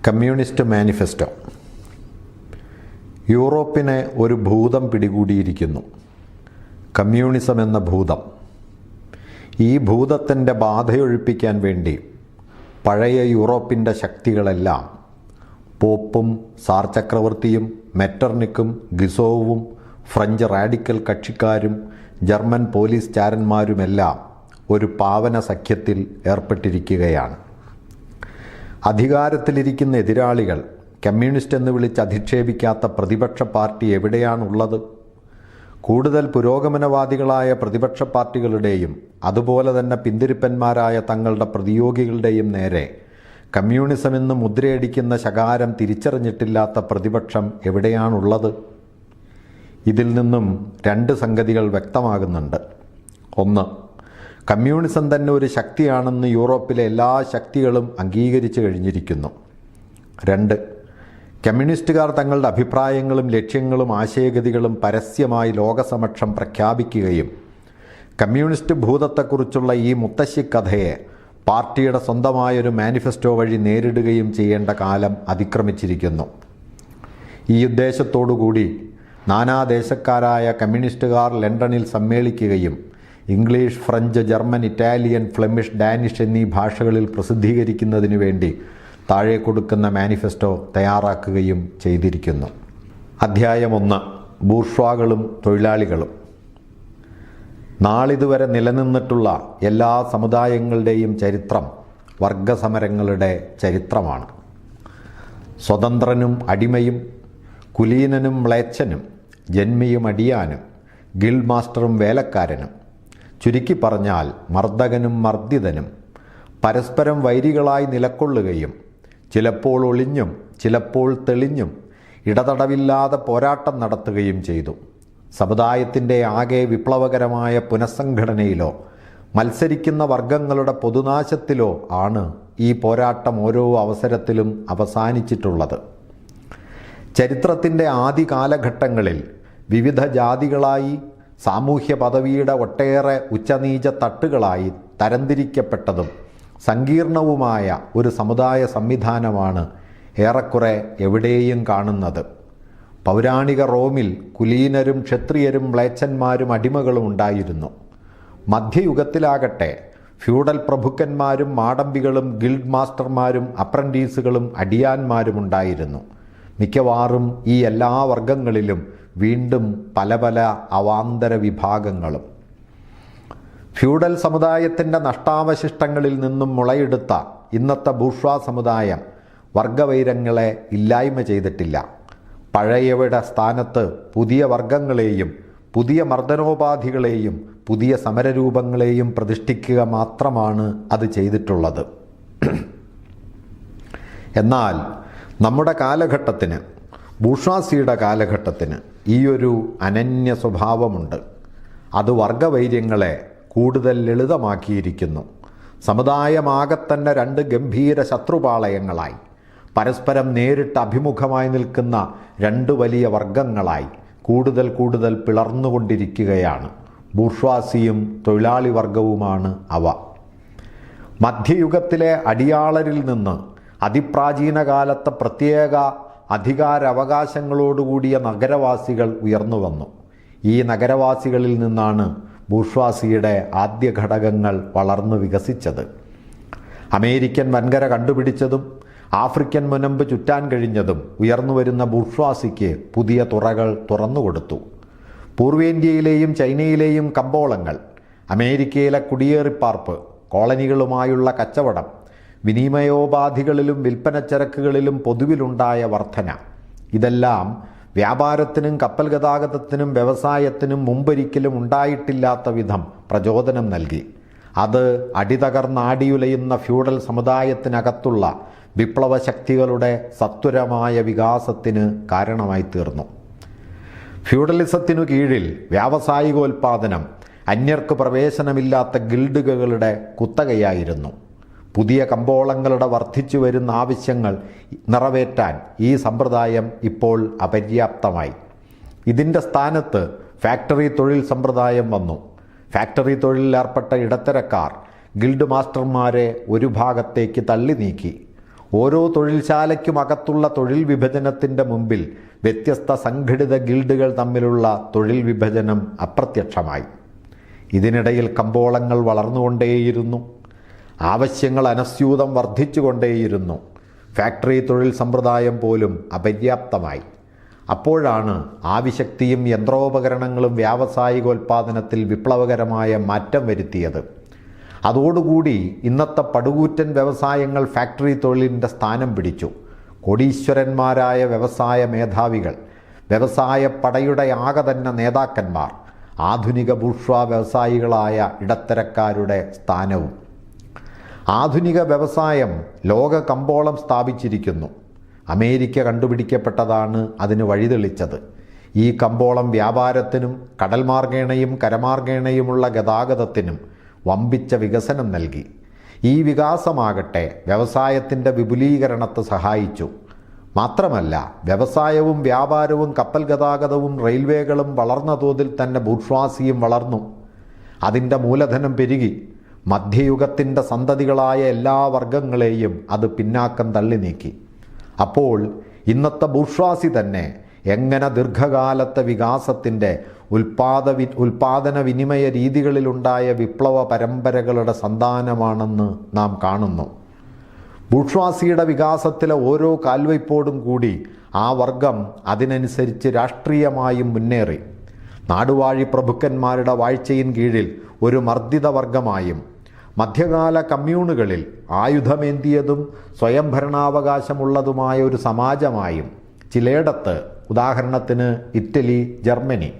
Communist manifesto. യൂറോപ്പിനെ ഒരു ഭൂതം പിടികൂടിയിരിക്കുന്നു. Communism എന്ന ഭൂതം. ഈ ഭൂതത്തിൻ്റെ ബാധയൊഴിപ്പിക്കാൻ വേണ്ടി പഴയ യൂറോപ്പിൻ്റെ ശക്തികളെല്ലാം പോപ്പും സാർ ചക്രവർത്തിയും മെറ്റർനിക്കും ഗിസോവും ഫ്രഞ്ച് റാഡിക്കൽ കക്ഷിക്കാരും ജർമ്മൻ പോലീസ് ചാരന്മാരുമെല്ലാം ഒരു പാവന സഖ്യത്തിൽ ഏർപ്പെട്ടിരിക്കുകയാണ്. അധികാരത്തിലിരിക്കുന്ന എതിരാളികൾ കമ്മ്യൂണിസ്റ്റ് എന്ന് വിളിച്ച് അധിക്ഷേപിക്കാത്ത പ്രതിപക്ഷ പാർട്ടി എവിടെയാണുള്ളത്? കൂടുതൽ പുരോഗമനവാദികളായ പ്രതിപക്ഷ പാർട്ടികളുടെയും അതുപോലെ തന്നെ പിന്തിരിപ്പന്മാരായ തങ്ങളുടെ പ്രതിയോഗികളുടെയും നേരെ കമ്മ്യൂണിസം എന്ന് മുദ്രയടിക്കുന്ന ശകാരം തിരിച്ചറിഞ്ഞിട്ടില്ലാത്ത പ്രതിപക്ഷം എവിടെയാണുള്ളത്? ഇതിൽ നിന്നും രണ്ട് സംഗതികൾ വ്യക്തമാകുന്നുണ്ട്. ഒന്ന്, കമ്മ്യൂണിസം തന്നെ ഒരു ശക്തിയാണെന്ന് യൂറോപ്പിലെ എല്ലാ ശക്തികളും അംഗീകരിച്ചു കഴിഞ്ഞിരിക്കുന്നു. രണ്ട്, കമ്മ്യൂണിസ്റ്റുകാർ തങ്ങളുടെ അഭിപ്രായങ്ങളും ലക്ഷ്യങ്ങളും ആശയഗതികളും പരസ്യമായി ലോകസമക്ഷം പ്രഖ്യാപിക്കുകയും കമ്മ്യൂണിസ്റ്റ് ഭൂതത്തെക്കുറിച്ചുള്ള ഈ മുത്തശ്ശിക്കഥയെ പാർട്ടിയുടെ സ്വന്തമായൊരു മാനിഫെസ്റ്റോ വഴി നേരിടുകയും ചെയ്യേണ്ട കാലം അതിക്രമിച്ചിരിക്കുന്നു. ഈ ഉദ്ദേശത്തോടുകൂടി നാനാദേശക്കാരായ കമ്മ്യൂണിസ്റ്റുകാർ ലണ്ടനിൽ സമ്മേളിക്കുകയും English, French, German, Italian, Flemish, Danish എന്നീ ഭാഷകളിൽ പ്രസിദ്ധീകരിക്കുന്നതിന് വേണ്ടി താഴെ കൊടുക്കുന്ന മാനിഫെസ്റ്റോ തയ്യാറാക്കുകയും ചെയ്തിരിക്കുന്നു. അധ്യായം 1. ബൂർഷ്വാകളും തൊഴിലാളികളും. നാളിതുവരെ നിലനിന്നിട്ടുള്ള എല്ലാ സമുദായങ്ങളുടെയും ചരിത്രം വർഗസമരങ്ങളുടെ ചരിത്രമാണ്. സ്വതന്ത്രനും അടിമയും, കുലീനനും മ്ലേച്ഛനും, ജന്മിയും അടിയാനും, ഗിൽഡ് മാസ്റ്ററും വേലക്കാരനും, ചുരുക്കി പറഞ്ഞാൽ മർദ്ദകനും മർദ്ദിതനും പരസ്പരം വൈരികളായി നിലകൊള്ളുകയും ചിലപ്പോൾ ഒളിഞ്ഞും ചിലപ്പോൾ തെളിഞ്ഞും ഇടതടവില്ലാതെ പോരാട്ടം നടത്തുകയും ചെയ്തു. സമുദായത്തിൻ്റെ ആകെ വിപ്ലവകരമായ പുനഃസംഘടനയിലോ മത്സരിക്കുന്ന വർഗങ്ങളുടെ പൊതുനാശത്തിലോ ആണ് ഈ പോരാട്ടം ഓരോ അവസരത്തിലും അവസാനിച്ചിട്ടുള്ളത്. ചരിത്രത്തിൻ്റെ ആദ്യ കാലഘട്ടങ്ങളിൽ വിവിധ ജാതികളായി സാമൂഹ്യ പദവിയുടെ ഒട്ടേറെ ഉച്ചനീച തട്ടുകളായി തരംതിരിക്കപ്പെട്ടതും സങ്കീർണവുമായ ഒരു സമുദായ സംവിധാനമാണ് ഏറെക്കുറെ എവിടെയും കാണുന്നത്. പൗരാണിക റോമിൽ കുലീനരും ക്ഷത്രിയരും മ്ലേച്ഛന്മാരും അടിമകളും ഉണ്ടായിരുന്നു. മധ്യയുഗത്തിലാകട്ടെ ഫ്യൂഡൽ പ്രഭുക്കന്മാരും മാടമ്പികളും ഗിൽഡ് മാസ്റ്റർമാരും അപ്രൻറ്റീസുകളും അടിയാന്മാരും ഉണ്ടായിരുന്നു. മിക്കവാറും ഈ എല്ലാ വർഗങ്ങളിലും വീണ്ടും പല പല അവാന്തര വിഭാഗങ്ങളും. ഫ്യൂഡൽ സമുദായത്തിൻ്റെ നഷ്ടാവശിഷ്ടങ്ങളിൽ നിന്നും മുളയെടുത്ത ഇന്നത്തെ ബൂർഷ്വാ സമുദായം വർഗവൈരങ്ങളെ ഇല്ലായ്മ ചെയ്തിട്ടില്ല. പഴയവയുടെ സ്ഥാനത്ത് പുതിയ വർഗങ്ങളെയും പുതിയ മർദ്ദനോപാധികളെയും പുതിയ സമരരൂപങ്ങളെയും പ്രതിഷ്ഠിക്കുക മാത്രമാണ് അത് ചെയ്തിട്ടുള്ളത്. എന്നാൽ നമ്മുടെ കാലഘട്ടത്തിന്, ബൂർഷ്വാസിയുടെ കാലഘട്ടത്തിന് ഈയൊരു അനന്യ സ്വഭാവമുണ്ട്. അത് വർഗവൈര്യങ്ങളെ കൂടുതൽ ലളിതമാക്കിയിരിക്കുന്നു. സമുദായമാകെ തന്നെ രണ്ട് ഗംഭീര ശത്രുപാളയങ്ങളായി, പരസ്പരം നേരിട്ട് അഭിമുഖമായി നിൽക്കുന്ന രണ്ട് വലിയ വർഗങ്ങളായി കൂടുതൽ കൂടുതൽ പിളർന്നുകൊണ്ടിരിക്കുകയാണ്. ബൂർഷ്വാസിയും തൊഴിലാളി വർഗവുമാണ് അവ. മധ്യയുഗത്തിലെ അടിയാളരിൽ നിന്ന് അതിപ്രാചീന കാലത്തെ പ്രത്യേക അധികാരാവകാശങ്ങളോടുകൂടിയ നഗരവാസികൾ ഉയർന്നു വന്നു. ഈ നഗരവാസികളിൽ നിന്നാണ് ബൂർഷ്വാസിയുടെ ആദ്യ ഘടകങ്ങൾ വളർന്നു വികസിച്ചത്. അമേരിക്കൻ വൻകര കണ്ടുപിടിച്ചതും ആഫ്രിക്കൻ മുനമ്പ് ചുറ്റാൻ കഴിഞ്ഞതും ഉയർന്നു വരുന്ന ബൂർഷ്വാസിക്ക് പുതിയ തുറകൾ തുറന്നുകൊടുത്തു. പൂർവേന്ത്യയിലെയും ചൈനയിലെയും കമ്പോളങ്ങൾ, അമേരിക്കയിലെ കുടിയേറിപ്പാർപ്പ്, കോളനികളുമായുള്ള കച്ചവടം, വിനിമയോപാധികളിലും വിൽപ്പനച്ചരക്കുകളിലും പൊതുവിലുണ്ടായ വർധന, ഇതെല്ലാം വ്യാപാരത്തിനും കപ്പൽ ഗതാഗതത്തിനും വ്യവസായത്തിനും മുമ്പൊരിക്കലും ഉണ്ടായിട്ടില്ലാത്ത വിധം പ്രചോദനം നൽകി. അത് അടിതകർന്നാടിയുലയുന്ന ഫ്യൂഡൽ സമുദായത്തിനകത്തുള്ള വിപ്ലവ ശക്തികളുടെ സത്വരമായ വികാസത്തിന് കാരണമായി തീർന്നു. ഫ്യൂഡലിസത്തിനു കീഴിൽ വ്യാവസായികോൽപാദനം അന്യർക്ക് പ്രവേശനമില്ലാത്ത ഗിൽഡുകളുടെ കുത്തകയായിരുന്നു. പുതിയ കമ്പോളങ്ങളുടെ വർദ്ധിച്ചു വരുന്ന ആവശ്യങ്ങൾ നിറവേറ്റാൻ ഈ സമ്പ്രദായം ഇപ്പോൾ അപര്യാപ്തമായി. ഇതിൻ്റെ സ്ഥാനത്ത് ഫാക്ടറി തൊഴിൽ സമ്പ്രദായം വന്നു. ഫാക്ടറി തൊഴിലിലേർപ്പെട്ട ഇടത്തരക്കാർ ഗിൽഡ് മാസ്റ്റർമാരെ ഒരു ഭാഗത്തേക്ക് തള്ളി നീക്കി. ഓരോ തൊഴിൽശാലയ്ക്കുമകത്തുള്ള തൊഴിൽ വിഭജനത്തിൻ്റെ മുമ്പിൽ വ്യത്യസ്ത സംഘടിത ഗിൽഡുകൾ തമ്മിലുള്ള തൊഴിൽ വിഭജനം അപ്രത്യക്ഷമായി. ഇതിനിടയിൽ കമ്പോളങ്ങൾ വളർന്നുകൊണ്ടേയിരുന്നു. ആവശ്യങ്ങൾ അനസ്യൂതം വർദ്ധിച്ചുകൊണ്ടേയിരുന്നു. ഫാക്ടറി തൊഴിൽ സമ്പ്രദായം പോലും അപര്യാപ്തമായി. അപ്പോഴാണ് ആവിശക്തിയും യന്ത്രോപകരണങ്ങളും വ്യാവസായികോൽപാദനത്തിൽ വിപ്ലവകരമായ മാറ്റം വരുത്തിയത്. അതോടുകൂടി ഇന്നത്തെ പടുകൂറ്റൻ വ്യവസായങ്ങൾ ഫാക്ടറി തൊഴിലിൻ്റെ സ്ഥാനം പിടിച്ചു. കോടീശ്വരന്മാരായ വ്യവസായ മേധാവികൾ, വ്യവസായ പടയുടെ ആകെ തന്നെ നേതാക്കന്മാർ, ആധുനിക ബൂർഷ്വാ വ്യവസായികളായ ഇടത്തരക്കാരുടെ സ്ഥാനവും. ആധുനിക വ്യവസായം ലോക കമ്പോളം സ്ഥാപിച്ചിരിക്കുന്നു. അമേരിക്ക കണ്ടുപിടിക്കപ്പെട്ടതാണ് അതിന് വഴിതെളിച്ചത്. ഈ കമ്പോളം വ്യാപാരത്തിനും കടൽമാർഗേണയും കരമാർഗേണയുമുള്ള ഗതാഗതത്തിനും വമ്പിച്ച വികസനം നൽകി. ഈ വികാസമാകട്ടെ വ്യവസായത്തിൻ്റെ വിപുലീകരണത്തെ സഹായിച്ചു. മാത്രമല്ല, വ്യവസായവും വ്യാപാരവും കപ്പൽ ഗതാഗതവും റെയിൽവേകളും വളർന്ന തോതിൽ തന്നെ ബൂർഷ്വാസിയും വളർന്നു. അതിൻ്റെ മൂലധനം പെരുകി. മധ്യയുഗത്തിൻ്റെ സന്തതികളായ എല്ലാ വർഗങ്ങളെയും അത് പിന്നാക്കം തള്ളി നീക്കി. അപ്പോൾ ഇന്നത്തെ ബൂർഷ്വാസി തന്നെ എങ്ങനെ ദീർഘകാലത്തെ വികാസത്തിൻ്റെ ഉൽപാദന വിനിമയ രീതികളിലുണ്ടായ വിപ്ലവ പരമ്പരകളുടെ സന്താനമാണെന്ന് നാം കാണുന്നു. ബൂർഷ്വാസിയുടെ വികാസത്തിലെ ഓരോ കാൽവയ്പോടും കൂടി ആ വർഗം അതിനനുസരിച്ച് രാഷ്ട്രീയമായും മുന്നേറി. നാടുവാഴി പ്രഭുക്കന്മാരുടെ വാഴ്ചയിൻ കീഴിൽ ഒരു മർദ്ദിത വർഗമായും, മധ്യകാല കമ്മ്യൂണുകളിൽ ആയുധമേന്തിയതും സ്വയംഭരണാവകാശമുള്ളതുമായ ഒരു സമാജമായും, ചിലയിടത്ത് ഉദാഹരണത്തിന് ഇറ്റലി, ജർമ്മനി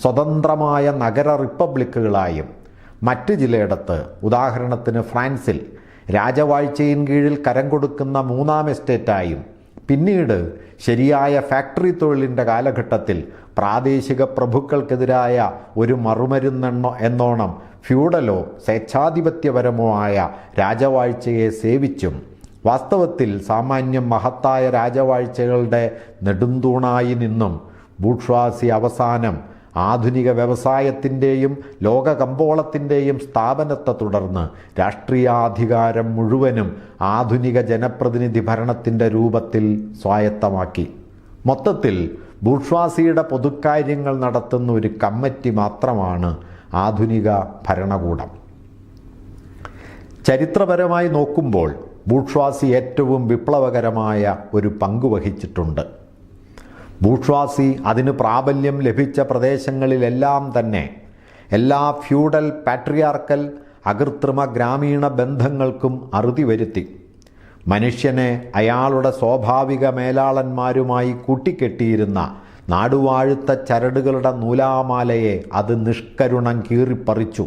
സ്വതന്ത്രമായ നഗര റിപ്പബ്ലിക്കുകളായും, മറ്റ് ചിലയിടത്ത് ഉദാഹരണത്തിന് ഫ്രാൻസിൽ രാജവാഴ്ചയിൻ കീഴിൽ കരം കൊടുക്കുന്ന മൂന്നാം എസ്റ്റേറ്റായും, പിന്നീട് ശരിയായ ഫാക്ടറി തൊഴിലിൻ്റെ കാലഘട്ടത്തിൽ പ്രാദേശിക പ്രഭുക്കൾക്കെതിരായ ഒരു എന്നോണം ഫ്യൂഡലോ സ്വേച്ഛാധിപത്യപരമോ ആയ രാജവാഴ്ചയെ സേവിച്ചും, വാസ്തവത്തിൽ സാമാന്യം മഹത്തായ രാജവാഴ്ചകളുടെ നെടുന്തൂണായി നിന്നും ബൂർഷ്വാസി അവസാനം ആധുനിക വ്യവസായത്തിൻ്റെയും ലോക കമ്പോളത്തിൻ്റെയും സ്ഥാപനത്തെ തുടർന്ന് രാഷ്ട്രീയാധികാരം മുഴുവനും ആധുനിക ജനപ്രതിനിധി ഭരണത്തിൻ്റെ രൂപത്തിൽ സ്വായത്തമാക്കി. മൊത്തത്തിൽ ബൂർഷ്വാസിയുടെ പൊതുക്കാര്യങ്ങൾ നടത്തുന്ന ഒരു കമ്മിറ്റി മാത്രമാണ് ആധുനിക ഭരണകൂടം. ചരിത്രപരമായി നോക്കുമ്പോൾ ബൂർഷ്വാസി ഏറ്റവും വിപ്ലവകരമായ ഒരു പങ്ക് വഹിച്ചിട്ടുണ്ട്. ബൂർഷ്വാസി അതിന് പ്രാബല്യം ലഭിച്ച പ്രദേശങ്ങളിലെല്ലാം തന്നെ എല്ലാ ഫ്യൂഡൽ, പാട്രിയാർക്കൽ, അകൃത്രിമ ഗ്രാമീണ ബന്ധങ്ങൾക്കും അറുതി വരുത്തി. മനുഷ്യനെ അയാളുടെ സ്വാഭാവിക മേലാളന്മാരുമായി കൂട്ടിക്കെട്ടിയിരുന്ന നാടുവാഴുത്ത ചരടുകളുടെ നൂലാമാലയെ അത് നിഷ്കരുണം കീറിപ്പറിച്ചു.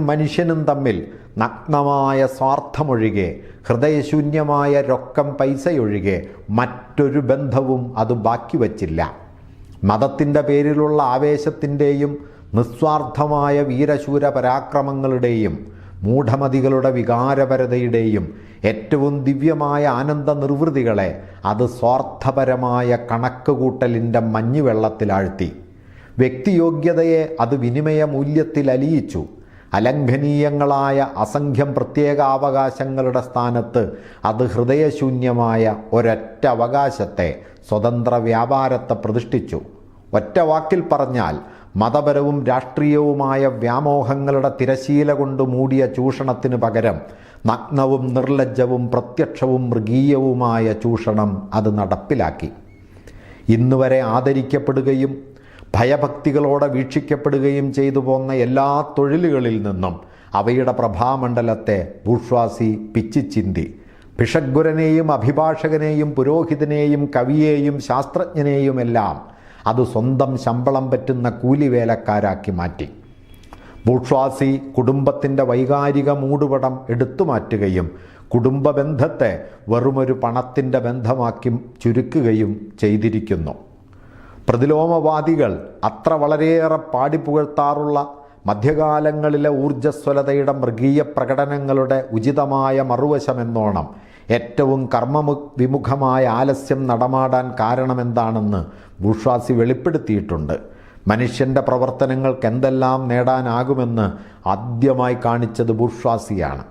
മനുഷ്യനും തമ്മിൽ നഗ്നമായ സ്വാർത്ഥമൊഴികെ, ഹൃദയശൂന്യമായ രൊക്കം പൈസയൊഴികെ മറ്റൊരു ബന്ധവും അത് ബാക്കി വച്ചില്ല. മതത്തിൻ്റെ പേരിലുള്ള ആവേശത്തിൻ്റെയും നിസ്വാർത്ഥമായ വീരശൂര പരാക്രമങ്ങളുടെയും മൂഢമതികളുടെ വികാരപരതയുടെയും ഏറ്റവും ദിവ്യമായ ആനന്ദ നിർവൃതികളെ അത് സ്വാർത്ഥപരമായ കണക്കുകൂട്ടലിൻ്റെ മഞ്ഞുവെള്ളത്തിലാഴ്ത്തി. വ്യക്തിയോഗ്യതയെ അത് വിനിമയ മൂല്യത്തിൽ അലിയിച്ചു. അലംഘനീയങ്ങളായ അസംഖ്യം പ്രത്യേകാവകാശങ്ങളുടെ സ്ഥാനത്ത് അത് ഹൃദയശൂന്യമായ ഒരൊറ്റ അവകാശത്തെ, സ്വതന്ത്ര വ്യാപാരത്തെ പ്രതിഷ്ഠിച്ചു. ഒറ്റ വാക്കിൽ പറഞ്ഞാൽ, മതപരവും രാഷ്ട്രീയവുമായ വ്യാമോഹങ്ങളുടെ തിരശീല കൊണ്ട് മൂടിയ ചൂഷണത്തിന് പകരം നഗ്നവും നിർലജ്ജവും പ്രത്യക്ഷവും മൃഗീയവുമായ ചൂഷണം അത് നടപ്പിലാക്കി. ഇന്നുവരെ ആദരിക്കപ്പെടുകയും ഭയഭക്തികളോടെ വീക്ഷിക്കപ്പെടുകയും ചെയ്തു പോന്ന എല്ലാ തൊഴിലുകളിൽ നിന്നും അവയുടെ പ്രഭാമണ്ഡലത്തെ ബൂർഷ്വാസി പിച്ചിച്ചിന്തി. ഭിഷഗ്വരനെയും അഭിഭാഷകനെയും പുരോഹിതനെയും കവിയെയും ശാസ്ത്രജ്ഞനെയുമെല്ലാം അത് സ്വന്തം ശമ്പളം പറ്റുന്ന കൂലിവേലക്കാരാക്കി മാറ്റി. ബൂർഷ്വാസി കുടുംബത്തിൻ്റെ വൈകാരിക മൂടുപടം എടുത്തു മാറ്റുകയും കുടുംബ ബന്ധത്തെ വെറുമൊരു പണത്തിൻ്റെ ബന്ധമാക്കി ചുരുക്കുകയും ചെയ്തിരിക്കുന്നു. പ്രതിലോമവാദികൾ അത്ര വളരെയേറെ പാടിപ്പുകഴ്ത്താറുള്ള മധ്യകാലങ്ങളിലെ ഊർജ്ജസ്വലതയുടെ മൃഗീയ പ്രകടനങ്ങളുടെ ഉചിതമായ മറുവശമെന്നോണം ഏറ്റവും കർമ്മവിമുഖമായ ആലസ്യം നടമാടാൻ കാരണമെന്താണെന്ന് ബൂർഷ്വാസി വെളിപ്പെടുത്തിയിട്ടുണ്ട്. മനുഷ്യൻ്റെ പ്രവർത്തനങ്ങൾക്ക് എന്തെല്ലാം നേടാനാകുമെന്ന് ആദ്യമായി കാണിച്ചത് ബൂർഷ്വാസിയാണ്.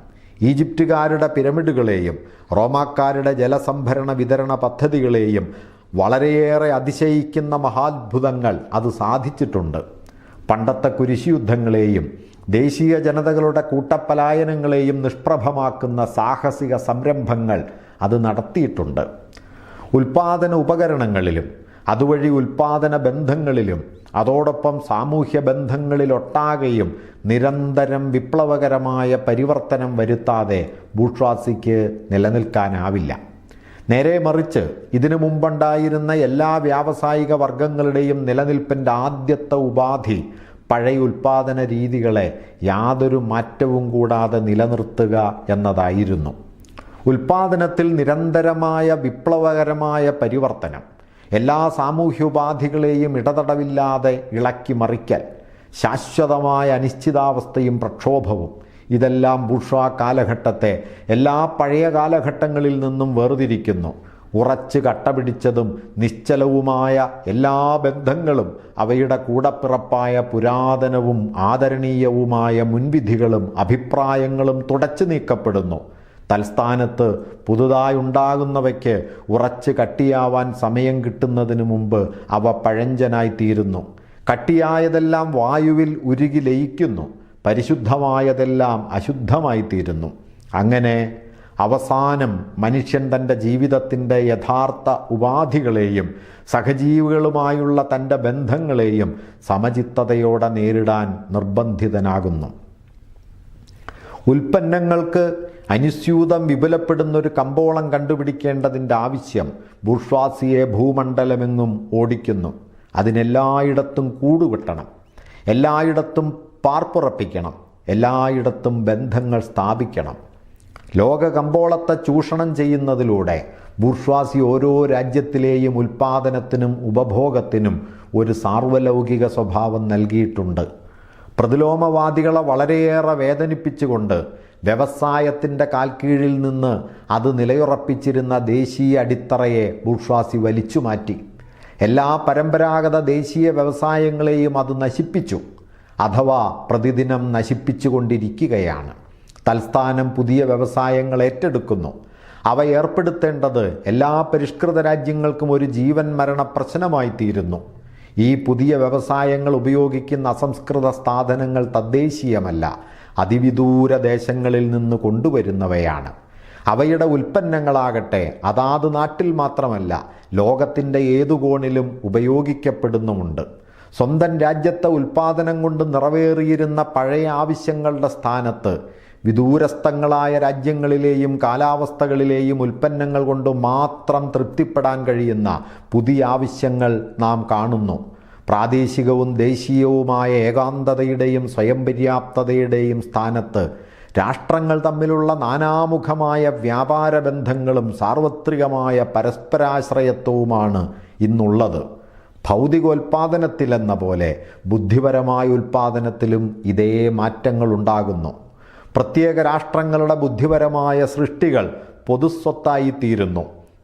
ഈജിപ്തുകാരുടെ പിരമിഡുകളെയും റോമാക്കാരുടെ ജലസംഭരണ വിതരണ പദ്ധതികളെയും വളരെയേറെ അതിശയിക്കുന്ന മഹാത്ഭുതങ്ങൾ അത് സാധിച്ചിട്ടുണ്ട്. പണ്ടത്തെ കുരിശുയുദ്ധങ്ങളെയും ദേശീയ ജനതകളുടെ കൂട്ടപ്പലായനങ്ങളെയും നിഷ്പ്രഭമാക്കുന്ന സാഹസിക സംരംഭങ്ങൾ അത് നടത്തിയിട്ടുണ്ട്. ഉൽപാദന ഉപകരണങ്ങളിലും അതുവഴി ഉൽപാദന ബന്ധങ്ങളിലും അതോടൊപ്പം സാമൂഹ്യ ബന്ധങ്ങളിലൊട്ടാകെയും നിരന്തരം വിപ്ലവകരമായ പരിവർത്തനം വരുത്താതെ ബൂർഷ്വാസിക്ക് നിലനിൽക്കാനാവില്ല. നേരെ മറിച്ച് ഇതിനു മുമ്പുണ്ടായിരുന്ന എല്ലാ വ്യാവസായിക വർഗങ്ങളുടെയും നിലനിൽപ്പിൻ്റെ ആദ്യത്തെ ഉപാധി പഴയ ഉൽപാദന രീതികളെ യാതൊരു മാറ്റവും കൂടാതെ നിലനിർത്തുക എന്നതായിരുന്നു. ഉൽപാദനത്തിൽ നിരന്തരമായ വിപ്ലവകരമായ പരിവർത്തനം, എല്ലാ സാമൂഹ്യോപാധികളെയും ഇടതടവില്ലാതെ ഇളക്കി മറിക്കൽ, ശാശ്വതമായ അനിശ്ചിതാവസ്ഥയും പ്രക്ഷോഭവും, ഇതെല്ലാം ബൂർഷ്വാ കാലഘട്ടത്തെ എല്ലാ പഴയ കാലഘട്ടങ്ങളിൽ നിന്നും വേർതിരിക്കുന്നു. ഉറച്ച് കട്ടപിടിച്ചതും നിശ്ചലവുമായ എല്ലാ ബന്ധങ്ങളും അവയുടെ കൂടപ്പിറപ്പായ പുരാതനവും ആദരണീയവുമായ മുൻവിധികളും അഭിപ്രായങ്ങളും തുടച്ചു നീക്കപ്പെടുന്നു. തൽസ്ഥാനത്ത് പുതുതായുണ്ടാകുന്നവയ്ക്ക് ഉറച്ച് കട്ടിയാവാൻ സമയം കിട്ടുന്നതിന് മുമ്പ് അവ പഴഞ്ചനായിത്തീരുന്നു. കട്ടിയായതെല്ലാം വായുവിൽ ഉരുകി ലയിക്കുന്നു, പരിശുദ്ധമായതെല്ലാം അശുദ്ധമായിത്തീരുന്നു. അങ്ങനെ അവസാനം മനുഷ്യൻ തൻ്റെ ജീവിതത്തിൻ്റെ യഥാർത്ഥ ഉപാധികളെയും സഹജീവികളുമായുള്ള തൻ്റെ ബന്ധങ്ങളെയും സമചിത്തതയോടെ നേരിടാൻ നിർബന്ധിതനാകുന്നു. ഉൽപ്പന്നങ്ങൾക്ക് അനുസ്യൂതം വിപുലപ്പെടുന്നൊരു കമ്പോളം കണ്ടുപിടിക്കേണ്ടതിൻ്റെ ആവശ്യം ബൂർഷ്വാസിയെ ഭൂമണ്ഡലമെങ്ങും ഓടിക്കുന്നു. അതിനെല്ലായിടത്തും കൂടുകെട്ടണം, എല്ലായിടത്തും പാർപ്പുറപ്പിക്കണം, എല്ലായിടത്തും ബന്ധങ്ങൾ സ്ഥാപിക്കണം. ലോക കമ്പോളത്തെ ചൂഷണം ചെയ്യുന്നതിലൂടെ ബൂർഷ്വാസി ഓരോ രാജ്യത്തിലെയും ഉൽപ്പാദനത്തിനും ഉപഭോഗത്തിനും ഒരു സാർവലൗകിക സ്വഭാവം നൽകിയിട്ടുണ്ട്. പ്രതിലോമവാദികളെ വളരെയേറെ വേദനിപ്പിച്ചുകൊണ്ട് വ്യവസായത്തിൻ്റെ കാൽക്കീഴിൽ നിന്ന് അത് നിലയുറപ്പിച്ചിരുന്ന ദേശീയ അടിത്തറയെ ബൂർഷ്വാസി വലിച്ചുമാറ്റി. എല്ലാ പരമ്പരാഗത ദേശീയ വ്യവസായങ്ങളെയും അത് നശിപ്പിച്ചു, അഥവാ പ്രതിദിനം നശിപ്പിച്ചുകൊണ്ടിരിക്കുകയാണ്. തൽസ്ഥാനം പുതിയ വ്യവസായങ്ങൾ ഏറ്റെടുക്കുന്നു. അവ ഏർപ്പെടുത്തേണ്ടത് എല്ലാ പരിഷ്കൃത രാജ്യങ്ങൾക്കും ഒരു ജീവൻ മരണ പ്രശ്നമായി തീരുന്നു. ഈ പുതിയ വ്യവസായങ്ങൾ ഉപയോഗിക്കുന്ന അസംസ്കൃത സാധനങ്ങൾ തദ്ദേശീയമല്ല, അതിവിദൂര ദേശങ്ങളിൽ നിന്ന് കൊണ്ടുവരുന്നവയാണ്. അവയുടെ ഉൽപ്പന്നങ്ങളാകട്ടെ അതാത് നാട്ടിൽ മാത്രമല്ല ലോകത്തിൻ്റെ ഏതു കോണിലും ഉപയോഗിക്കപ്പെടുന്നുമുണ്ട്. സ്വന്തം രാജ്യത്തെ ഉൽപ്പാദനം കൊണ്ട് നിറവേറിയിരുന്ന പഴയ ആവശ്യങ്ങളുടെ സ്ഥാനത്ത് വിദൂരസ്ഥങ്ങളായ രാജ്യങ്ങളിലെയും കാലാവസ്ഥകളിലെയും ഉൽപ്പന്നങ്ങൾ കൊണ്ട് മാത്രം തൃപ്തിപ്പെടാൻ കഴിയുന്ന പുതിയ ആവശ്യങ്ങൾ നാം കാണുന്നു. പ്രാദേശികവും ദേശീയവുമായ ഏകാന്തതയുടെയും സ്വയം പര്യാപ്തതയുടെയും സ്ഥാനത്ത് രാഷ്ട്രങ്ങൾ തമ്മിലുള്ള നാനാമുഖമായ വ്യാപാര ബന്ധങ്ങളും സാർവത്രികമായ പരസ്പരാശ്രയത്വവുമാണ് ഇന്നുള്ളത്. ഭൗതികോൽപാദനത്തിലെന്ന പോലെ ബുദ്ധിപരമായ ഉൽപാദനത്തിലും ഇതേ മാറ്റങ്ങളുണ്ടാകുന്നു. പ്രത്യേക രാഷ്ട്രങ്ങളുടെ ബുദ്ധിപരമായ സൃഷ്ടികൾ പൊതുസ്വത്തായിത്തീരുന്നു.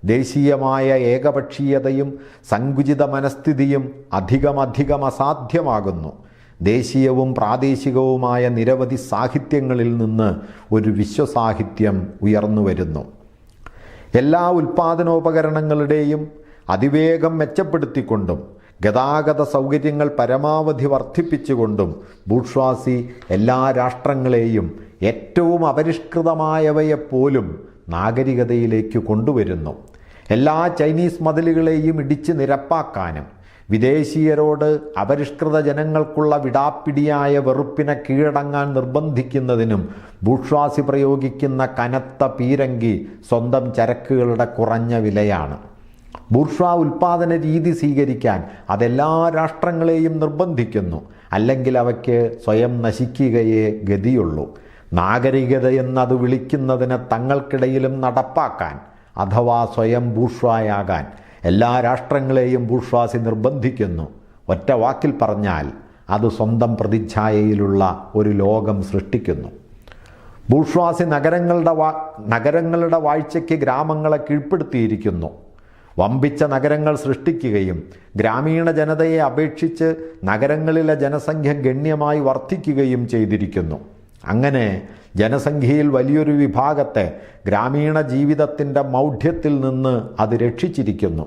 ദേശീയമായ ഏകപക്ഷീയതയും സങ്കുചിത മനസ്ഥിതിയും അധികം അസാധ്യമാകുന്നു. ദേശീയവും പ്രാദേശികവുമായ നിരവധി സാഹിത്യങ്ങളിൽ നിന്ന് ഒരു വിശ്വസാഹിത്യം ഉയർന്നു വരുന്നു. എല്ലാ ഉൽപാദനോപകരണങ്ങളുടെയും അതിവേഗം മെച്ചപ്പെടുത്തിക്കൊണ്ടും ഗതാഗത സൗകര്യങ്ങൾ പരമാവധി വർദ്ധിപ്പിച്ചുകൊണ്ടും ബൂർഷ്വാസി എല്ലാ രാഷ്ട്രങ്ങളെയും ഏറ്റവും അപരിഷ്കൃതമായവയെപ്പോലും നാഗരികതയിലേക്ക് കൊണ്ടുവരുന്നു. എല്ലാ ചൈനീസ് മതിലുകളെയും ഇടിച്ച് നിരപ്പാക്കാനും വിദേശീയരോട് അപരിഷ്കൃത ജനങ്ങൾക്കുള്ള വിടാപ്പിടിയായ വെറുപ്പിനെ കീഴടങ്ങാൻ നിർബന്ധിക്കുന്നതിനും ബൂർഷ്വാസി പ്രയോഗിക്കുന്ന കനത്ത പീരങ്കി സ്വന്തം ചരക്കുകളുടെ കുറഞ്ഞ വിലയാണ്. ബൂർഷ്വാ ഉൽപാദന രീതി സ്വീകരിക്കാൻ അതെല്ലാ രാഷ്ട്രങ്ങളെയും നിർബന്ധിക്കുന്നു, അല്ലെങ്കിൽ അവയ്ക്ക് സ്വയം നശിക്കുകയേ ഗതിയുള്ളൂ. നാഗരികത എന്നത് വിളിക്കുന്നതിനെ തങ്ങൾക്കിടയിലും നടപ്പാക്കാൻ, അഥവാ സ്വയം ബൂർഷ്വായാകാൻ എല്ലാ രാഷ്ട്രങ്ങളെയും ബൂർഷ്വാസി നിർബന്ധിക്കുന്നു. ഒറ്റ വാക്കിൽ പറഞ്ഞാൽ അത് സ്വന്തം പ്രതിച്ഛായയിലുള്ള ഒരു ലോകം സൃഷ്ടിക്കുന്നു. ബൂർഷ്വാസി നഗരങ്ങളുടെ വാഴ്ചയ്ക്ക് ഗ്രാമങ്ങളെ കീഴ്പ്പെടുത്തിയിരിക്കുന്നു. വമ്പിച്ച നഗരങ്ങൾ സൃഷ്ടിക്കുകയും ഗ്രാമീണ ജനതയെ അപേക്ഷിച്ച് നഗരങ്ങളിലെ ജനസംഖ്യ ഗണ്യമായി വർദ്ധിക്കുകയും ചെയ്തിരിക്കുന്നു. അങ്ങനെ ജനസംഖ്യയിൽ വലിയൊരു വിഭാഗത്തെ ഗ്രാമീണ ജീവിതത്തിൻ്റെ മൗഢ്യത്തിൽ നിന്ന് അത് രക്ഷിച്ചിരിക്കുന്നു.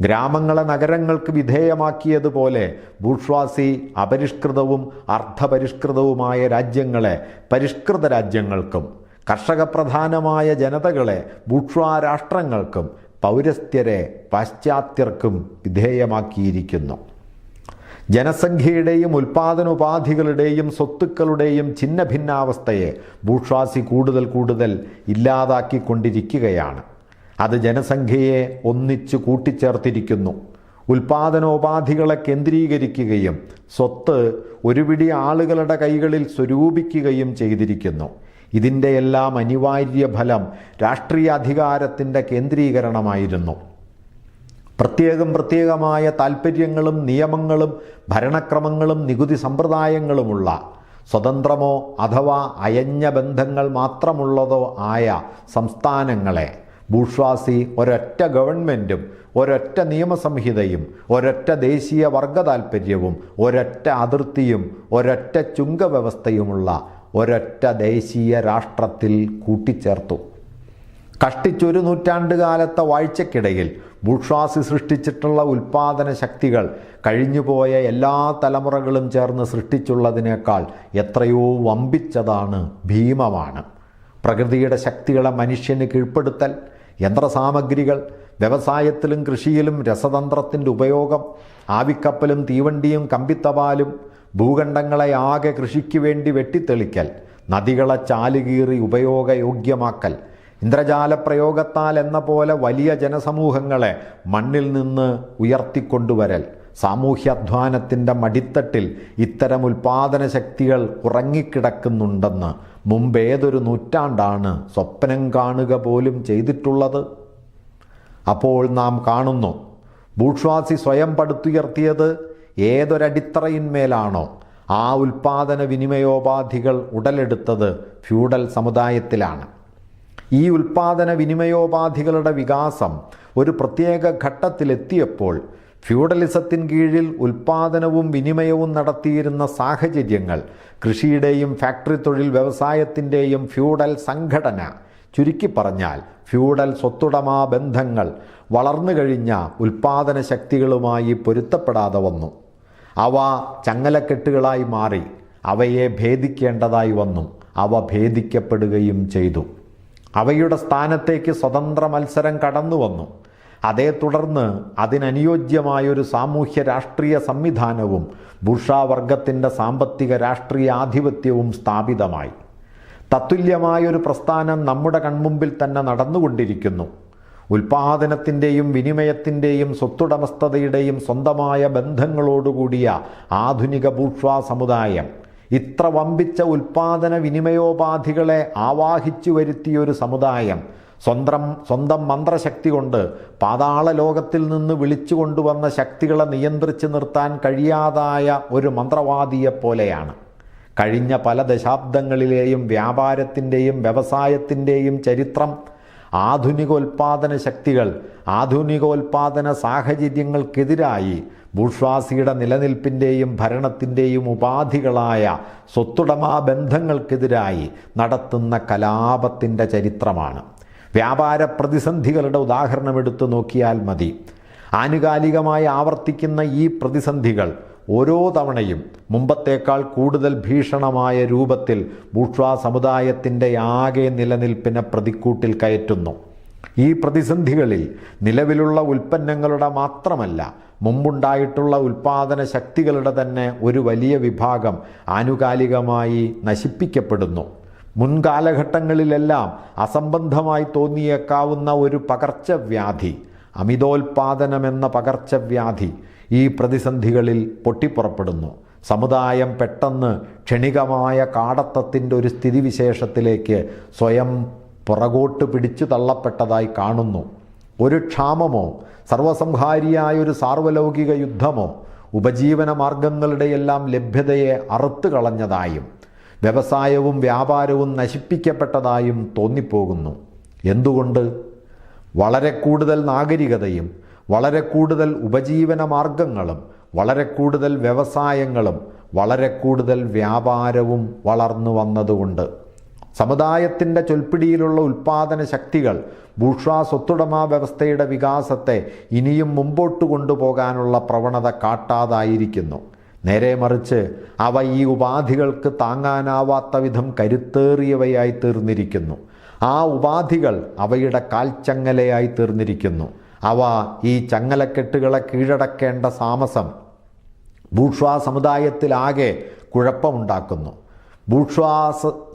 ഗ്രാമങ്ങളെ നഗരങ്ങൾക്ക് വിധേയമാക്കിയതുപോലെ ബൂർഷ്വാസി അപരിഷ്കൃതവും അർദ്ധപരിഷ്കൃതവുമായ രാജ്യങ്ങളെ പരിഷ്കൃത രാജ്യങ്ങൾക്കും കർഷകപ്രധാനമായ ജനതകളെ ബൂർഷ്വാ രാഷ്ട്രങ്ങൾക്കും പൗരസ്ത്യരെ പാശ്ചാത്യർക്കും വിധേയമാക്കിയിരിക്കുന്നു. ജനസംഖ്യയുടെയും ഉൽപാദനോപാധികളുടെയും സ്വത്തുക്കളുടെയും ഛിന്ന ഭിന്നാവസ്ഥയെ ബൂർഷ്വാസി കൂടുതൽ കൂടുതൽ ഇല്ലാതാക്കിക്കൊണ്ടിരിക്കുകയാണ്. അത് ജനസംഖ്യയെ ഒന്നിച്ചു കൂട്ടിച്ചേർത്തിരിക്കുന്നു. ഉൽപാദനോപാധികളെ കേന്ദ്രീകരിക്കുകയും സ്വത്ത് ഒരുപിടി ആളുകളുടെ കൈകളിൽ സ്വരൂപിക്കുകയും ചെയ്തിരിക്കുന്നു. ഇതിൻ്റെയെല്ലാം അനിവാര്യ ഫലം രാഷ്ട്രീയ അധികാരത്തിൻ്റെ കേന്ദ്രീകരണമായിരുന്നു. പ്രത്യേകമായ താൽപ്പര്യങ്ങളും നിയമങ്ങളും ഭരണക്രമങ്ങളും നികുതി സമ്പ്രദായങ്ങളുമുള്ള സ്വതന്ത്രമോ അഥവാ അയഞ്ഞ ബന്ധങ്ങൾ മാത്രമുള്ളതോ ആയ സംസ്ഥാനങ്ങളെ ബൂർഷ്വാസി ഒരൊറ്റ ഗവൺമെൻറ്റും ഒരൊറ്റ നിയമസംഹിതയും ഒരൊറ്റ ദേശീയ വർഗ താൽപ്പര്യവും ഒരൊറ്റ അതിർത്തിയും ഒരൊറ്റ ചുങ്കവ്യവസ്ഥയുമുള്ള ഒരൊറ്റ ദേശീയ രാഷ്ട്രത്തിൽ കൂട്ടിച്ചേർത്തു. കഷ്ടിച്ചൊരു നൂറ്റാണ്ടുകാലത്തെ വാഴ്ചയ്ക്കിടയിൽ ബൂർഷ്വാസി സൃഷ്ടിച്ചിട്ടുള്ള ഉൽപാദന ശക്തികൾ കഴിഞ്ഞുപോയ എല്ലാ തലമുറകളും ചേർന്ന് സൃഷ്ടിച്ചുള്ളതിനേക്കാൾ എത്രയോ വമ്പിച്ചതാണ്, ഭീമമാണ്. പ്രകൃതിയുടെ ശക്തികളെ മനുഷ്യന് കീഴ്പ്പെടുത്തൽ, യന്ത്രസാമഗ്രികൾ, വ്യവസായത്തിലും കൃഷിയിലും രസതന്ത്രത്തിൻ്റെ ഉപയോഗം, ആവിക്കപ്പലും തീവണ്ടിയും കമ്പിത്തപാലും, ഭൂഖണ്ഡങ്ങളെ ആകെ കൃഷിക്ക് വേണ്ടി വെട്ടിത്തെളിക്കൽ, നദികളെ ചാലുകീറി ഉപയോഗയോഗ്യമാക്കൽ, ഇന്ദ്രജാല പ്രയോഗത്താൽ എന്ന പോലെ വലിയ ജനസമൂഹങ്ങളെ മണ്ണിൽ നിന്ന് ഉയർത്തിക്കൊണ്ടുവരൽ, സാമൂഹ്യാധ്വാനത്തിൻ്റെ മടിത്തട്ടിൽ ഇത്തരം ഉൽപാദന ശക്തികൾ ഉറങ്ങിക്കിടക്കുന്നുണ്ടെന്ന് മുമ്പേതൊരു നൂറ്റാണ്ടാണ് സ്വപ്നം കാണുക പോലും ചെയ്തിട്ടുള്ളത്? അപ്പോൾ നാം കാണുന്നു, ബൂർഷ്വാസി സ്വയം പടുത്തുയർത്തിയത് ഏതൊരടിത്തറയിന്മേലാണോ ആ ഉൽപാദന വിനിമയോപാധികൾ ഉടലെടുത്തത് ഫ്യൂഡൽ സമുദായത്തിലാണ്. ഈ ഉൽപാദന വിനിമയോപാധികളുടെ വികാസം ഒരു പ്രത്യേക ഘട്ടത്തിലെത്തിയപ്പോൾ ഫ്യൂഡലിസത്തിൻ കീഴിൽ ഉൽപാദനവും വിനിമയവും നടത്തിയിരുന്ന സാഹചര്യങ്ങൾ കൃഷിയുടെയും ഫാക്ടറി തൊഴിൽ വ്യവസായത്തിൻ്റെയും ഫ്യൂഡൽ സംഘടന, ചുരുക്കി പറഞ്ഞാൽ ഫ്യൂഡൽ സ്വത്തുടമാ ബന്ധങ്ങൾ വളർന്നു കഴിഞ്ഞ ഉൽപാദന ശക്തികളുമായി പൊരുത്തപ്പെടാതെ വന്നു. അവ ചങ്ങലക്കെട്ടുകളായി മാറി. അവയെ ഭേദിക്കേണ്ടതായി വന്നു. അവ ഭേദിക്കപ്പെടുകയും ചെയ്തു. അവയുടെ സ്ഥാനത്തേക്ക് സ്വതന്ത്ര മത്സരം കടന്നു വന്നു. അതേ തുടർന്ന് അതിനനുയോജ്യമായൊരു സാമൂഹ്യ രാഷ്ട്രീയ സംവിധാനവും ബൂർഷ്വാവർഗത്തിൻ്റെ സാമ്പത്തിക രാഷ്ട്രീയ ആധിപത്യവും സ്ഥാപിതമായി. തത്തുല്യമായൊരു പ്രസ്ഥാനം നമ്മുടെ കൺമുമ്പിൽ തന്നെ നടന്നുകൊണ്ടിരിക്കുന്നു. ഉൽപാദനത്തിൻ്റെയും വിനിമയത്തിൻ്റെയും സ്വത്തുടമസ്ഥതയുടെയും സ്വന്തമായ ബന്ധങ്ങളോടുകൂടിയ ആധുനിക ബൂർഷ്വാ സമുദായം ഇത്ര വമ്പിച്ച ഉൽപാദന വിനിമയോപാധികളെ ആവാഹിച്ചു വരുത്തിയൊരു സമുദായം സ്വന്തം മന്ത്രശക്തി കൊണ്ട് പാതാള ലോകത്തിൽ നിന്ന് വിളിച്ചു കൊണ്ടുവന്ന ശക്തികളെ നിയന്ത്രിച്ചു നിർത്താൻ കഴിയാതായ ഒരു മന്ത്രവാദിയെപ്പോലെയാണ്. കഴിഞ്ഞ പല ദശാബ്ദങ്ങളിലെയും വ്യാപാരത്തിൻ്റെയും വ്യവസായത്തിൻ്റെയും ചരിത്രം ആധുനികോൽപാദന ശക്തികൾ ആധുനികോൽപാദന സാഹചര്യങ്ങൾക്കെതിരായി ബൂർഷ്വാസിയുടെ നിലനിൽപ്പിൻ്റെയും ഭരണത്തിൻ്റെയും ഉപാധികളായ സ്വത്തുടമാ ബന്ധങ്ങൾക്കെതിരായി നടത്തുന്ന കലാപത്തിൻ്റെ ചരിത്രമാണ്. വ്യാപാര പ്രതിസന്ധികളുടെ ഉദാഹരണമെടുത്തു നോക്കിയാൽ മതി. ആനുകാലികമായി ആവർത്തിക്കുന്ന ഈ പ്രതിസന്ധികൾ ഓരോ തവണയും മുമ്പത്തേക്കാൾ കൂടുതൽ ഭീഷണമായ രൂപത്തിൽ ബൂർഷ്വാ സമുദായത്തിൻ്റെ ആകെ നിലനിൽപ്പിനെ പ്രതിക്കൂട്ടിൽ കയറ്റുന്നു. ഈ പ്രതിസന്ധികളിൽ നിലവിലുള്ള ഉൽപ്പന്നങ്ങളുടെ മാത്രമല്ല, മുമ്പുണ്ടായിട്ടുള്ള ഉൽപാദന ശക്തികളുടെ തന്നെ ഒരു വലിയ വിഭാഗം ആനുകാലികമായി നശിപ്പിക്കപ്പെടുന്നു. മുൻകാലഘട്ടങ്ങളിലെല്ലാം അസംബന്ധമായി തോന്നിയേക്കാവുന്ന ഒരു പകർച്ചവ്യാധി, അമിതോൽപാദനമെന്ന പകർച്ചവ്യാധി ഈ പ്രതിസന്ധികളിൽ പൊട്ടിപ്പുറപ്പെടുന്നു. സമുദായം പെട്ടെന്ന് ക്ഷണികമായ കാടത്തത്തിൻ്റെ ഒരു സ്ഥിതിവിശേഷത്തിലേക്ക് സ്വയം പുറകോട്ട് പിടിച്ചു തള്ളപ്പെട്ടതായി കാണുന്നു. ഒരു ക്ഷാമമോ സർവസംഹാരിയായൊരു സാർവലൗകിക യുദ്ധമോ ഉപജീവന മാർഗങ്ങളുടെയെല്ലാം ലഭ്യതയെ അറുത്തു കളഞ്ഞതായും വ്യവസായവും വ്യാപാരവും നശിപ്പിക്കപ്പെട്ടതായും തോന്നിപ്പോകുന്നു. എന്തുകൊണ്ട്? വളരെ കൂടുതൽ നാഗരികതയും വളരെ കൂടുതൽ ഉപജീവന മാർഗങ്ങളും വളരെ കൂടുതൽ വ്യവസായങ്ങളും വളരെ കൂടുതൽ വ്യാപാരവും വളർന്നു വന്നതുകൊണ്ട്. സമുദായത്തിൻ്റെ ചൊൽപ്പിടിയിലുള്ള ഉൽപ്പാദന ശക്തികൾ ബൂർഷ്വാ സ്വത്തുടമ വ്യവസ്ഥയുടെ വികാസത്തെ ഇനിയും മുമ്പോട്ട് കൊണ്ടുപോകാനുള്ള പ്രവണത കാട്ടാതായിരിക്കുന്നു. നേരെ മറിച്ച് അവ ഈ ഉപാധികൾക്ക് താങ്ങാനാവാത്ത വിധം കരുത്തേറിയവയായി തീർന്നിരിക്കുന്നു. ആ ഉപാധികൾ അവയുടെ കാൽച്ചങ്ങലയായി തീർന്നിരിക്കുന്നു. അവ ഈ ചങ്ങലക്കെട്ടുകളെ കീഴടക്കേണ്ട താമസം ബൂർഷ്വാ സമുദായത്തിലാകെ കുഴപ്പമുണ്ടാക്കുന്നു. ബൂർഷ്വാ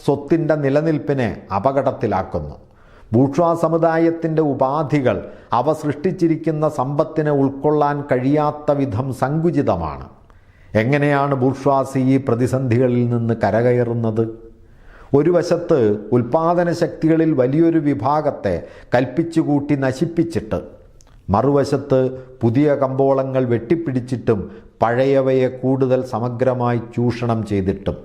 സ്വത്തിൻ്റെ നിലനിൽപ്പിനെ അപകടത്തിലാക്കുന്നു. ബൂർഷ്വാ സമുദായത്തിൻ്റെ ഉപാധികൾ അവ സൃഷ്ടിച്ചിരിക്കുന്ന സമ്പത്തിനെ ഉൾക്കൊള്ളാൻ കഴിയാത്ത വിധം സങ്കുചിതമാണ്. എങ്ങനെയാണ് ബൂർഷ്വാസി ഈ പ്രതിസന്ധികളിൽ നിന്ന് കരകയറുന്നത്? ഒരു വശത്ത് ഉൽപ്പാദന ശക്തികളിൽ വലിയൊരു വിഭാഗത്തെ കൽപ്പിച്ചുകൂട്ടി നശിപ്പിച്ചിട്ട്, മറുവശത്ത് പുതിയ കമ്പോളങ്ങൾ വെട്ടിപ്പിടിച്ചിട്ടും പഴയവയെ കൂടുതൽ സമഗ്രമായി ചൂഷണം ചെയ്തിട്ടും,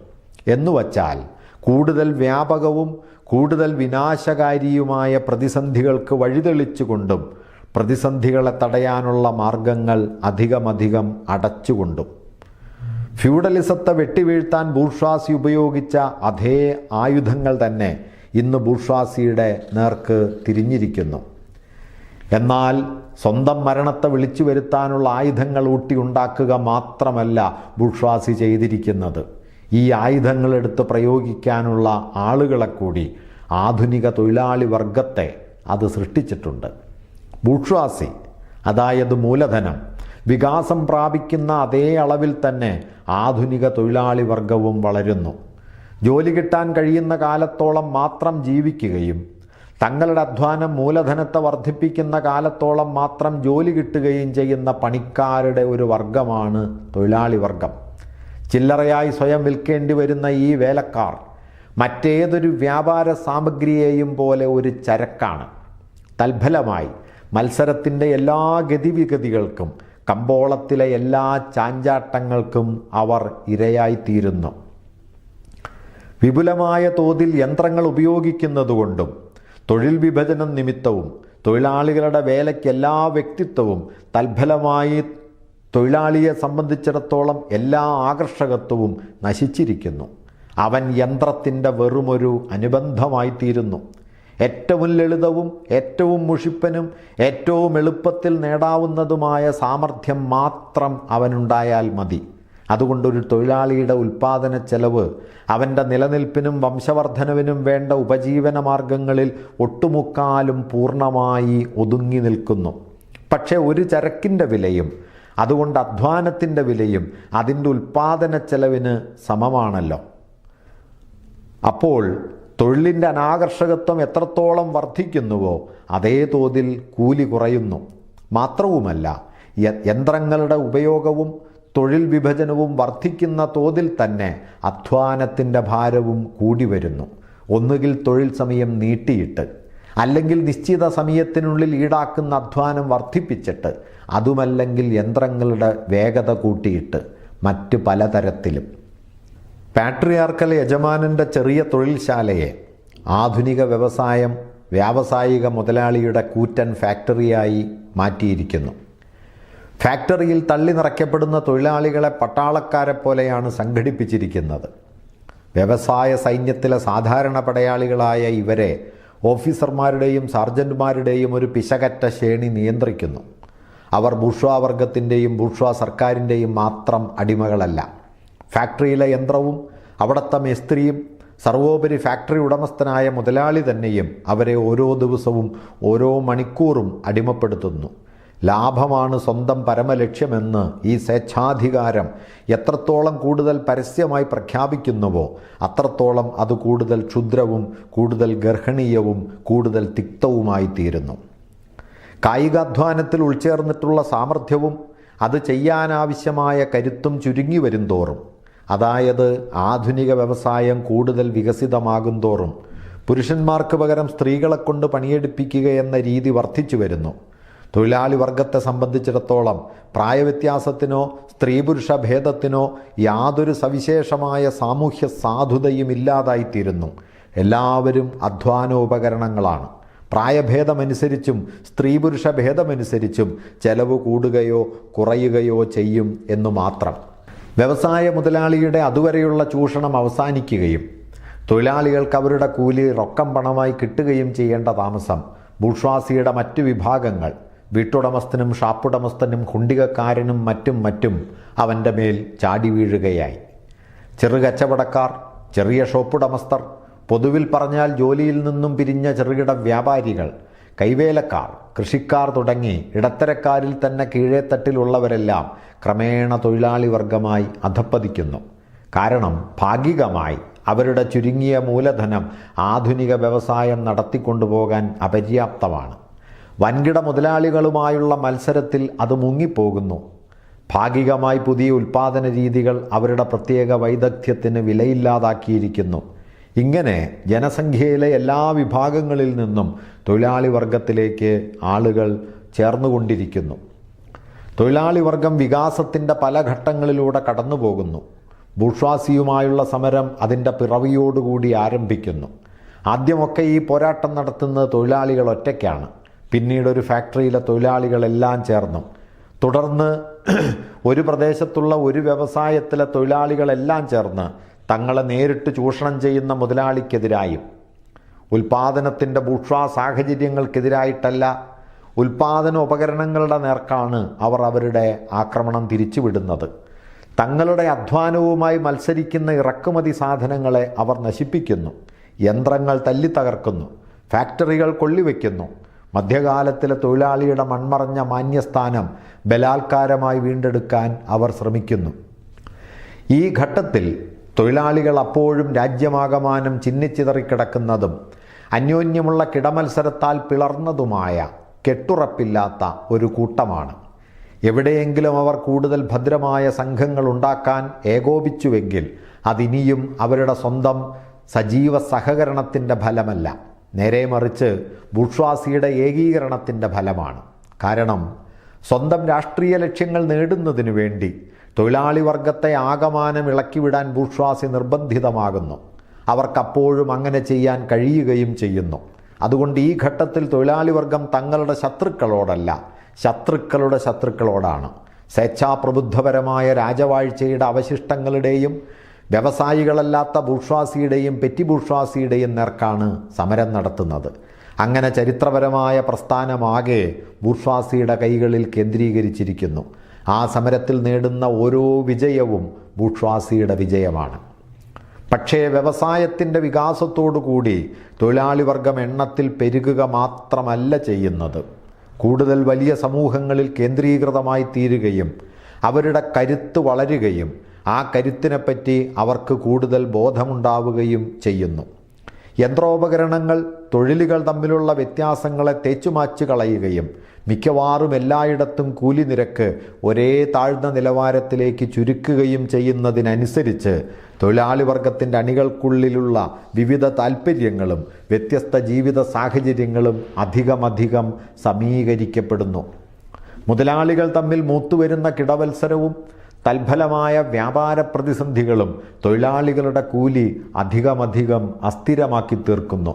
എന്നുവച്ചാൽ കൂടുതൽ വ്യാപകവും കൂടുതൽ വിനാശകാരിയുമായ പ്രതിസന്ധികൾക്ക് വഴിതെളിച്ചുകൊണ്ടും പ്രതിസന്ധികളെ തടയാനുള്ള മാർഗങ്ങൾ അധികമധികം അടച്ചുകൊണ്ടും. ഫ്യൂഡലിസത്തെ വെട്ടിവീഴ്ത്താൻ ബൂർഷ്വാസി ഉപയോഗിച്ച അതേ ആയുധങ്ങൾ തന്നെ ഇന്ന് ബൂർഷ്വാസിയുടെ നേർക്ക് തിരിഞ്ഞിരിക്കുന്നു. എന്നാൽ സ്വന്തം മരണത്തെ വിളിച്ചു വരുത്താനുള്ള ആയുധങ്ങൾ ഊട്ടിയുണ്ടാക്കുക മാത്രമല്ല ബൂർഷ്വാസി ചെയ്തിരിക്കുന്നത്. ഈ ആയുധങ്ങളെടുത്ത് പ്രയോഗിക്കാനുള്ള ആളുകളെ കൂടി, ആധുനിക തൊഴിലാളി വർഗത്തെ അത് സൃഷ്ടിച്ചിട്ടുണ്ട്. ബൂർഷ്വാസി, അതായത് മൂലധനം, വികാസം പ്രാപിക്കുന്ന അതേ അളവിൽ തന്നെ ആധുനിക തൊഴിലാളി വർഗവും വളരുന്നു. ജോലി കിട്ടാൻ കഴിയുന്ന കാലത്തോളം മാത്രം ജീവിക്കുകയും തങ്ങളുടെ അധ്വാനം മൂലധനത്തെ വർദ്ധിപ്പിക്കുന്ന കാലത്തോളം മാത്രം ജോലി കിട്ടുകയും ചെയ്യുന്ന പണിക്കാരുടെ ഒരു വർഗമാണ് തൊഴിലാളി വർഗം. ചില്ലറയായി സ്വയം വിൽക്കേണ്ടി വരുന്ന ഈ വേലക്കാർ മറ്റേതൊരു വ്യാപാര സാമഗ്രിയെയും പോലെ ഒരു ചരക്കാണ്. തൽഫലമായി മത്സരത്തിൻ്റെ എല്ലാ ഗതിവിഗതികൾക്കും കമ്പോളത്തിലെ എല്ലാ ചാഞ്ചാട്ടങ്ങൾക്കും അവർ ഇരയായിത്തീരുന്നു. വിപുലമായ തോതിൽ യന്ത്രങ്ങൾ ഉപയോഗിക്കുന്നതുകൊണ്ടും തൊഴിൽ വിഭജനം നിമിത്തവും തൊഴിലാളികളുടെ വേലയ്ക്ക് എല്ലാ വ്യക്തിത്വവും തൽഫലമായി തൊഴിലാളിയെ സംബന്ധിച്ചിടത്തോളം എല്ലാ ആകർഷകത്വവും നശിച്ചിരിക്കുന്നു. അവൻ യന്ത്രത്തിൻ്റെ വെറുമൊരു അനുബന്ധമായിത്തീരുന്നു. ഏറ്റവും ലളിതവും ഏറ്റവും മുഷിപ്പനും ഏറ്റവും എളുപ്പത്തിൽ നേടാവുന്നതുമായ സാമർഥ്യം മാത്രം അവനുണ്ടായാൽ മതി. അതുകൊണ്ടൊരു തൊഴിലാളിയുടെ ഉൽപ്പാദന ചെലവ് അവൻ്റെ നിലനിൽപ്പിനും വംശവർദ്ധനവിനും വേണ്ട ഉപജീവന മാർഗങ്ങളിൽ ഒട്ടുമുക്കാലും പൂർണ്ണമായി ഒതുങ്ങി നിൽക്കുന്നു. പക്ഷേ ഒരു ചരക്കിൻ്റെ വിലയും അതുകൊണ്ട് അധ്വാനത്തിൻ്റെ വിലയും അതിൻ്റെ ഉൽപ്പാദന ചെലവിന് സമമാണല്ലോ. അപ്പോൾ തൊഴിലിൻ്റെ അനാകർഷകത്വം എത്രത്തോളം വർദ്ധിക്കുന്നുവോ അതേ തോതിൽ കൂലി കുറയുന്നു. മാത്രവുമല്ല, യന്ത്രങ്ങളുടെ ഉപയോഗവും തൊഴിൽ വിഭജനവും വർദ്ധിക്കുന്ന തോതിൽ തന്നെ അധ്വാനത്തിൻ്റെ ഭാരവും കൂടി വരുന്നു. ഒന്നുകിൽ തൊഴിൽ സമയം നീട്ടിയിട്ട്, അല്ലെങ്കിൽ നിശ്ചിത സമയത്തിനുള്ളിൽ ഈടാക്കുന്ന അധ്വാനം വർദ്ധിപ്പിച്ചിട്ട്, അതുമല്ലെങ്കിൽ യന്ത്രങ്ങളുടെ വേഗത കൂട്ടിയിട്ട്, മറ്റ് പലതരത്തിലും. പാട്രിയാർക്കൽ യജമാനൻ്റെ ചെറിയ തൊഴിൽശാലയെ ആധുനിക വ്യാവസായിക മുതലാളിയുടെ കൂറ്റൻ ഫാക്ടറിയായി മാറ്റിയിരിക്കുന്നു. ഫാക്ടറിയിൽ തള്ളി നിറയ്ക്കപ്പെടുന്ന തൊഴിലാളികളെ പട്ടാളക്കാരെ പോലെയാണ് സംഘടിപ്പിച്ചിരിക്കുന്നത്. വ്യവസായ സൈന്യത്തിലെ സാധാരണ പടയാളികളായ ഇവരെ ഓഫീസർമാരുടെയും സാർജന്റുമാരുടെയും ഒരു പിശകറ്റ ശ്രേണി നിയന്ത്രിക്കുന്നു. അവർ ബൂർഷ്വാ വർഗത്തിൻ്റെയും ബൂർഷ്വാ സർക്കാരിൻ്റെയും മാത്രം അടിമകളല്ല. ഫാക്ടറിയിലെ യന്ത്രവും അവിടുത്തെ മേസ്ത്രിയും സർവോപരി ഫാക്ടറി ഉടമസ്ഥനായ മുതലാളി തന്നെയും അവരെ ഓരോ ദിവസവും ഓരോ മണിക്കൂറും അടിമപ്പെടുത്തുന്നു. ലാഭമാണ് സ്വന്തം പരമലക്ഷ്യമെന്ന് ഈ സ്വേച്ഛാധികാരം എത്രത്തോളം കൂടുതൽ പരസ്യമായി പ്രഖ്യാപിക്കുന്നുവോ അത്രത്തോളം അത് കൂടുതൽ ക്ഷുദ്രവും കൂടുതൽ ഗർഹണീയവും കൂടുതൽ തിക്തവുമായി തീരുന്നു. കായികാധ്വാനത്തിൽ ഉൾച്ചേർന്നിട്ടുള്ള സാമർഥ്യവും അത് ചെയ്യാനാവശ്യമായ കരുത്തും ചുരുങ്ങി വരും തോറും, അതായത് ആധുനിക വ്യവസായം കൂടുതൽ വികസിതമാകും തോറും പുരുഷന്മാർക്ക് പകരം സ്ത്രീകളെ കൊണ്ട് പണിയെടുപ്പിക്കുക എന്ന രീതി വർദ്ധിച്ചു വരുന്നു. തൊഴിലാളി വർഗത്തെ സംബന്ധിച്ചിടത്തോളം പ്രായവ്യത്യാസത്തിനോ സ്ത്രീ പുരുഷ ഭേദത്തിനോ യാതൊരു സവിശേഷമായ സാമൂഹ്യ സാധുതയും ഇല്ലാതായിത്തീരുന്നു. എല്ലാവരും അധ്വാനോപകരണങ്ങളാണ്. പ്രായഭേദമനുസരിച്ചും സ്ത്രീ പുരുഷ ഭേദമനുസരിച്ചും ചെലവ് കൂടുകയോ കുറയുകയോ ചെയ്യും എന്നു മാത്രം. വ്യവസായ മുതലാളിയുടെ അതുവരെയുള്ള ചൂഷണം അവസാനിക്കുകയും തൊഴിലാളികൾക്ക് അവരുടെ കൂലി റൊക്കം പണമായി കിട്ടുകയും ചെയ്യേണ്ട താമസം ബൂർഷ്വാസിയുടെ മറ്റു വിഭാഗങ്ങൾ, വീട്ടുടമസ്ഥനും ഷാപ്പുടമസ്ഥനും കുണ്ടികക്കാരനും മറ്റും അവൻ്റെ മേൽ ചാടി വീഴുകയായി. ചെറുകച്ചവടക്കാർ, ചെറിയ ഷോപ്പുടമസ്ഥർ, പൊതുവിൽ പറഞ്ഞാൽ ജോലിയിൽ നിന്നും പിരിഞ്ഞ ചെറുകിട വ്യാപാരികൾ, കൈവേലക്കാർ, കൃഷിക്കാർ തുടങ്ങി ഇടത്തരക്കാരിൽ തന്നെ കീഴേത്തട്ടിലുള്ളവരെല്ലാം ക്രമേണ തൊഴിലാളി വർഗമായി അധപ്പതിക്കുന്നു. കാരണം ഭാഗികമായി അവരുടെ ചുരുങ്ങിയ മൂലധനം ആധുനിക വ്യവസായം നടത്തിക്കൊണ്ടുപോകാൻ അപര്യാപ്തമാണ്. വൻകിട മുതലാളികളുമായുള്ള മത്സരത്തിൽ അത് മുങ്ങിപ്പോകുന്നു. ഭാഗികമായി പുതിയ ഉൽപ്പാദന രീതികൾ അവരുടെ പ്രത്യേക വൈദഗ്ധ്യത്തിന് വിലയില്ലാതാക്കിയിരിക്കുന്നു. ഇങ്ങനെ ജനസംഖ്യയിലെ എല്ലാ വിഭാഗങ്ങളിൽ നിന്നും തൊഴിലാളി വർഗത്തിലേക്ക് ആളുകൾ ചേർന്നുകൊണ്ടിരിക്കുന്നു. തൊഴിലാളി വർഗം വികാസത്തിൻ്റെ പല ഘട്ടങ്ങളിലൂടെ കടന്നു പോകുന്നു. ബൂർഷ്വാസിയുമായുള്ള സമരം അതിൻ്റെ പിറവിയോടുകൂടി ആരംഭിക്കുന്നു. ആദ്യമൊക്കെ ഈ പോരാട്ടം നടത്തുന്നത് തൊഴിലാളികൾ ഒറ്റയ്ക്കാണ്. പിന്നീട് ഒരു ഫാക്ടറിയിലെ തൊഴിലാളികളെല്ലാം ചേർന്നു. തുടർന്ന് ഒരു പ്രദേശത്തുള്ള ഒരു വ്യവസായത്തിലെ തൊഴിലാളികളെല്ലാം ചേർന്ന് തങ്ങളെ നേരിട്ട് ചൂഷണം ചെയ്യുന്ന മുതലാളിക്കെതിരായും, ഉൽപ്പാദനത്തിൻ്റെ ബൂർഷ്വാ സാഹചര്യങ്ങൾക്കെതിരായിട്ടല്ല, ഉൽപ്പാദന ഉപകരണങ്ങളുടെ നേർക്കാണ് അവർ അവരുടെ ആക്രമണം തിരിച്ചുവിടുന്നത്. തങ്ങളുടെ അധ്വാനവുമായി മത്സരിക്കുന്ന ഇറക്കുമതി സാധനങ്ങളെ അവർ നശിപ്പിക്കുന്നു. യന്ത്രങ്ങൾ തല്ലിത്തകർക്കുന്നു. ഫാക്ടറികൾ കൊള്ളിവെക്കുന്നു. മധ്യകാലത്തിലെ തൊഴിലാളിയുടെ മൺമറഞ്ഞ മാന്യസ്ഥാനം ബലാത്കാരമായി വീണ്ടെടുക്കാൻ അവർ ശ്രമിക്കുന്നു. ഈ ഘട്ടത്തിൽ തൊഴിലാളികൾ അപ്പോഴും രാജ്യമാകമാനം ചിന്നിച്ചിതറിക്കിടക്കുന്നതും അന്യോന്യമുള്ള കിടമത്സരത്താൽ പിളർന്നതുമായ കെട്ടുറപ്പില്ലാത്ത ഒരു കൂട്ടമാണ്. എവിടെയെങ്കിലും അവർ കൂടുതൽ ഭദ്രമായ സംഘങ്ങൾ ഉണ്ടാക്കാൻ ഏകോപിച്ചുവെങ്കിൽ അതിനിയും അവരുടെ സ്വന്തം സജീവ സഹകരണത്തിൻ്റെ ഫലമല്ല, നേരെ മറിച്ച് ബൂർഷ്വാസിയുടെ ഏകീകരണത്തിൻ്റെ ഫലമാണ്. കാരണം സ്വന്തം രാഷ്ട്രീയ ലക്ഷ്യങ്ങൾ നേടുന്നതിനു വേണ്ടി തൊഴിലാളി വർഗത്തെ ആകമാനം ഇളക്കിവിടാൻ ബൂർഷ്വാസി നിർബന്ധിതമാകുന്നു. അവർക്കപ്പോഴും അങ്ങനെ ചെയ്യാൻ കഴിയുകയും ചെയ്യുന്നു. അതുകൊണ്ട് ഈ ഘട്ടത്തിൽ തൊഴിലാളി വർഗം തങ്ങളുടെ ശത്രുക്കളോടല്ല, ശത്രുക്കളുടെ ശത്രുക്കളോടാണ്. സ്വേച്ഛാപ്രബുദ്ധപരമായ രാജവാഴ്ചയുടെ അവശിഷ്ടങ്ങളുടെയും വ്യവസായികളല്ലാത്ത ബൂർഷ്വാസിയുടെയും പെറ്റി ബൂർഷ്വാസിയുടെയും നേർക്കാണ് സമരം നടത്തുന്നത്. അങ്ങനെ ചരിത്രപരമായ പ്രസ്ഥാനമാകെ ബൂർഷ്വാസിയുടെ കൈകളിൽ കേന്ദ്രീകരിച്ചിരിക്കുന്നു. ആ സമരത്തിൽ നേടുന്ന ഓരോ വിജയവും ബൂർഷ്വാസിയുടെ വിജയമാണ്. പക്ഷേ വ്യവസായത്തിൻ്റെ വികാസത്തോടുകൂടി തൊഴിലാളി വർഗം എണ്ണത്തിൽ പെരുകുക മാത്രമല്ല ചെയ്യുന്നത്, കൂടുതൽ വലിയ സമൂഹങ്ങളിൽ കേന്ദ്രീകൃതമായി തീരുകയും അവരുടെ കരുത്ത് വളരുകയും ആ കരുത്തിനെപ്പറ്റി അവർക്ക് കൂടുതൽ ബോധമുണ്ടാവുകയും ചെയ്യുന്നു. യന്ത്രോപകരണങ്ങൾ തൊഴിലുകൾ തമ്മിലുള്ള വ്യത്യാസങ്ങളെ തേച്ചുമാച്ചു കളയുകയും മിക്കവാറും എല്ലായിടത്തും കൂലി നിരക്ക് ഒരേ താഴ്ന്ന നിലവാരത്തിലേക്ക് ചുരുക്കുകയും ചെയ്യുന്നതിനനുസരിച്ച് തൊഴിലാളി വർഗത്തിൻ്റെ അണികൾക്കുള്ളിലുള്ള വിവിധ താൽപ്പര്യങ്ങളും വ്യത്യസ്ത ജീവിത സാഹചര്യങ്ങളും അധികം സമീകരിക്കപ്പെടുന്നു. മുതലാളികൾ തമ്മിൽ മൂത്തുവരുന്ന കിടവത്സരവും തൽഫലമായ വ്യാപാര പ്രതിസന്ധികളും തൊഴിലാളികളുടെ കൂലി അധികം അസ്ഥിരമാക്കി തീർക്കുന്നു.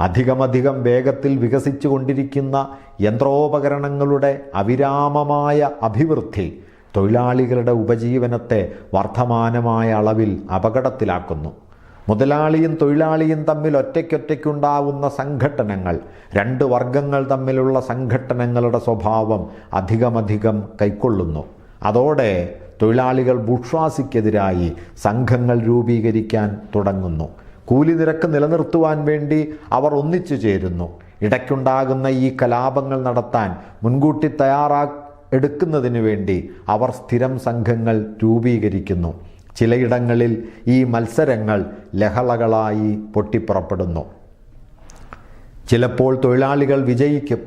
അധികം വേഗത്തിൽ വികസിച്ചു കൊണ്ടിരിക്കുന്ന യന്ത്രോപകരണങ്ങളുടെ അവിരാമമായ അഭിവൃദ്ധി തൊഴിലാളികളുടെ ഉപജീവനത്തെ വർദ്ധമാനമായ അളവിൽ അപകടത്തിലാക്കുന്നു. മുതലാളിയും തൊഴിലാളിയും തമ്മിൽ ഒറ്റയ്ക്കൊറ്റയ്ക്കുണ്ടാവുന്ന സംഘട്ടനങ്ങൾ രണ്ട് വർഗങ്ങൾ തമ്മിലുള്ള സംഘട്ടനങ്ങളുടെ സ്വഭാവം അധികം കൈക്കൊള്ളുന്നു. അതോടെ തൊഴിലാളികൾ ബൂർഷ്വാസിക്കെതിരായി സംഘങ്ങൾ രൂപീകരിക്കാൻ തുടങ്ങുന്നു. കൂലി നിരക്ക് നിലനിർത്തുവാൻ വേണ്ടി അവർ ഒന്നിച്ചു ചേരുന്നു. ഇടയ്ക്കുണ്ടാകുന്ന ഈ കലാപങ്ങൾ നടത്താൻ മുൻകൂട്ടി എടുക്കുന്നതിന് വേണ്ടി അവർ സ്ഥിരം സംഘങ്ങൾ രൂപീകരിക്കുന്നു. ചിലയിടങ്ങളിൽ ഈ മത്സരങ്ങൾ ലഹളകളായി പൊട്ടിപ്പുറപ്പെടുന്നു. ചിലപ്പോൾ തൊഴിലാളികൾ വിജയിക്കും,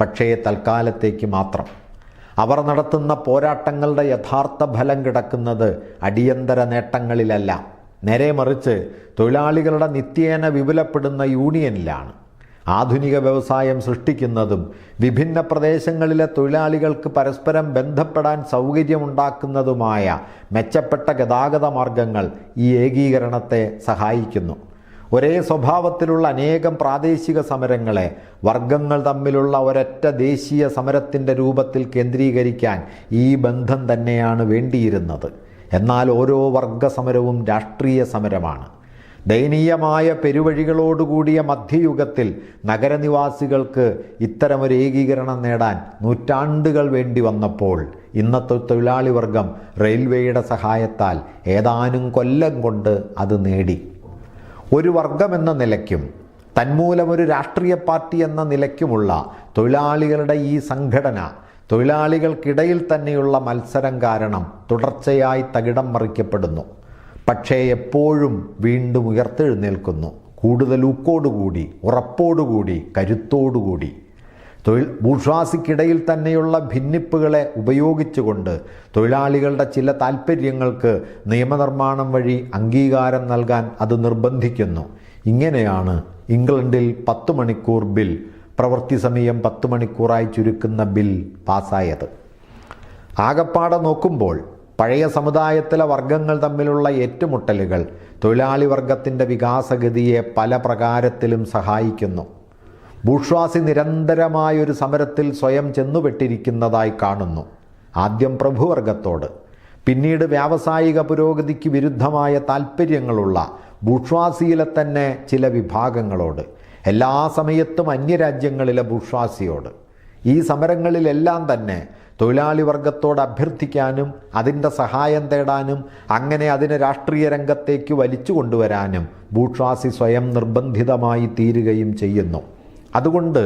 പക്ഷേ തൽക്കാലത്തേക്ക് മാത്രം. അവർ നടത്തുന്ന പോരാട്ടങ്ങളുടെ യഥാർത്ഥ ഫലം കിടക്കുന്നത് അടിയന്തര നേട്ടങ്ങളിലല്ല, നേരെ മറിച്ച് തൊഴിലാളികളുടെ നിത്യേന വിപുലപ്പെടുന്ന യൂണിയനിലാണ്. ആധുനിക വ്യവസായം സൃഷ്ടിക്കുന്നതും വിഭിന്ന പ്രദേശങ്ങളിലെ തൊഴിലാളികൾക്ക് പരസ്പരം ബന്ധപ്പെടാൻ സൗകര്യമുണ്ടാക്കുന്നതുമായ മെച്ചപ്പെട്ട ഗതാഗത മാർഗങ്ങൾ ഈ ഏകീകരണത്തെ സഹായിക്കുന്നു. ഒരേ സ്വഭാവത്തിലുള്ള അനേകം പ്രാദേശിക സമരങ്ങളെ വർഗങ്ങൾ തമ്മിലുള്ള ഒരൊറ്റ ദേശീയ സമരത്തിൻ്റെ രൂപത്തിൽ കേന്ദ്രീകരിക്കാൻ ഈ ബന്ധം തന്നെയാണ് വേണ്ടിയിരുന്നത്. എന്നാൽ ഓരോ വർഗ സമരവും രാഷ്ട്രീയ സമരമാണ്. ദയനീയമായ പെരുവഴികളോടുകൂടിയ മധ്യയുഗത്തിൽ നഗരനിവാസികൾക്ക് ഇത്തരമൊരു ഏകീകരണം നേടാൻ നൂറ്റാണ്ടുകൾ വേണ്ടി വന്നപ്പോൾ ഇന്നത്തെ തൊഴിലാളി വർഗം റെയിൽവേയുടെ സഹായത്താൽ ഏതാനും കൊല്ലം കൊണ്ട് അത് നേടി. ഒരു വർഗമെന്ന നിലയ്ക്കും തന്മൂലം ഒരു രാഷ്ട്രീയ പാർട്ടി എന്ന നിലയ്ക്കുമുള്ള തൊഴിലാളികളുടെ ഈ സംഘടന തൊഴിലാളികൾക്കിടയിൽ തന്നെയുള്ള മത്സരം കാരണം തുടർച്ചയായി തകിടം മറിക്കപ്പെടുന്നു. പക്ഷേ എപ്പോഴും വീണ്ടും ഉയർത്തെഴുന്നേൽക്കുന്നു, കൂടുതൽ ഊക്കോടുകൂടി, ഉറപ്പോടുകൂടി, കരുത്തോടുകൂടി. ബൂർഷ്വാസിക്കിടയിൽ തന്നെയുള്ള ഭിന്നിപ്പുകളെ ഉപയോഗിച്ചുകൊണ്ട് തൊഴിലാളികളുടെ ചില താൽപ്പര്യങ്ങൾക്ക് നിയമനിർമ്മാണം വഴി അംഗീകാരം നൽകാൻ അത് നിർബന്ധിക്കുന്നു. ഇങ്ങനെയാണ് ഇംഗ്ലണ്ടിൽ 10 മണിക്കൂർ ബിൽ, പ്രവൃത്തി സമയം 10 മണിക്കൂറായി ചുരുക്കുന്ന ബിൽ പാസ്സായത്. ആകപ്പാടെ നോക്കുമ്പോൾ പഴയ സമുദായത്തിലെ വർഗങ്ങൾ തമ്മിലുള്ള ഏറ്റുമുട്ടലുകൾ തൊഴിലാളി വർഗത്തിൻ്റെ വികാസഗതിയെ പല പ്രകാരത്തിലും സഹായിക്കുന്നു. ബൂർഷ്വാസി നിരന്തരമായൊരു സമരത്തിൽ സ്വയം ചെന്നുപെട്ടിരിക്കുന്നതായി കാണുന്നു. ആദ്യം പ്രഭുവർഗത്തോട്, പിന്നീട് വ്യാവസായിക പുരോഗതിക്ക് വിരുദ്ധമായ താൽപ്പര്യങ്ങളുള്ള ബൂർഷ്വാസിയിലെ തന്നെ ചില വിഭാഗങ്ങളോട്, എല്ലാ സമയത്തും അന്യരാജ്യങ്ങളിലെ ബൂർഷ്വാസിയോട്. ഈ സമരങ്ങളിലെല്ലാം തന്നെ തൊഴിലാളി വർഗത്തോട് അഭ്യർത്ഥിക്കാനും അതിൻ്റെ സഹായം തേടാനും അങ്ങനെ അതിനെ രാഷ്ട്രീയ രംഗത്തേക്ക് വലിച്ചു കൊണ്ടുവരാനും ബൂർഷ്വാസി സ്വയം നിർബന്ധിതമായി തീരുകയും ചെയ്യുന്നു. അതുകൊണ്ട്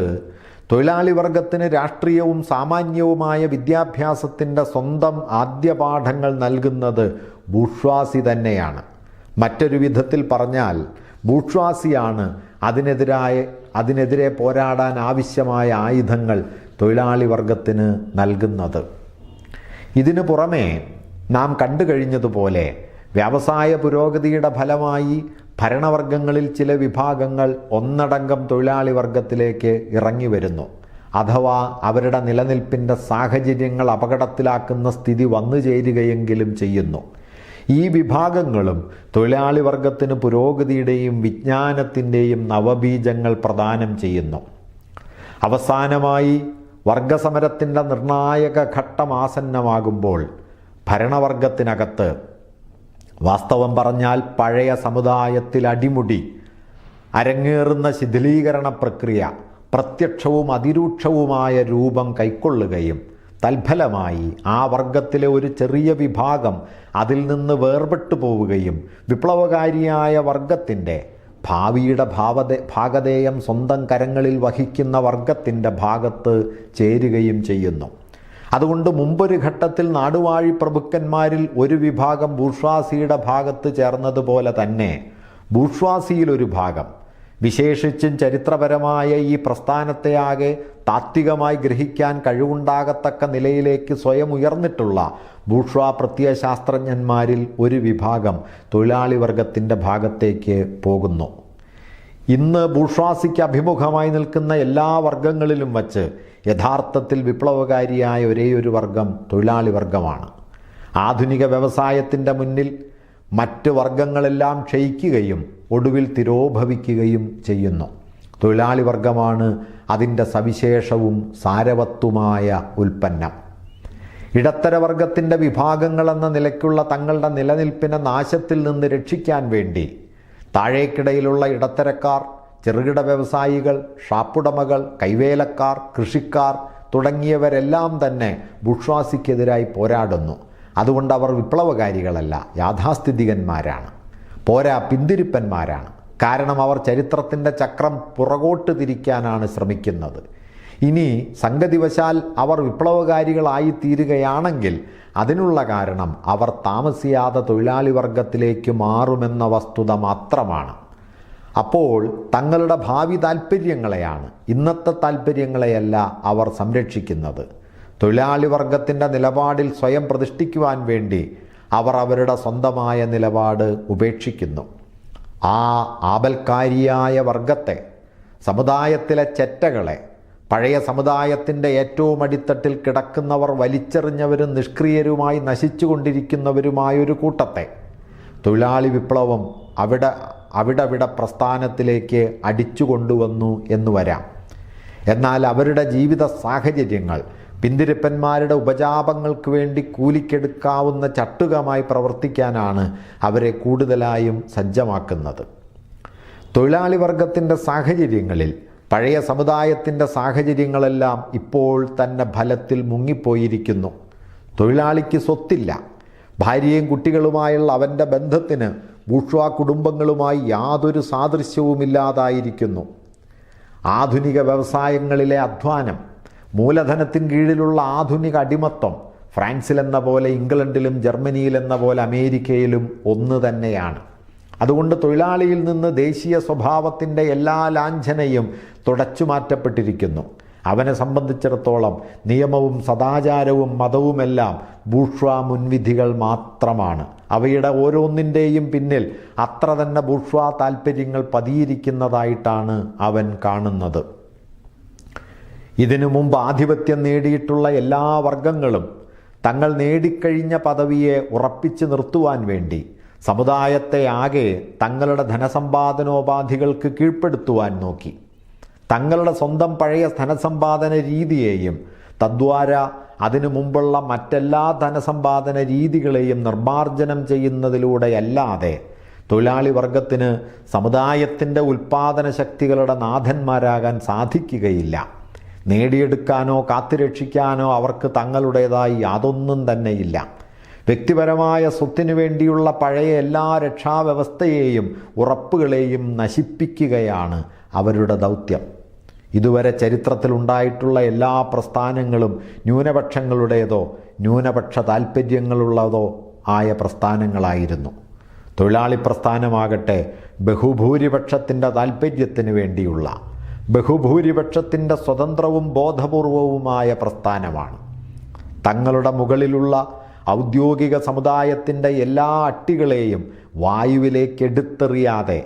തൊഴിലാളി വർഗത്തിന് രാഷ്ട്രീയവും സാമാന്യവുമായ വിദ്യാഭ്യാസത്തിൻ്റെ സ്വന്തം ആദ്യ പാഠങ്ങൾ നൽകുന്നത് ബൂർഷ്വാസി തന്നെയാണ്. മറ്റൊരു വിധത്തിൽ പറഞ്ഞാൽ ബൂർഷ്വാസിയാണ് അതിനെതിരെ പോരാടാൻ ആവശ്യമായ ആയുധങ്ങൾ തൊഴിലാളി വർഗത്തിന് നൽകുന്നത്. ഇതിനു പുറമെ നാം കണ്ടു കഴിഞ്ഞതുപോലെ വ്യവസായ പുരോഗതിയുടെ ഫലമായി ഭരണവർഗങ്ങളിൽ ചില വിഭാഗങ്ങൾ ഒന്നടങ്കം തൊഴിലാളി വർഗത്തിലേക്ക് ഇറങ്ങി വരുന്നു. അഥവാ അവരുടെ നിലനിൽപ്പിൻ്റെ സാഹചര്യങ്ങൾ അപകടത്തിലാക്കുന്ന സ്ഥിതി വന്നു ചേരുകയെങ്കിലും ചെയ്യുന്നു. ഈ വിഭാഗങ്ങളും തൊഴിലാളി വർഗത്തിന് പുരോഗതിയുടെയും വിജ്ഞാനത്തിൻ്റെയും നവബീജങ്ങൾ പ്രദാനം ചെയ്യുന്നു. അവസാനമായി വർഗസമരത്തിൻ്റെ നിർണായക ഘട്ടം ആസന്നമാകുമ്പോൾ ഭരണവർഗത്തിനകത്ത്, വാസ്തവം പറഞ്ഞാൽ പഴയ സമുദായത്തിൽ അടിമുടി അരങ്ങേറുന്ന ശിഥിലീകരണ പ്രക്രിയ പ്രത്യക്ഷവും അതിരൂക്ഷവുമായ രൂപം കൈക്കൊള്ളുകയും തൽഫലമായി ആ വർഗത്തിലെ ഒരു ചെറിയ വിഭാഗം അതിൽ നിന്ന് വേർപെട്ടു പോവുകയും വിപ്ലവകാരിയായ വർഗത്തിൻ്റെ ഭാവിയുടെ ഭാഗധേയം സ്വന്തം കരങ്ങളിൽ വഹിക്കുന്ന വർഗത്തിൻ്റെ ഭാഗത്ത് ചേരുകയും ചെയ്യുന്നു. അതുകൊണ്ട് മുമ്പൊരു ഘട്ടത്തിൽ നാടുവാഴി പ്രഭുക്കന്മാരിൽ ഒരു വിഭാഗം ബൂർഷ്വാസിയുടെ ഭാഗത്ത് ചേർന്നതുപോലെ തന്നെ ബൂർഷ്വാസിയിലൊരു ഭാഗം, വിശേഷിച്ചും ചരിത്രപരമായ ഈ പ്രസ്ഥാനത്തെയാകെ താത്വികമായി ഗ്രഹിക്കാൻ കഴിവുണ്ടാകത്തക്ക നിലയിലേക്ക് സ്വയം ഉയർന്നിട്ടുള്ള ബൂർഷ്വാ പ്രത്യയശാസ്ത്രജ്ഞന്മാരിൽ ഒരു വിഭാഗം തൊഴിലാളി വർഗത്തിൻ്റെ ഭാഗത്തേക്ക് പോകുന്നു. ഇന്ന് ബൂർഷ്വാസിക്ക് അഭിമുഖമായി നിൽക്കുന്ന എല്ലാ വർഗങ്ങളിലും വച്ച് യഥാർത്ഥത്തിൽ വിപ്ലവകാരിയായ ഒരേയൊരു വർഗം തൊഴിലാളി വർഗമാണ്. ആധുനിക വ്യവസായത്തിൻ്റെ മുന്നിൽ മറ്റ് വർഗങ്ങളെല്ലാം ക്ഷയിക്കുകയും ഒടുവിൽ തിരോഭവിക്കുകയും ചെയ്യുന്നു. തൊഴിലാളി വർഗമാണ് അതിൻ്റെ സവിശേഷവും സാരവത്തുമായ ഉൽപ്പന്നം. ഇടത്തരവർഗത്തിൻ്റെ വിഭാഗങ്ങളെന്ന നിലയ്ക്കുള്ള തങ്ങളുടെ നിലനിൽപ്പിനെ നാശത്തിൽ നിന്ന് രക്ഷിക്കാൻ വേണ്ടി താഴേക്കിടയിലുള്ള ഇടത്തരക്കാർ, ചെറുകിട വ്യവസായികൾ, ഷാപ്പുടമകൾ, കൈവേലക്കാർ, കൃഷിക്കാർ തുടങ്ങിയവരെല്ലാം തന്നെ ബൂർഷ്വാസിക്കെതിരായി പോരാടുന്നു. അതുകൊണ്ട് അവർ വിപ്ലവകാരികളല്ല, യാഥാസ്ഥിതികന്മാരാണ്. പോരാ, പിന്തിരിപ്പന്മാരാണ്. കാരണം അവർ ചരിത്രത്തിൻ്റെ ചക്രം പുറകോട്ട് തിരിക്കാനാണ് ശ്രമിക്കുന്നത്. ഇനി സംഗതിവശാൽ അവർ വിപ്ലവകാരികളായി തീരുകയാണെങ്കിൽ അതിനുള്ള കാരണം അവർ താമസിയാതെ തൊഴിലാളി വർഗത്തിലേക്ക് മാറുമെന്ന വസ്തുത മാത്രമാണ്. അപ്പോൾ തങ്ങളുടെ ഭാവി താൽപ്പര്യങ്ങളെയാണ്, ഇന്നത്തെ താൽപ്പര്യങ്ങളെയല്ല അവർ സംരക്ഷിക്കുന്നത്. തൊഴിലാളി വർഗത്തിൻ്റെ നിലപാടിൽ സ്വയം പ്രതിഷ്ഠിക്കുവാൻ വേണ്ടി അവർ അവരുടെ സ്വന്തമായ നിലപാട് ഉപേക്ഷിക്കുന്നു. ആ ആപൽക്കാരിയായ വർഗത്തെ, സമുദായത്തിലെ ചെറ്റകളെ, പഴയ സമുദായത്തിൻ്റെ ഏറ്റവും അടിത്തട്ടിൽ കിടക്കുന്നവർ വലിച്ചെറിഞ്ഞവരും നിഷ്ക്രിയരുമായി നശിച്ചുകൊണ്ടിരിക്കുന്നവരുമായൊരു കൂട്ടത്തെ തൊഴിലാളി വിപ്ലവം അവിടെ പ്രസ്ഥാനത്തിലേക്ക് അടിച്ചു കൊണ്ടുവന്നു എന്ന് വരാം. എന്നാൽ അവരുടെ ജീവിത സാഹചര്യങ്ങൾ പിന്തിരിപ്പന്മാരുടെ ഉപജാപങ്ങൾക്ക് വേണ്ടി കൂലിക്കെടുക്കാവുന്ന ചട്ടുകമായി പ്രവർത്തിക്കാനാണ് അവരെ കൂടുതലായും സജ്ജമാക്കുന്നത്. തൊഴിലാളി വർഗത്തിൻ്റെ സാഹചര്യങ്ങളിൽ പഴയ സമുദായത്തിൻ്റെ സാഹചര്യങ്ങളെല്ലാം ഇപ്പോൾ തന്നെ ഫലത്തിൽ മുങ്ങിപ്പോയിരിക്കുന്നു. തൊഴിലാളിക്ക് സ്വത്തില്ല. ഭാര്യയും കുട്ടികളുമായുള്ള അവൻ്റെ ബന്ധത്തിന് ബൂർഷ്വാ കുടുംബങ്ങളുമായി യാതൊരു സാദൃശ്യവുമില്ലാതായിരിക്കുന്നു. ആധുനിക വ്യവസായങ്ങളിലെ അധ്വാനം, മൂലധനത്തിന് കീഴിലുള്ള ആധുനിക അടിമത്വം ഫ്രാൻസിലെന്ന പോലെ ഇംഗ്ലണ്ടിലും ജർമ്മനിയിലെന്ന പോലെ അമേരിക്കയിലും ഒന്ന് തന്നെയാണ്. അതുകൊണ്ട് തൊഴിലാളിയിൽ നിന്ന് ദേശീയ സ്വഭാവത്തിൻ്റെ എല്ലാ ലാഞ്ചനയും തുടച്ചു മാറ്റപ്പെട്ടിരിക്കുന്നു. അവനെ സംബന്ധിച്ചിടത്തോളം നിയമവും സദാചാരവും മതവുമെല്ലാം ബൂർഷ്വാ മുൻവിധികൾ മാത്രമാണ്. അവയുടെ ഓരോന്നിൻ്റെയും പിന്നിൽ അത്ര തന്നെ ബൂർഷ്വാ താൽപ്പര്യങ്ങൾ പതിയിരിക്കുന്നതായിട്ടാണ് അവൻ കാണുന്നത്. ഇതിനു മുമ്പ് ആധിപത്യം നേടിയിട്ടുള്ള എല്ലാ വർഗങ്ങളും തങ്ങൾ നേടിക്കഴിഞ്ഞ പദവിയെ ഉറപ്പിച്ചു നിർത്തുവാൻ വേണ്ടി സമുദായത്തെ ആകെ തങ്ങളുടെ ധനസമ്പാദനോപാധികൾക്ക് കീഴ്പ്പെടുത്തുവാൻ നോക്കി. തങ്ങളുടെ സ്വന്തം പഴയ ധനസമ്പാദന രീതിയെയും തദ്വാര അതിനു മുമ്പുള്ള മറ്റെല്ലാ ധനസമ്പാദന രീതികളെയും നിർമ്മാർജ്ജനം ചെയ്യുന്നതിലൂടെയല്ലാതെ തൊഴിലാളി വർഗത്തിന് സമുദായത്തിൻ്റെ ഉൽപ്പാദന ശക്തികളുടെ നാഥന്മാരാകാൻ സാധിക്കുകയില്ല. നേടിയെടുക്കാനോ കാത്തുരക്ഷിക്കാനോ അവർക്ക് തങ്ങളുടേതായി യാതൊന്നും തന്നെയില്ല. വ്യക്തിപരമായ സ്വത്തിനു വേണ്ടിയുള്ള പഴയ എല്ലാ രക്ഷാവ്യവസ്ഥയെയും ഉറപ്പുകളെയും നശിപ്പിക്കുകയാണ് അവരുടെ ദൗത്യം. ഇതുവരെ ചരിത്രത്തിലുണ്ടായിട്ടുള്ള എല്ലാ പ്രസ്ഥാനങ്ങളും ന്യൂനപക്ഷങ്ങളുടേതോ ന്യൂനപക്ഷ താൽപ്പര്യങ്ങളുള്ളതോ ആയ പ്രസ്ഥാനങ്ങളായിരുന്നു. തൊഴിലാളി പ്രസ്ഥാനമാകട്ടെ ബഹുഭൂരിപക്ഷത്തിൻ്റെ താൽപ്പര്യത്തിന് വേണ്ടിയുള്ള, ബഹുഭൂരിപക്ഷത്തിൻ്റെ സ്വതന്ത്രവും ബോധപൂർവവുമായ പ്രസ്ഥാനമാണ്. തങ്ങളുടെ മുകളിലുള്ള ഔദ്യോഗിക സമുദായത്തിൻ്റെ എല്ലാ അട്ടികളെയും വായുവിലേക്ക് എടുത്തെറിയാതെ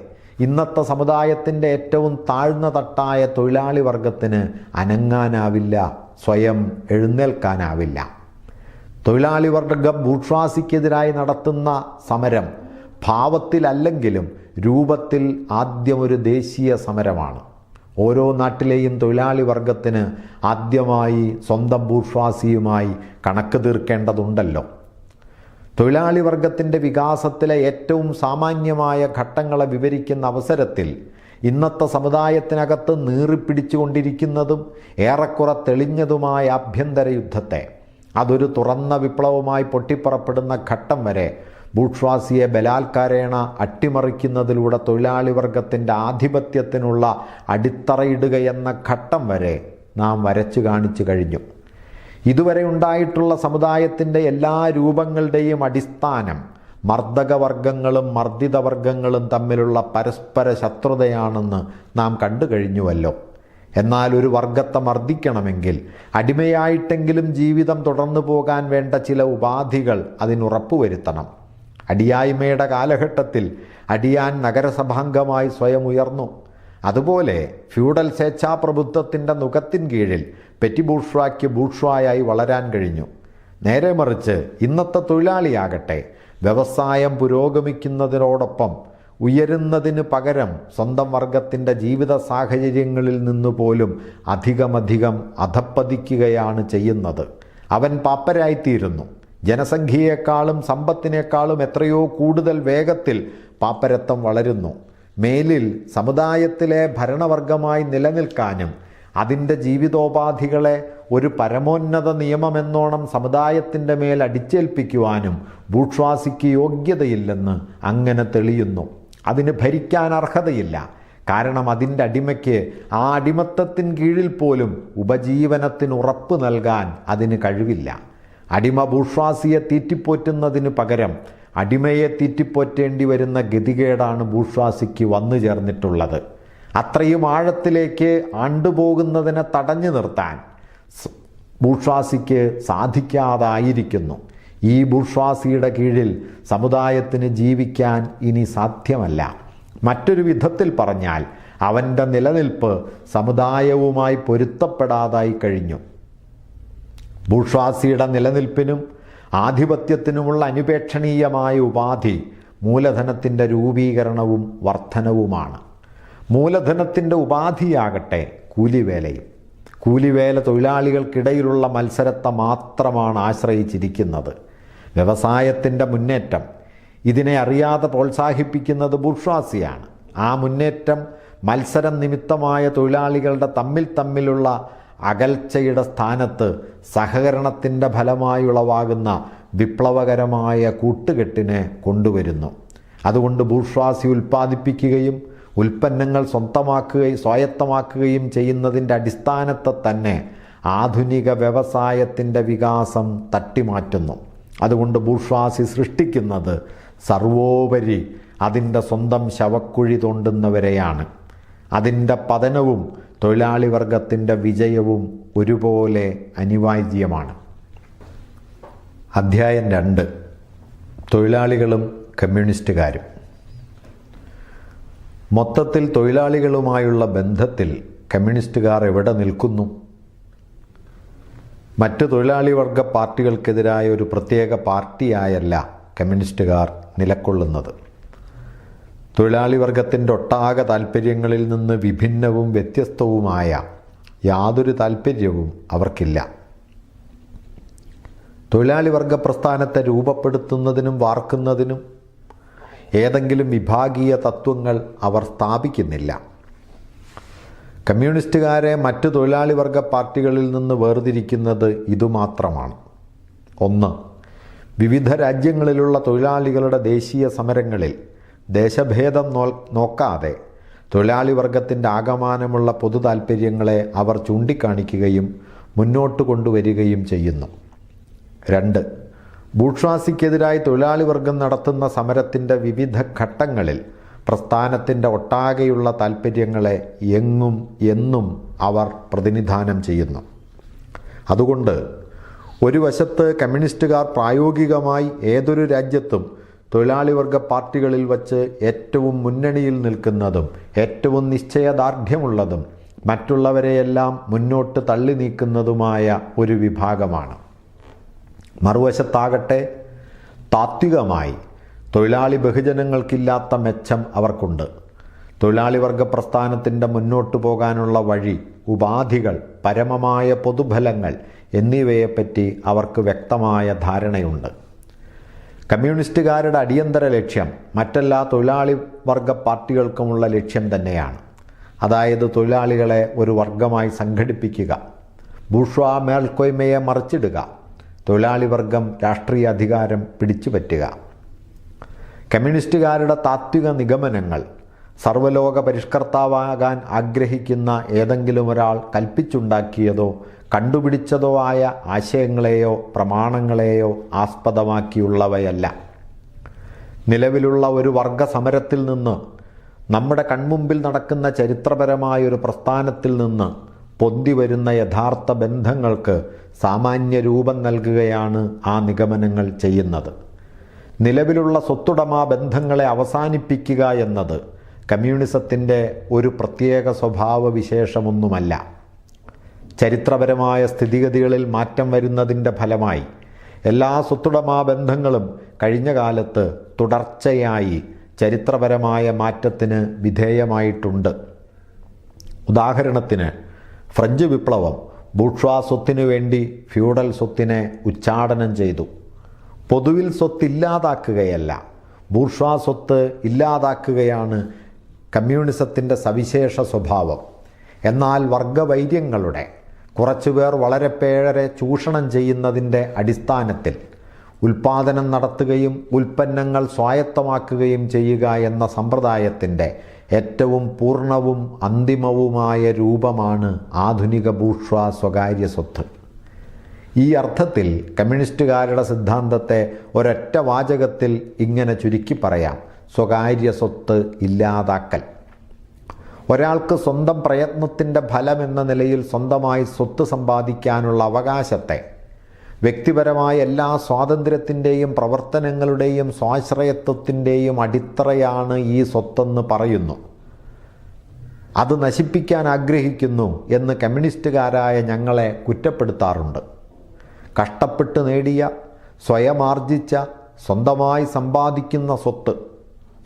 ഇന്നത്തെ സമുദായത്തിൻ്റെ ഏറ്റവും താഴ്ന്ന തട്ടായ തൊഴിലാളി വർഗത്തിന് അനങ്ങാനാവില്ല, സ്വയം എഴുന്നേൽക്കാനാവില്ല. തൊഴിലാളി വർഗം ബൂർഷ്വാസിക്കെതിരായി നടത്തുന്ന സമരം ഭാവത്തിലല്ലെങ്കിലും രൂപത്തിൽ ആദ്യം ഒരു ദേശീയ സമരമാണ്. ഓരോ നാട്ടിലെയും തൊഴിലാളി വർഗത്തിന് ആദ്യമായി സ്വന്തം ബൂർഷ്വാസിയുമായി കണക്ക് തീർക്കേണ്ടതുണ്ടല്ലോ. തൊഴിലാളി വർഗത്തിൻ്റെ വികാസത്തിലെ ഏറ്റവും സാമാന്യമായ ഘട്ടങ്ങളെ വിവരിക്കുന്ന അവസരത്തിൽ ഇന്നത്തെ സമുദായത്തിനകത്ത് നീറിപ്പിടിച്ചുകൊണ്ടിരിക്കുന്നതും ഏറെക്കുറെ തെളിഞ്ഞതുമായ ആഭ്യന്തര യുദ്ധത്തെ, അതൊരു തുറന്ന വിപ്ലവമായി പൊട്ടിപ്പുറപ്പെടുന്ന ഘട്ടം വരെ ബൂർഷ്വാസിയെ ബലാത്കാരേണ അട്ടിമറിക്കുന്നതിലൂടെ തൊഴിലാളി വർഗത്തിൻ്റെ ആധിപത്യത്തിനുള്ള അടിത്തറയിടുകയെന്ന ഘട്ടം വരെ നാം വരച്ചു കാണിച്ചു കഴിഞ്ഞു. ഇതുവരെ ഉണ്ടായിട്ടുള്ള സമുദായത്തിൻ്റെ എല്ലാ രൂപങ്ങളുടെയും അടിസ്ഥാനം മർദ്ദകവർഗങ്ങളും മർദ്ദിതവർഗങ്ങളും തമ്മിലുള്ള പരസ്പര ശത്രുതയാണെന്ന് നാം കണ്ടു കഴിഞ്ഞുവല്ലോ. എന്നാൽ ഒരു വർഗത്തെ മർദ്ദിക്കണമെങ്കിൽ അടിമയായിട്ടെങ്കിലും ജീവിതം തുടർന്നു പോകാൻ വേണ്ട ചില ഉപാധികൾ അതിനുറപ്പുവരുത്തണം. അടിയായ്മയുടെ കാലഘട്ടത്തിൽ അടിയാൻ നഗരസഭാംഗമായി സ്വയം ഉയർന്നു. അതുപോലെ ഫ്യൂഡൽ സ്വേച്ഛാപ്രഭുത്വത്തിൻ്റെ നുകത്തിൻ കീഴിൽ പെറ്റി ബൂർഷ്വായ്ക്ക് ബൂർഷ്വായായി വളരാൻ കഴിഞ്ഞു. നേരെ മറിച്ച് ഇന്നത്തെ തൊഴിലാളിയാകട്ടെ വ്യവസായം പുരോഗമിക്കുന്നതിനോടൊപ്പം ഉയരുന്നതിന് പകരം സ്വന്തം വർഗത്തിൻ്റെ ജീവിത സാഹചര്യങ്ങളിൽ നിന്ന് പോലും അധികമധികം അധപ്പതിക്കുകയാണ് ചെയ്യുന്നത്. അവൻ പാപ്പരായിത്തീരുന്നു. ജനസംഖ്യയെക്കാളും സമ്പത്തിനേക്കാളും എത്രയോ കൂടുതൽ വേഗത്തിൽ പാപ്പരത്വം വളരുന്നു. മേലിൽ സമുദായത്തിലെ ഭരണവർഗമായി നിലനിൽക്കാനും അതിൻ്റെ ജീവിതോപാധികളെ ഒരു പരമോന്നത നിയമമെന്നോണം സമുദായത്തിൻ്റെ മേൽ അടിച്ചേൽപ്പിക്കുവാനും ബൂർഷ്വാസിക്ക് യോഗ്യതയില്ലെന്ന് അങ്ങനെ തെളിയുന്നു. അതിന് ഭരിക്കാൻ അർഹതയില്ല. കാരണം അതിൻ്റെ അടിമയ്ക്ക് ആ അടിമത്തത്തിന് കീഴിൽ പോലും ഉപജീവനത്തിന് ഉറപ്പ് നൽകാൻ അതിന് കഴിവില്ല. അടിമ ബൂർഷ്വാസിയെ തീറ്റിപ്പോറ്റുന്നതിന് പകരം അടിമയെ തീറ്റിപ്പോറ്റേണ്ടി വരുന്ന ഗതികേടാണ് ബൂർഷ്വാസിക്ക് വന്നു ചേർന്നിട്ടുള്ളത്. അത്രയും ആഴത്തിലേക്ക് ആണ്ടുപോകുന്നതിനെ തടഞ്ഞു നിർത്താൻ ബൂർഷ്വാസിക്ക് സാധിക്കാതായിരിക്കുന്നു. ഈ ബൂർഷ്വാസിയുടെ കീഴിൽ സമുദായത്തിന് ജീവിക്കാൻ ഇനി സാധ്യമല്ല. മറ്റൊരു വിധത്തിൽ പറഞ്ഞാൽ അവൻ്റെ നിലനിൽപ്പ് സമുദായവുമായി പൊരുത്തപ്പെടാതായി കഴിഞ്ഞു. ബൂർഷ്വാസിയുടെ നിലനിൽപ്പിനും ആധിപത്യത്തിനുമുള്ള അനുപേക്ഷണീയമായ ഉപാധി മൂലധനത്തിൻ്റെ രൂപീകരണവും വർധനവുമാണ്. മൂലധനത്തിൻ്റെ ഉപാധിയാകട്ടെ കൂലിവേലയും. കൂലിവേല തൊഴിലാളികൾക്കിടയിലുള്ള മത്സരത്തെ മാത്രമാണ് ആശ്രയിച്ചിരിക്കുന്നത്. വ്യവസായത്തിൻ്റെ മുന്നേറ്റം ഇതിനെ അറിയാതെ പ്രോത്സാഹിപ്പിക്കുന്നത് ബൂർഷ്വാസിയാണ്. ആ മുന്നേറ്റം മത്സരം നിമിത്തമായ തൊഴിലാളികളുടെ തമ്മിലുള്ള അകൽച്ചയുടെ സ്ഥാനത്ത് സഹകരണത്തിൻ്റെ ഫലമായുളവാകുന്ന വിപ്ലവകരമായ കൂട്ടുകെട്ടിനെ കൊണ്ടുവരുന്നു. അതുകൊണ്ട് ബൂർഷ്വാസി ഉൽപ്പാദിപ്പിക്കുകയും ഉൽപ്പന്നങ്ങൾ സ്വായത്തമാക്കുകയും ചെയ്യുന്നതിൻ്റെ അടിസ്ഥാനത്തെ തന്നെ ആധുനിക വ്യവസായത്തിൻ്റെ വികാസം തട്ടിമാറ്റുന്നു. അതുകൊണ്ട് ബൂർഷ്വാസി സൃഷ്ടിക്കുന്നത് സർവോപരി അതിൻ്റെ സ്വന്തം ശവക്കുഴി തോണ്ടുന്നവരെയാണ്. അതിൻ്റെ പതനവും തൊഴിലാളി വർഗത്തിൻ്റെ വിജയവും ഒരുപോലെ അനിവാര്യമാണ്. അധ്യായം 2. തൊഴിലാളികളും കമ്മ്യൂണിസ്റ്റുകാരും. മൊത്തത്തിൽ തൊഴിലാളികളുമായുള്ള ബന്ധത്തിൽ കമ്മ്യൂണിസ്റ്റുകാർ എവിടെ നിൽക്കുന്നു? മറ്റ് തൊഴിലാളി വർഗ പാർട്ടികൾക്കെതിരായ ഒരു പ്രത്യേക പാർട്ടിയായല്ല കമ്മ്യൂണിസ്റ്റുകാർ നിലകൊള്ളുന്നത്. തൊഴിലാളി വർഗത്തിൻ്റെ ഒട്ടാകെ താൽപ്പര്യങ്ങളിൽ നിന്ന് വിഭിന്നവും വ്യത്യസ്തവുമായ യാതൊരു താൽപ്പര്യവും അവർക്കില്ല. തൊഴിലാളി വർഗ പ്രസ്ഥാനത്തെ രൂപപ്പെടുത്തുന്നതിനും വാർക്കുന്നതിനും ഏതെങ്കിലും വിഭാഗീയ തത്വങ്ങൾ അവർ സ്ഥാപിക്കുന്നില്ല. കമ്മ്യൂണിസ്റ്റുകാരെ മറ്റ് തൊഴിലാളി വർഗ പാർട്ടികളിൽ നിന്ന് വേർതിരിക്കുന്നത് ഇതുമാത്രമാണ്. 1. വിവിധ രാജ്യങ്ങളിലുള്ള തൊഴിലാളികളുടെ ദേശീയ സമരങ്ങളിൽ ദേശഭേദം നോക്കാതെ തൊഴിലാളി വർഗത്തിൻ്റെ ആകമാനമുള്ള പൊതു താൽപ്പര്യങ്ങളെ അവർ ചൂണ്ടിക്കാണിക്കുകയും മുന്നോട്ട് കൊണ്ടുവരികയും ചെയ്യുന്നു. 2. ബൂർഷ്വാസിക്കെതിരായി തൊഴിലാളി വർഗം നടത്തുന്ന സമരത്തിൻ്റെ വിവിധ ഘട്ടങ്ങളിൽ പ്രസ്ഥാനത്തിൻ്റെ ഒട്ടാകെയുള്ള താൽപ്പര്യങ്ങളെ എന്നും അവർ പ്രതിനിധാനം ചെയ്യുന്നു. അതുകൊണ്ട് ഒരു വശത്ത് കമ്മ്യൂണിസ്റ്റുകാർ പ്രായോഗികമായി ഏതൊരു രാജ്യത്തും തൊഴിലാളി വർഗ പാർട്ടികളിൽ വച്ച് ഏറ്റവും മുന്നണിയിൽ നിൽക്കുന്നതും ഏറ്റവും നിശ്ചയദാർഢ്യമുള്ളതും മറ്റുള്ളവരെയെല്ലാം മുന്നോട്ട് തള്ളി നീക്കുന്നതുമായ ഒരു വിഭാഗമാണ്. മറുവശത്താകട്ടെ താത്വികമായി തൊഴിലാളി ബഹുജനങ്ങൾക്കില്ലാത്ത മെച്ചം അവർക്കുണ്ട്. തൊഴിലാളി വർഗ പ്രസ്ഥാനത്തിൻ്റെ മുന്നോട്ടു പോകാനുള്ള വഴി, ഉപാധികൾ, പരമമായ പൊതുഫലങ്ങൾ എന്നിവയെപ്പറ്റി അവർക്ക് വ്യക്തമായ ധാരണയുണ്ട്. കമ്മ്യൂണിസ്റ്റുകാരുടെ അടിയന്തര ലക്ഷ്യം മറ്റെല്ലാ തൊഴിലാളി വർഗ പാർട്ടികൾക്കുമുള്ള ലക്ഷ്യം തന്നെയാണ്. അതായത് തൊഴിലാളികളെ ഒരു വർഗമായി സംഘടിപ്പിക്കുക, ബൂർഷ്വാ മേൽക്കോയ്മയെ മറിച്ചിടുക, തൊഴിലാളി വർഗം രാഷ്ട്രീയ അധികാരം പിടിച്ചുപറ്റുക. കമ്മ്യൂണിസ്റ്റുകാരുടെ താത്വിക നിഗമനങ്ങൾ സർവ്വലോക പരിഷ്കർത്താവാകാൻ ആഗ്രഹിക്കുന്ന ഏതെങ്കിലും ഒരാൾ കൽപ്പിച്ചുണ്ടാക്കിയതോ കണ്ടുപിടിച്ചതോ ആയ ആശയങ്ങളെയോ പ്രമാണങ്ങളെയോ ആസ്പദമാക്കിയുള്ളവയല്ല. നിലവിലുള്ള ഒരു വർഗ സമരത്തിൽ നിന്ന്, നമ്മുടെ കൺമുമ്പിൽ നടക്കുന്ന ചരിത്രപരമായൊരു പ്രസ്ഥാനത്തിൽ നിന്ന് പൊന്തി വരുന്ന യഥാർത്ഥ ബന്ധങ്ങൾക്ക് സാമാന്യ രൂപം നൽകുകയാണ് ആ നിഗമനങ്ങൾ ചെയ്യുന്നത്. നിലവിലുള്ള സ്വത്തുടമാ ബന്ധങ്ങളെ അവസാനിപ്പിക്കുക എന്നത് കമ്മ്യൂണിസത്തിൻ്റെ ഒരു പ്രത്യേക സ്വഭാവ വിശേഷമൊന്നുമല്ല. ചരിത്രപരമായ സ്ഥിതിഗതികളിൽ മാറ്റം വരുന്നതിൻ്റെ ഫലമായി എല്ലാ സ്വത്തുടമാ ബന്ധങ്ങളും കഴിഞ്ഞ കാലത്ത് തുടർച്ചയായി ചരിത്രപരമായ മാറ്റത്തിന് വിധേയമായിട്ടുണ്ട്. ഉദാഹരണത്തിന് ഫ്രഞ്ച് വിപ്ലവം ബൂർഷ്വാ സ്വത്തിനു വേണ്ടി ഫ്യൂഡൽ സ്വത്തിനെ ഉച്ചാടനം ചെയ്തു. പൊതുവിൽ സ്വത്തില്ലാതാക്കുകയല്ല, ബൂർഷ്വാ സ്വത്ത് ഇല്ലാതാക്കുകയാണ് കമ്മ്യൂണിസത്തിൻ്റെ സവിശേഷ സ്വഭാവം. എന്നാൽ വർഗവൈര്യങ്ങളുടെ കുറച്ചുപേർ വളരെ പേരെ ചൂഷണം ചെയ്യുന്നതിൻ്റെ അടിസ്ഥാനത്തിൽ ഉൽപ്പാദനം നടത്തുകയും ഉൽപ്പന്നങ്ങൾ സ്വായത്തമാക്കുകയും ചെയ്യുക എന്ന സമ്പ്രദായത്തിൻ്റെ ഏറ്റവും പൂർണ്ണവും അന്തിമവുമായ രൂപമാണ് ആധുനിക ബൂർഷ്വാ സ്വകാര്യ സ്വത്ത്. ഈ അർത്ഥത്തിൽ കമ്മ്യൂണിസ്റ്റുകാരുടെ സിദ്ധാന്തത്തെ ഒരൊറ്റ വാചകത്തിൽ ഇങ്ങനെ ചുരുക്കി പറയാം: സ്വകാര്യ സ്വത്ത് ഇല്ലാതാക്കൽ. ഒരാൾക്ക് സ്വന്തം പ്രയത്നത്തിൻ്റെ ഫലം എന്ന നിലയിൽ സ്വന്തമായി സ്വത്ത് സമ്പാദിക്കാനുള്ള അവകാശത്തെ വ്യക്തിപരമായ എല്ലാ സ്വാതന്ത്ര്യത്തിൻ്റെയും പ്രവർത്തനങ്ങളുടെയും സ്വാശ്രയത്വത്തിൻ്റെയും അടിത്തറയാണ് ഈ സ്വത്തെന്ന് പറയുന്നു. അത് നശിപ്പിക്കാൻ ആഗ്രഹിക്കുന്നു എന്ന് കമ്മ്യൂണിസ്റ്റുകാരായ ഞങ്ങളെ കുറ്റപ്പെടുത്താറുണ്ട്. കഷ്ടപ്പെട്ട് നേടിയ, സ്വയമാർജിച്ച, സ്വന്തമായി സമ്പാദിക്കുന്ന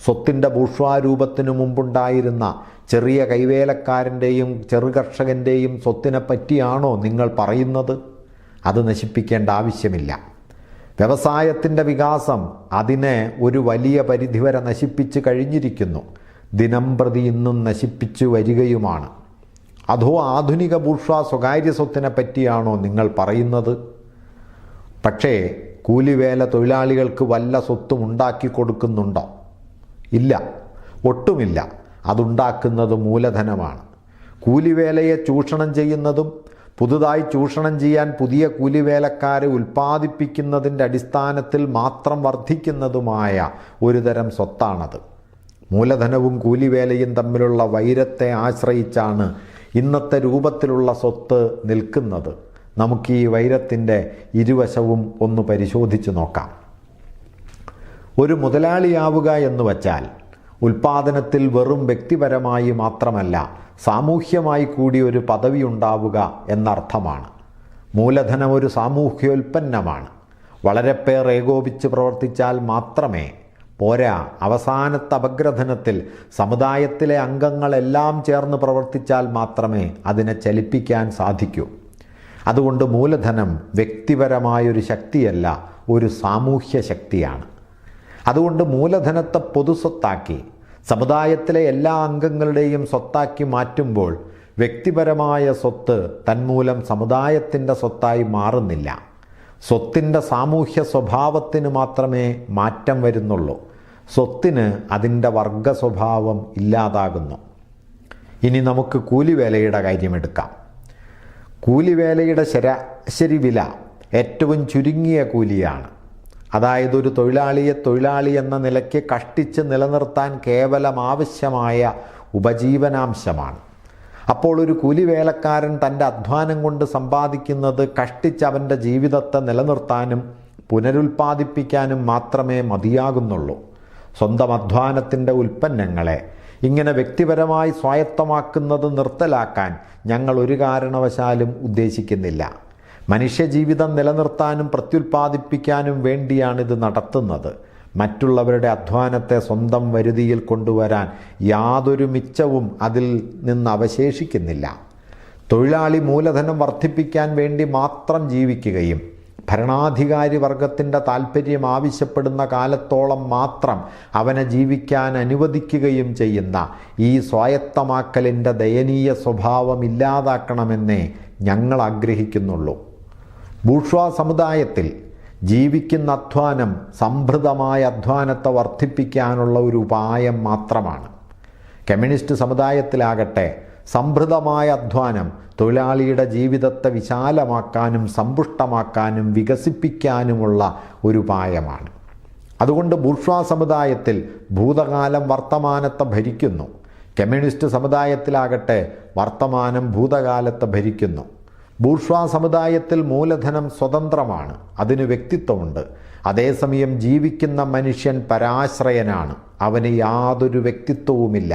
സ്വത്തിൻ്റെ ബൂർഷ്വാരൂപത്തിനു മുമ്പുണ്ടായിരുന്ന ചെറിയ കൈവേലക്കാരൻ്റെയും ചെറുകർഷകൻ്റെയും സ്വത്തിനെ പറ്റിയാണോ നിങ്ങൾ പറയുന്നത്? അത് നശിപ്പിക്കേണ്ട ആവശ്യമില്ല. വ്യവസായത്തിൻ്റെ വികാസം അതിനെ ഒരു വലിയ പരിധിവരെ നശിപ്പിച്ച് കഴിഞ്ഞിരിക്കുന്നു. ദിനംപ്രതി ഇന്നും നശിപ്പിച്ചു വരികയുമാണ്. അതോ ആധുനിക ബൂർഷ്വാ സ്വകാര്യ സ്വത്തിനെ പറ്റിയാണോ നിങ്ങൾ പറയുന്നത്? പക്ഷേ കൂലിവേല തൊഴിലാളികൾക്ക് വല്ല സ്വത്തും ഉണ്ടാക്കി കൊടുക്കുന്നുണ്ടോ? ഇല്ല, ഒട്ടുമില്ല. അതുണ്ടാക്കുന്നത് മൂലധനമാണ്. കൂലിവേലയെ ചൂഷണം ചെയ്യുന്നതും പുതുതായി ചൂഷണം ചെയ്യാൻ പുതിയ കൂലിവേലക്കാരെ ഉൽപ്പാദിപ്പിക്കുന്നതിൻ്റെ അടിസ്ഥാനത്തിൽ മാത്രം വർദ്ധിക്കുന്നതുമായ ഒരുതരം സ്വത്താണത്. മൂലധനവും കൂലിവേലയും തമ്മിലുള്ള വൈരത്തെ ആശ്രയിച്ചാണ് ഇന്നത്തെ രൂപത്തിലുള്ള സ്വത്ത് നിൽക്കുന്നത്. നമുക്ക് ഈ വൈരത്തിൻ്റെ ഇരുവശവും ഒന്ന് പരിശോധിച്ച് നോക്കാം. ഒരു മുതലാളിയാവുക എന്ന് വച്ചാൽ ഉൽപ്പാദനത്തിൽ വെറും വ്യക്തിപരമായി മാത്രമല്ല, സാമൂഹ്യമായി കൂടി ഒരു പദവി ഉണ്ടാവുക എന്നർത്ഥമാണ്. മൂലധനം ഒരു സാമൂഹ്യോൽപ്പന്നമാണ്. വളരെ പേർ ഏകോപിച്ച് പ്രവർത്തിച്ചാൽ മാത്രമേ പോരാ, അവസാനത്തെ അപഗ്രഥനത്തിൽ സമുദായത്തിലെ അംഗങ്ങളെല്ലാം ചേർന്ന് പ്രവർത്തിച്ചാൽ മാത്രമേ അതിനെ ചലിപ്പിക്കാൻ സാധിക്കൂ. അതുകൊണ്ട് മൂലധനം വ്യക്തിപരമായൊരു ശക്തിയല്ല, ഒരു സാമൂഹ്യ ശക്തിയാണ്. അതുകൊണ്ട് മൂലധനത്തെ പൊതുസ്വത്താക്കി സമുദായത്തിലെ എല്ലാ അംഗങ്ങളുടെയും സ്വത്താക്കി മാറ്റുമ്പോൾ വ്യക്തിപരമായ സ്വത്ത് തന്മൂലം സമുദായത്തിൻ്റെ സ്വത്തായി മാറുന്നില്ല. സ്വത്തിൻ്റെ സാമൂഹ്യ സ്വഭാവത്തിന് മാത്രമേ മാറ്റം വരുന്നുള്ളൂ. സ്വത്തിന് അതിൻ്റെ വർഗ സ്വഭാവം ഇല്ലാതാകുന്നു. ഇനി നമുക്ക് കൂലിവേലയുടെ കാര്യമെടുക്കാം. കൂലിവേലയുടെ ശരാശരി വില ഏറ്റവും ചുരുങ്ങിയ കൂലിയാണ്. അതായത് ഒരു തൊഴിലാളിയെ തൊഴിലാളി എന്ന നിലയ്ക്ക് കഷ്ടിച്ച് നിലനിർത്താൻ കേവലം ആവശ്യമായ ഉപജീവനാംശമാണ്. അപ്പോൾ ഒരു കൂലിവേലക്കാരൻ തൻ്റെ അധ്വാനം കൊണ്ട് സമ്പാദിക്കുന്നത് കഷ്ടിച്ച് അവൻ്റെ ജീവിതത്തെ നിലനിർത്താനും പുനരുൽപ്പാദിപ്പിക്കാനും മാത്രമേ മതിയാകുന്നുള്ളൂ. സ്വന്തം അധ്വാനത്തിൻ്റെ ഉൽപ്പന്നങ്ങളെ ഇങ്ങനെ വ്യക്തിപരമായി സ്വായത്തമാക്കുന്നത് നിർത്തലാക്കാൻ ഞങ്ങൾ ഒരു കാരണവശാലും ഉദ്ദേശിക്കുന്നില്ല. മനുഷ്യജീവിതം നിലനിർത്താനും പ്രത്യുൽപ്പാദിപ്പിക്കാനും വേണ്ടിയാണിത് നടത്തുന്നത്. മറ്റുള്ളവരുടെ അധ്വാനത്തെ സ്വന്തം വരുതിയിൽ കൊണ്ടുവരാൻ യാതൊരു മിച്ചവും അതിൽ നിന്ന് അവശേഷിക്കുന്നില്ല. തൊഴിലാളി മൂലധനം വർദ്ധിപ്പിക്കാൻ വേണ്ടി മാത്രം ജീവിക്കുകയും ഭരണാധികാരി വർഗത്തിൻ്റെ താൽപ്പര്യം ആവശ്യപ്പെടുന്ന കാലത്തോളം മാത്രം അവനെ ജീവിക്കാൻ അനുവദിക്കുകയും ചെയ്യുന്ന ഈ സ്വായത്തമാക്കലിൻ്റെ ദയനീയ സ്വഭാവം ഇല്ലാതാക്കണമെന്നേ ഞങ്ങൾ ആഗ്രഹിക്കുന്നുള്ളൂ. ബൂർഷ്വാ സമുദായത്തിൽ ജീവിക്കുന്ന അധ്വാനം സംഭൃതമായ അധ്വാനത്തെ വർദ്ധിപ്പിക്കാനുള്ള ഒരു ഉപായം മാത്രമാണ്. കമ്മ്യൂണിസ്റ്റ് സമുദായത്തിലാകട്ടെ സംഭൃതമായ അധ്വാനം തൊഴിലാളിയുടെ ജീവിതത്തെ വിശാലമാക്കാനും സമ്പുഷ്ടമാക്കാനും വികസിപ്പിക്കാനുമുള്ള ഒരു ഉപായമാണ്. അതുകൊണ്ട് ബൂർഷ്വാ സമുദായത്തിൽ ഭൂതകാലം വർത്തമാനത്തെ ഭരിക്കുന്നു. കമ്മ്യൂണിസ്റ്റ് സമുദായത്തിലാകട്ടെ വർത്തമാനം ഭൂതകാലത്തെ ഭരിക്കുന്നു. ബൂർഷ്വാ സമുദായത്തിൽ മൂലധനം സ്വതന്ത്രമാണ്, അതിന് വ്യക്തിത്വമുണ്ട്. അതേസമയം ജീവിക്കുന്ന മനുഷ്യൻ പരാശ്രയനാണ്, അവന് യാതൊരു വ്യക്തിത്വവുമില്ല.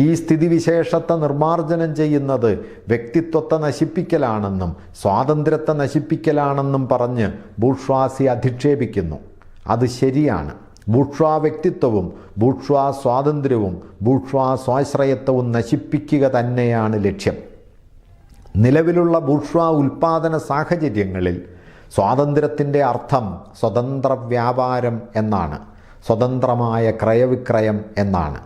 ഈ സ്ഥിതിവിശേഷത്തെ നിർമ്മാർജ്ജനം ചെയ്യുന്നത് വ്യക്തിത്വത്തെ നശിപ്പിക്കലാണെന്നും സ്വാതന്ത്ര്യത്തെ നശിപ്പിക്കലാണെന്നും പറഞ്ഞ് ബൂർഷ്വാസി അധിക്ഷേപിക്കുന്നു. അത് ശരിയാണ്. ബൂർഷ്വാ വ്യക്തിത്വവും ബൂർഷ്വാ സ്വാതന്ത്ര്യവും ബൂർഷ്വാ സ്വാശ്രയത്വവും നശിപ്പിക്കുക തന്നെയാണ് ലക്ഷ്യം. നിലവിലുള്ള ബൂർഷ്വാ ഉൽപ്പാദന സാഹചര്യങ്ങളിൽ സ്വാതന്ത്ര്യത്തിൻ്റെ അർത്ഥം സ്വതന്ത്ര വ്യാപാരം എന്നാണ്, സ്വതന്ത്രമായ ക്രയവിക്രയം എന്നാണ്.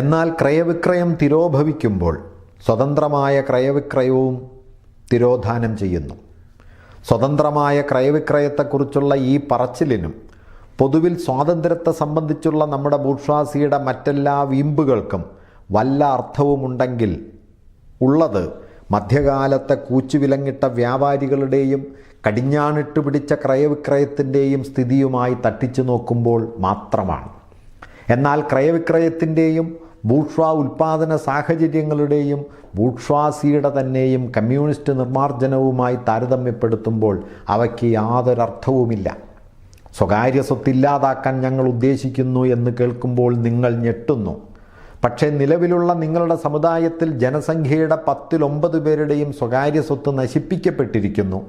എന്നാൽ ക്രയവിക്രയം തിരോഭവിക്കുമ്പോൾ സ്വതന്ത്രമായ ക്രയവിക്രയവും തിരോധാനം ചെയ്യുന്നു. സ്വതന്ത്രമായ ക്രയവിക്രയത്തെക്കുറിച്ചുള്ള ഈ പറച്ചിലിനും പൊതുവിൽ സ്വാതന്ത്ര്യത്തെ സംബന്ധിച്ചുള്ള നമ്മുടെ ബൂർഷ്വാസിയുടെ മറ്റെല്ലാ വീമ്പുകൾക്കും വല്ല അർത്ഥവുമുണ്ടെങ്കിൽ ഉള്ളത് മധ്യകാലത്തെ കൂച്ചുവിലങ്ങിട്ട വ്യാപാരികളുടെയും കടിഞ്ഞാണിട്ട് പിടിച്ച ക്രയവിക്രയത്തിൻ്റെയും സ്ഥിതിയുമായി തട്ടിച്ചു നോക്കുമ്പോൾ മാത്രമാണ്. എന്നാൽ ക്രയവിക്രയത്തിൻ്റെയും ബൂർഷ്വാ ഉൽപ്പാദന സാഹചര്യങ്ങളുടെയും ബൂർഷ്വാസിയുടെ തന്നെയും കമ്മ്യൂണിസ്റ്റ് നിർമ്മാർജ്ജനവുമായി താരതമ്യപ്പെടുത്തുമ്പോൾ അവയ്ക്ക് യാതൊരർത്ഥവുമില്ല. സ്വകാര്യ സ്വത്തില്ലാതാക്കാൻ ഞങ്ങൾ ഉദ്ദേശിക്കുന്നു എന്ന് കേൾക്കുമ്പോൾ നിങ്ങൾ ഞെട്ടുന്നു. പക്ഷേ നിലവിലുള്ള നിങ്ങളുടെ സമുദായത്തിൽ ജനസംഖ്യയുടെ 10-9 പേരുടെയും സ്വകാര്യ സ്വത്ത് നശിപ്പിക്കപ്പെട്ടിരിക്കുന്നു.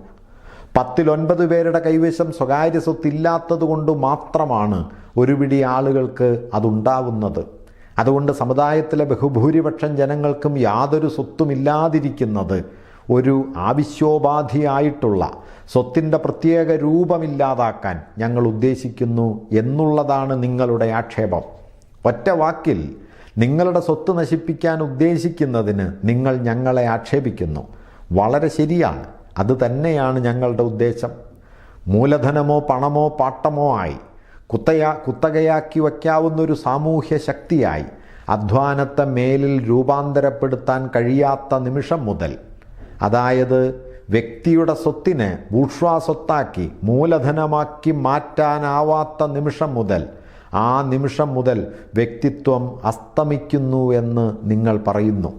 10-9 പേരുടെ കൈവശം സ്വകാര്യ സ്വത്ത് ഇല്ലാത്തതുകൊണ്ട് മാത്രമാണ് ഒരു പിടി ആളുകൾക്ക് അതുണ്ടാവുന്നത്. അതുകൊണ്ട് സമുദായത്തിലെ ബഹുഭൂരിപക്ഷം ജനങ്ങൾക്കും യാതൊരു സ്വത്തുമില്ലാതിരിക്കുന്നത് ഒരു ആവശ്യോപാധിയായിട്ടുള്ള സ്വത്തിൻ്റെ പ്രത്യേക രൂപമില്ലാതാക്കാൻ ഞങ്ങൾ ഉദ്ദേശിക്കുന്നു എന്നുള്ളതാണ് നിങ്ങളുടെ ആക്ഷേപം. ഒറ്റ വാക്കിൽ നിങ്ങളുടെ സ്വത്ത് നശിപ്പിക്കാൻ ഉദ്ദേശിക്കുന്നതിന് നിങ്ങൾ ഞങ്ങളെ ആക്ഷേപിക്കുന്നു. വളരെ ശരിയാണ്, അത് തന്നെയാണ് ഞങ്ങളുടെ ഉദ്ദേശം. മൂലധനമോ പണമോ പാട്ടമോ ആയി കുത്തകയാക്കി വയ്ക്കാവുന്നൊരു സാമൂഹ്യ ശക്തിയായി അധ്വാനത്തെ മേലിൽ രൂപാന്തരപ്പെടുത്താൻ കഴിയാത്ത നിമിഷം മുതൽ, അതായത് വ്യക്തിയുടെ സ്വത്തിനെ ബൂർഷ്വാ സ്വത്താക്കി മൂലധനമാക്കി മാറ്റാനാവാത്ത നിമിഷം മുതൽ, ആ നിമിഷം മുതൽ വ്യക്തിത്വം അസ്തമിക്കുന്നു എന്ന് നിങ്ങൾ പറയുന്നു.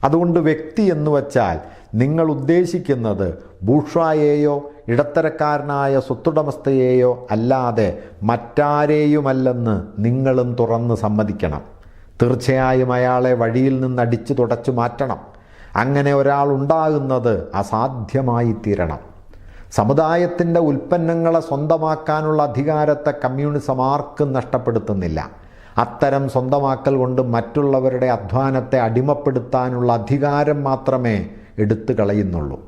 അതുകൊണ്ട് വ്യക്തി എന്ന് വച്ചാൽ നിങ്ങൾ ഉദ്ദേശിക്കുന്നത് ബൂർഷ്വായെയോ ഇടത്തരക്കാരനായ സ്വത്തുടമസ്ഥയെയോ അല്ലാതെ മറ്റാരെയുമല്ലെന്ന് നിങ്ങളും തുറന്ന് സമ്മതിക്കണം. തീർച്ചയായും അയാളെ വഴിയിൽ നിന്ന് അടിച്ചു തുടച്ചു മാറ്റണം. അങ്ങനെ ഒരാൾ ഉണ്ടാകുന്നത് അസാധ്യമായി തീരണം. സമുദായത്തിൻ്റെ ഉൽപ്പന്നങ്ങളെ സ്വന്തമാക്കാനുള്ള അധികാരത്തെ കമ്മ്യൂണിസം ആർക്കും നഷ്ടപ്പെടുത്തുന്നില്ല. അത്തരം സ്വന്തമാക്കൽ കൊണ്ട് മറ്റുള്ളവരുടെ അധ്വാനത്തെ അടിമപ്പെടുത്താനുള്ള അധികാരം മാത്രമേ എടുത്തു കളയുന്നുള്ളൂ.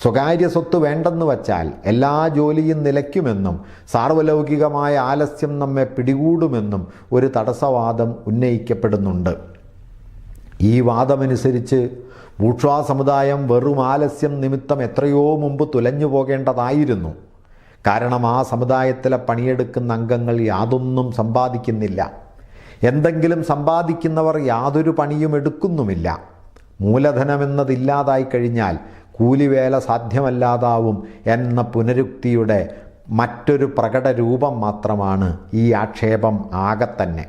സ്വകാര്യ സ്വത്ത് വേണ്ടെന്ന് വച്ചാൽ എല്ലാ ജോലിയും നിലയ്ക്കുമെന്നും സാർവലൗകികമായ ആലസ്യം നമ്മെ പിടികൂടുമെന്നും ഒരു തടസ്സവാദം ഉന്നയിക്കപ്പെടുന്നുണ്ട്. ഈ വാദമനുസരിച്ച് ബൂർഷ്വാ സമുദായം വെറും ആലസ്യം നിമിത്തം എത്രയോ മുമ്പ് തുലഞ്ഞു പോകേണ്ടതായിരുന്നു. കാരണം ആ സമുദായത്തിലെ പണിയെടുക്കുന്ന അംഗങ്ങൾ യാതൊന്നും സമ്പാദിക്കുന്നില്ല. എന്തെങ്കിലും സമ്പാദിക്കുന്നവർ യാതൊരു പണിയും എടുക്കുന്നുമില്ല. മൂലധനമെന്നതില്ലാതായി കഴിഞ്ഞാൽ കൂലിവേല സാധ്യമല്ലാതാവും എന്ന പുനരുക്തിയുടെ മറ്റൊരു പ്രകട രൂപം മാത്രമാണ് ഈ ആക്ഷേപം ആകെ തന്നെ.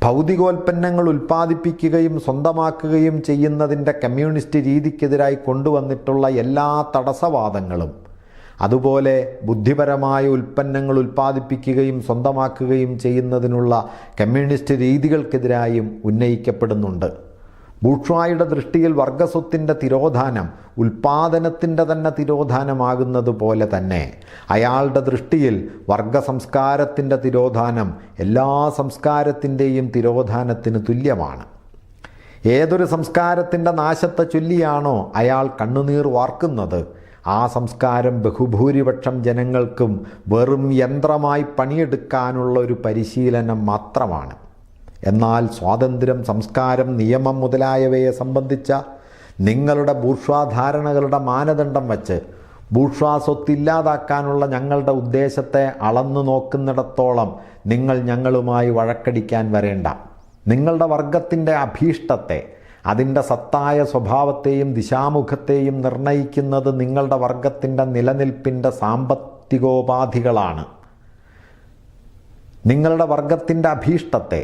ഭൗതികോൽപ്പന്നങ്ങൾ ഉൽപ്പാദിപ്പിക്കുകയും സ്വന്തമാക്കുകയും ചെയ്യുന്നതിൻ്റെ കമ്മ്യൂണിസ്റ്റ് രീതിക്കെതിരായി കൊണ്ടുവന്നിട്ടുള്ള എല്ലാ തടസ്സവാദങ്ങളും അതുപോലെ ബുദ്ധിപരമായ ഉൽപ്പന്നങ്ങൾ ഉൽപ്പാദിപ്പിക്കുകയും സ്വന്തമാക്കുകയും ചെയ്യുന്നതിനുള്ള കമ്മ്യൂണിസ്റ്റ് രീതികൾക്കെതിരായും ഉന്നയിക്കപ്പെടുന്നുണ്ട്. ബൂർഷ്വായുടെ ദൃഷ്ടിയിൽ വർഗസ്വത്തിൻ്റെ തിരോധാനം ഉൽപ്പാദനത്തിൻ്റെ തന്നെ തിരോധാനമാകുന്നത് പോലെ തന്നെ അയാളുടെ ദൃഷ്ടിയിൽ വർഗസംസ്കാരത്തിൻ്റെ തിരോധാനം എല്ലാ സംസ്കാരത്തിൻ്റെയും തിരോധാനത്തിന് തുല്യമാണ്. ഏതൊരു സംസ്കാരത്തിൻ്റെ നാശത്തെ ചൊല്ലിയാണോ അയാൾ കണ്ണുനീർ വാർക്കുന്നത്, ആ സംസ്കാരം ബഹുഭൂരിപക്ഷം ജനങ്ങൾക്കും വെറും യന്ത്രമായി പണിയെടുക്കാനുള്ള ഒരു പരിശീലനം മാത്രമാണ്. എന്നാൽ സ്വാതന്ത്ര്യം, സംസ്കാരം, നിയമം മുതലായവയെ സംബന്ധിച്ച നിങ്ങളുടെ ബൂർഷ്വാ ധാരണകളുടെ മാനദണ്ഡം വച്ച് ബൂർഷ്വാ സ്വത്തില്ലാതാക്കാനുള്ള ഞങ്ങളുടെ ഉദ്ദേശത്തെ അളന്നു നോക്കുന്നിടത്തോളം നിങ്ങൾ ഞങ്ങളുമായി വഴക്കടിക്കാൻ വരേണ്ട. നിങ്ങളുടെ വർഗത്തിൻ്റെ അഭീഷ്ടത്തെ, അതിൻ്റെ സത്തായ സ്വഭാവത്തെയും ദിശാമുഖത്തെയും നിർണയിക്കുന്നത് നിങ്ങളുടെ വർഗത്തിൻ്റെ നിലനിൽപ്പിൻ്റെ സാമ്പത്തികോപാധികളാണ്. നിങ്ങളുടെ വർഗത്തിൻ്റെ അഭീഷ്ടത്തെ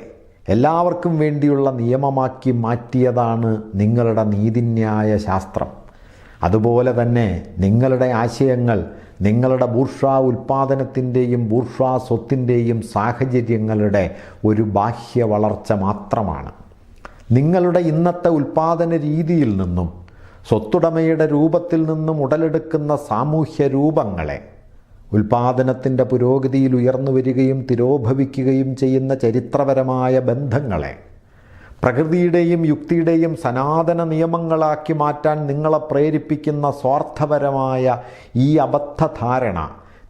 എല്ലാവർക്കും വേണ്ടിയുള്ള നിയമമാക്കി മാറ്റിയതാണ് നിങ്ങളുടെ നീതിന്യായ ശാസ്ത്രം. അതുപോലെ തന്നെ നിങ്ങളുടെ ആശയങ്ങൾ നിങ്ങളുടെ ബൂർഷ്വാ ഉൽപ്പാദനത്തിൻ്റെയും ബൂർഷ്വാ സ്വത്തിൻ്റെയും സാഹചര്യങ്ങളുടെ ഒരു ബാഹ്യ വളർച്ച മാത്രമാണ്. നിങ്ങളുടെ ഇന്നത്തെ ഉൽപ്പാദന രീതിയിൽ നിന്നും സ്വത്തുടമയുടെ രൂപത്തിൽ നിന്നും ഉടലെടുക്കുന്ന സാമൂഹ്യ രൂപങ്ങളെ, ഉൽപ്പാദനത്തിൻ്റെ പുരോഗതിയിൽ ഉയർന്നു വരികയും തിരോഭവിക്കുകയും ചെയ്യുന്ന ചരിത്രപരമായ ബന്ധങ്ങളെ, പ്രകൃതിയുടെയും യുക്തിയുടെയും സനാതന നിയമങ്ങളാക്കി മാറ്റാൻ നിങ്ങളെ പ്രേരിപ്പിക്കുന്ന സ്വാർത്ഥപരമായ ഈ അബദ്ധധാരണ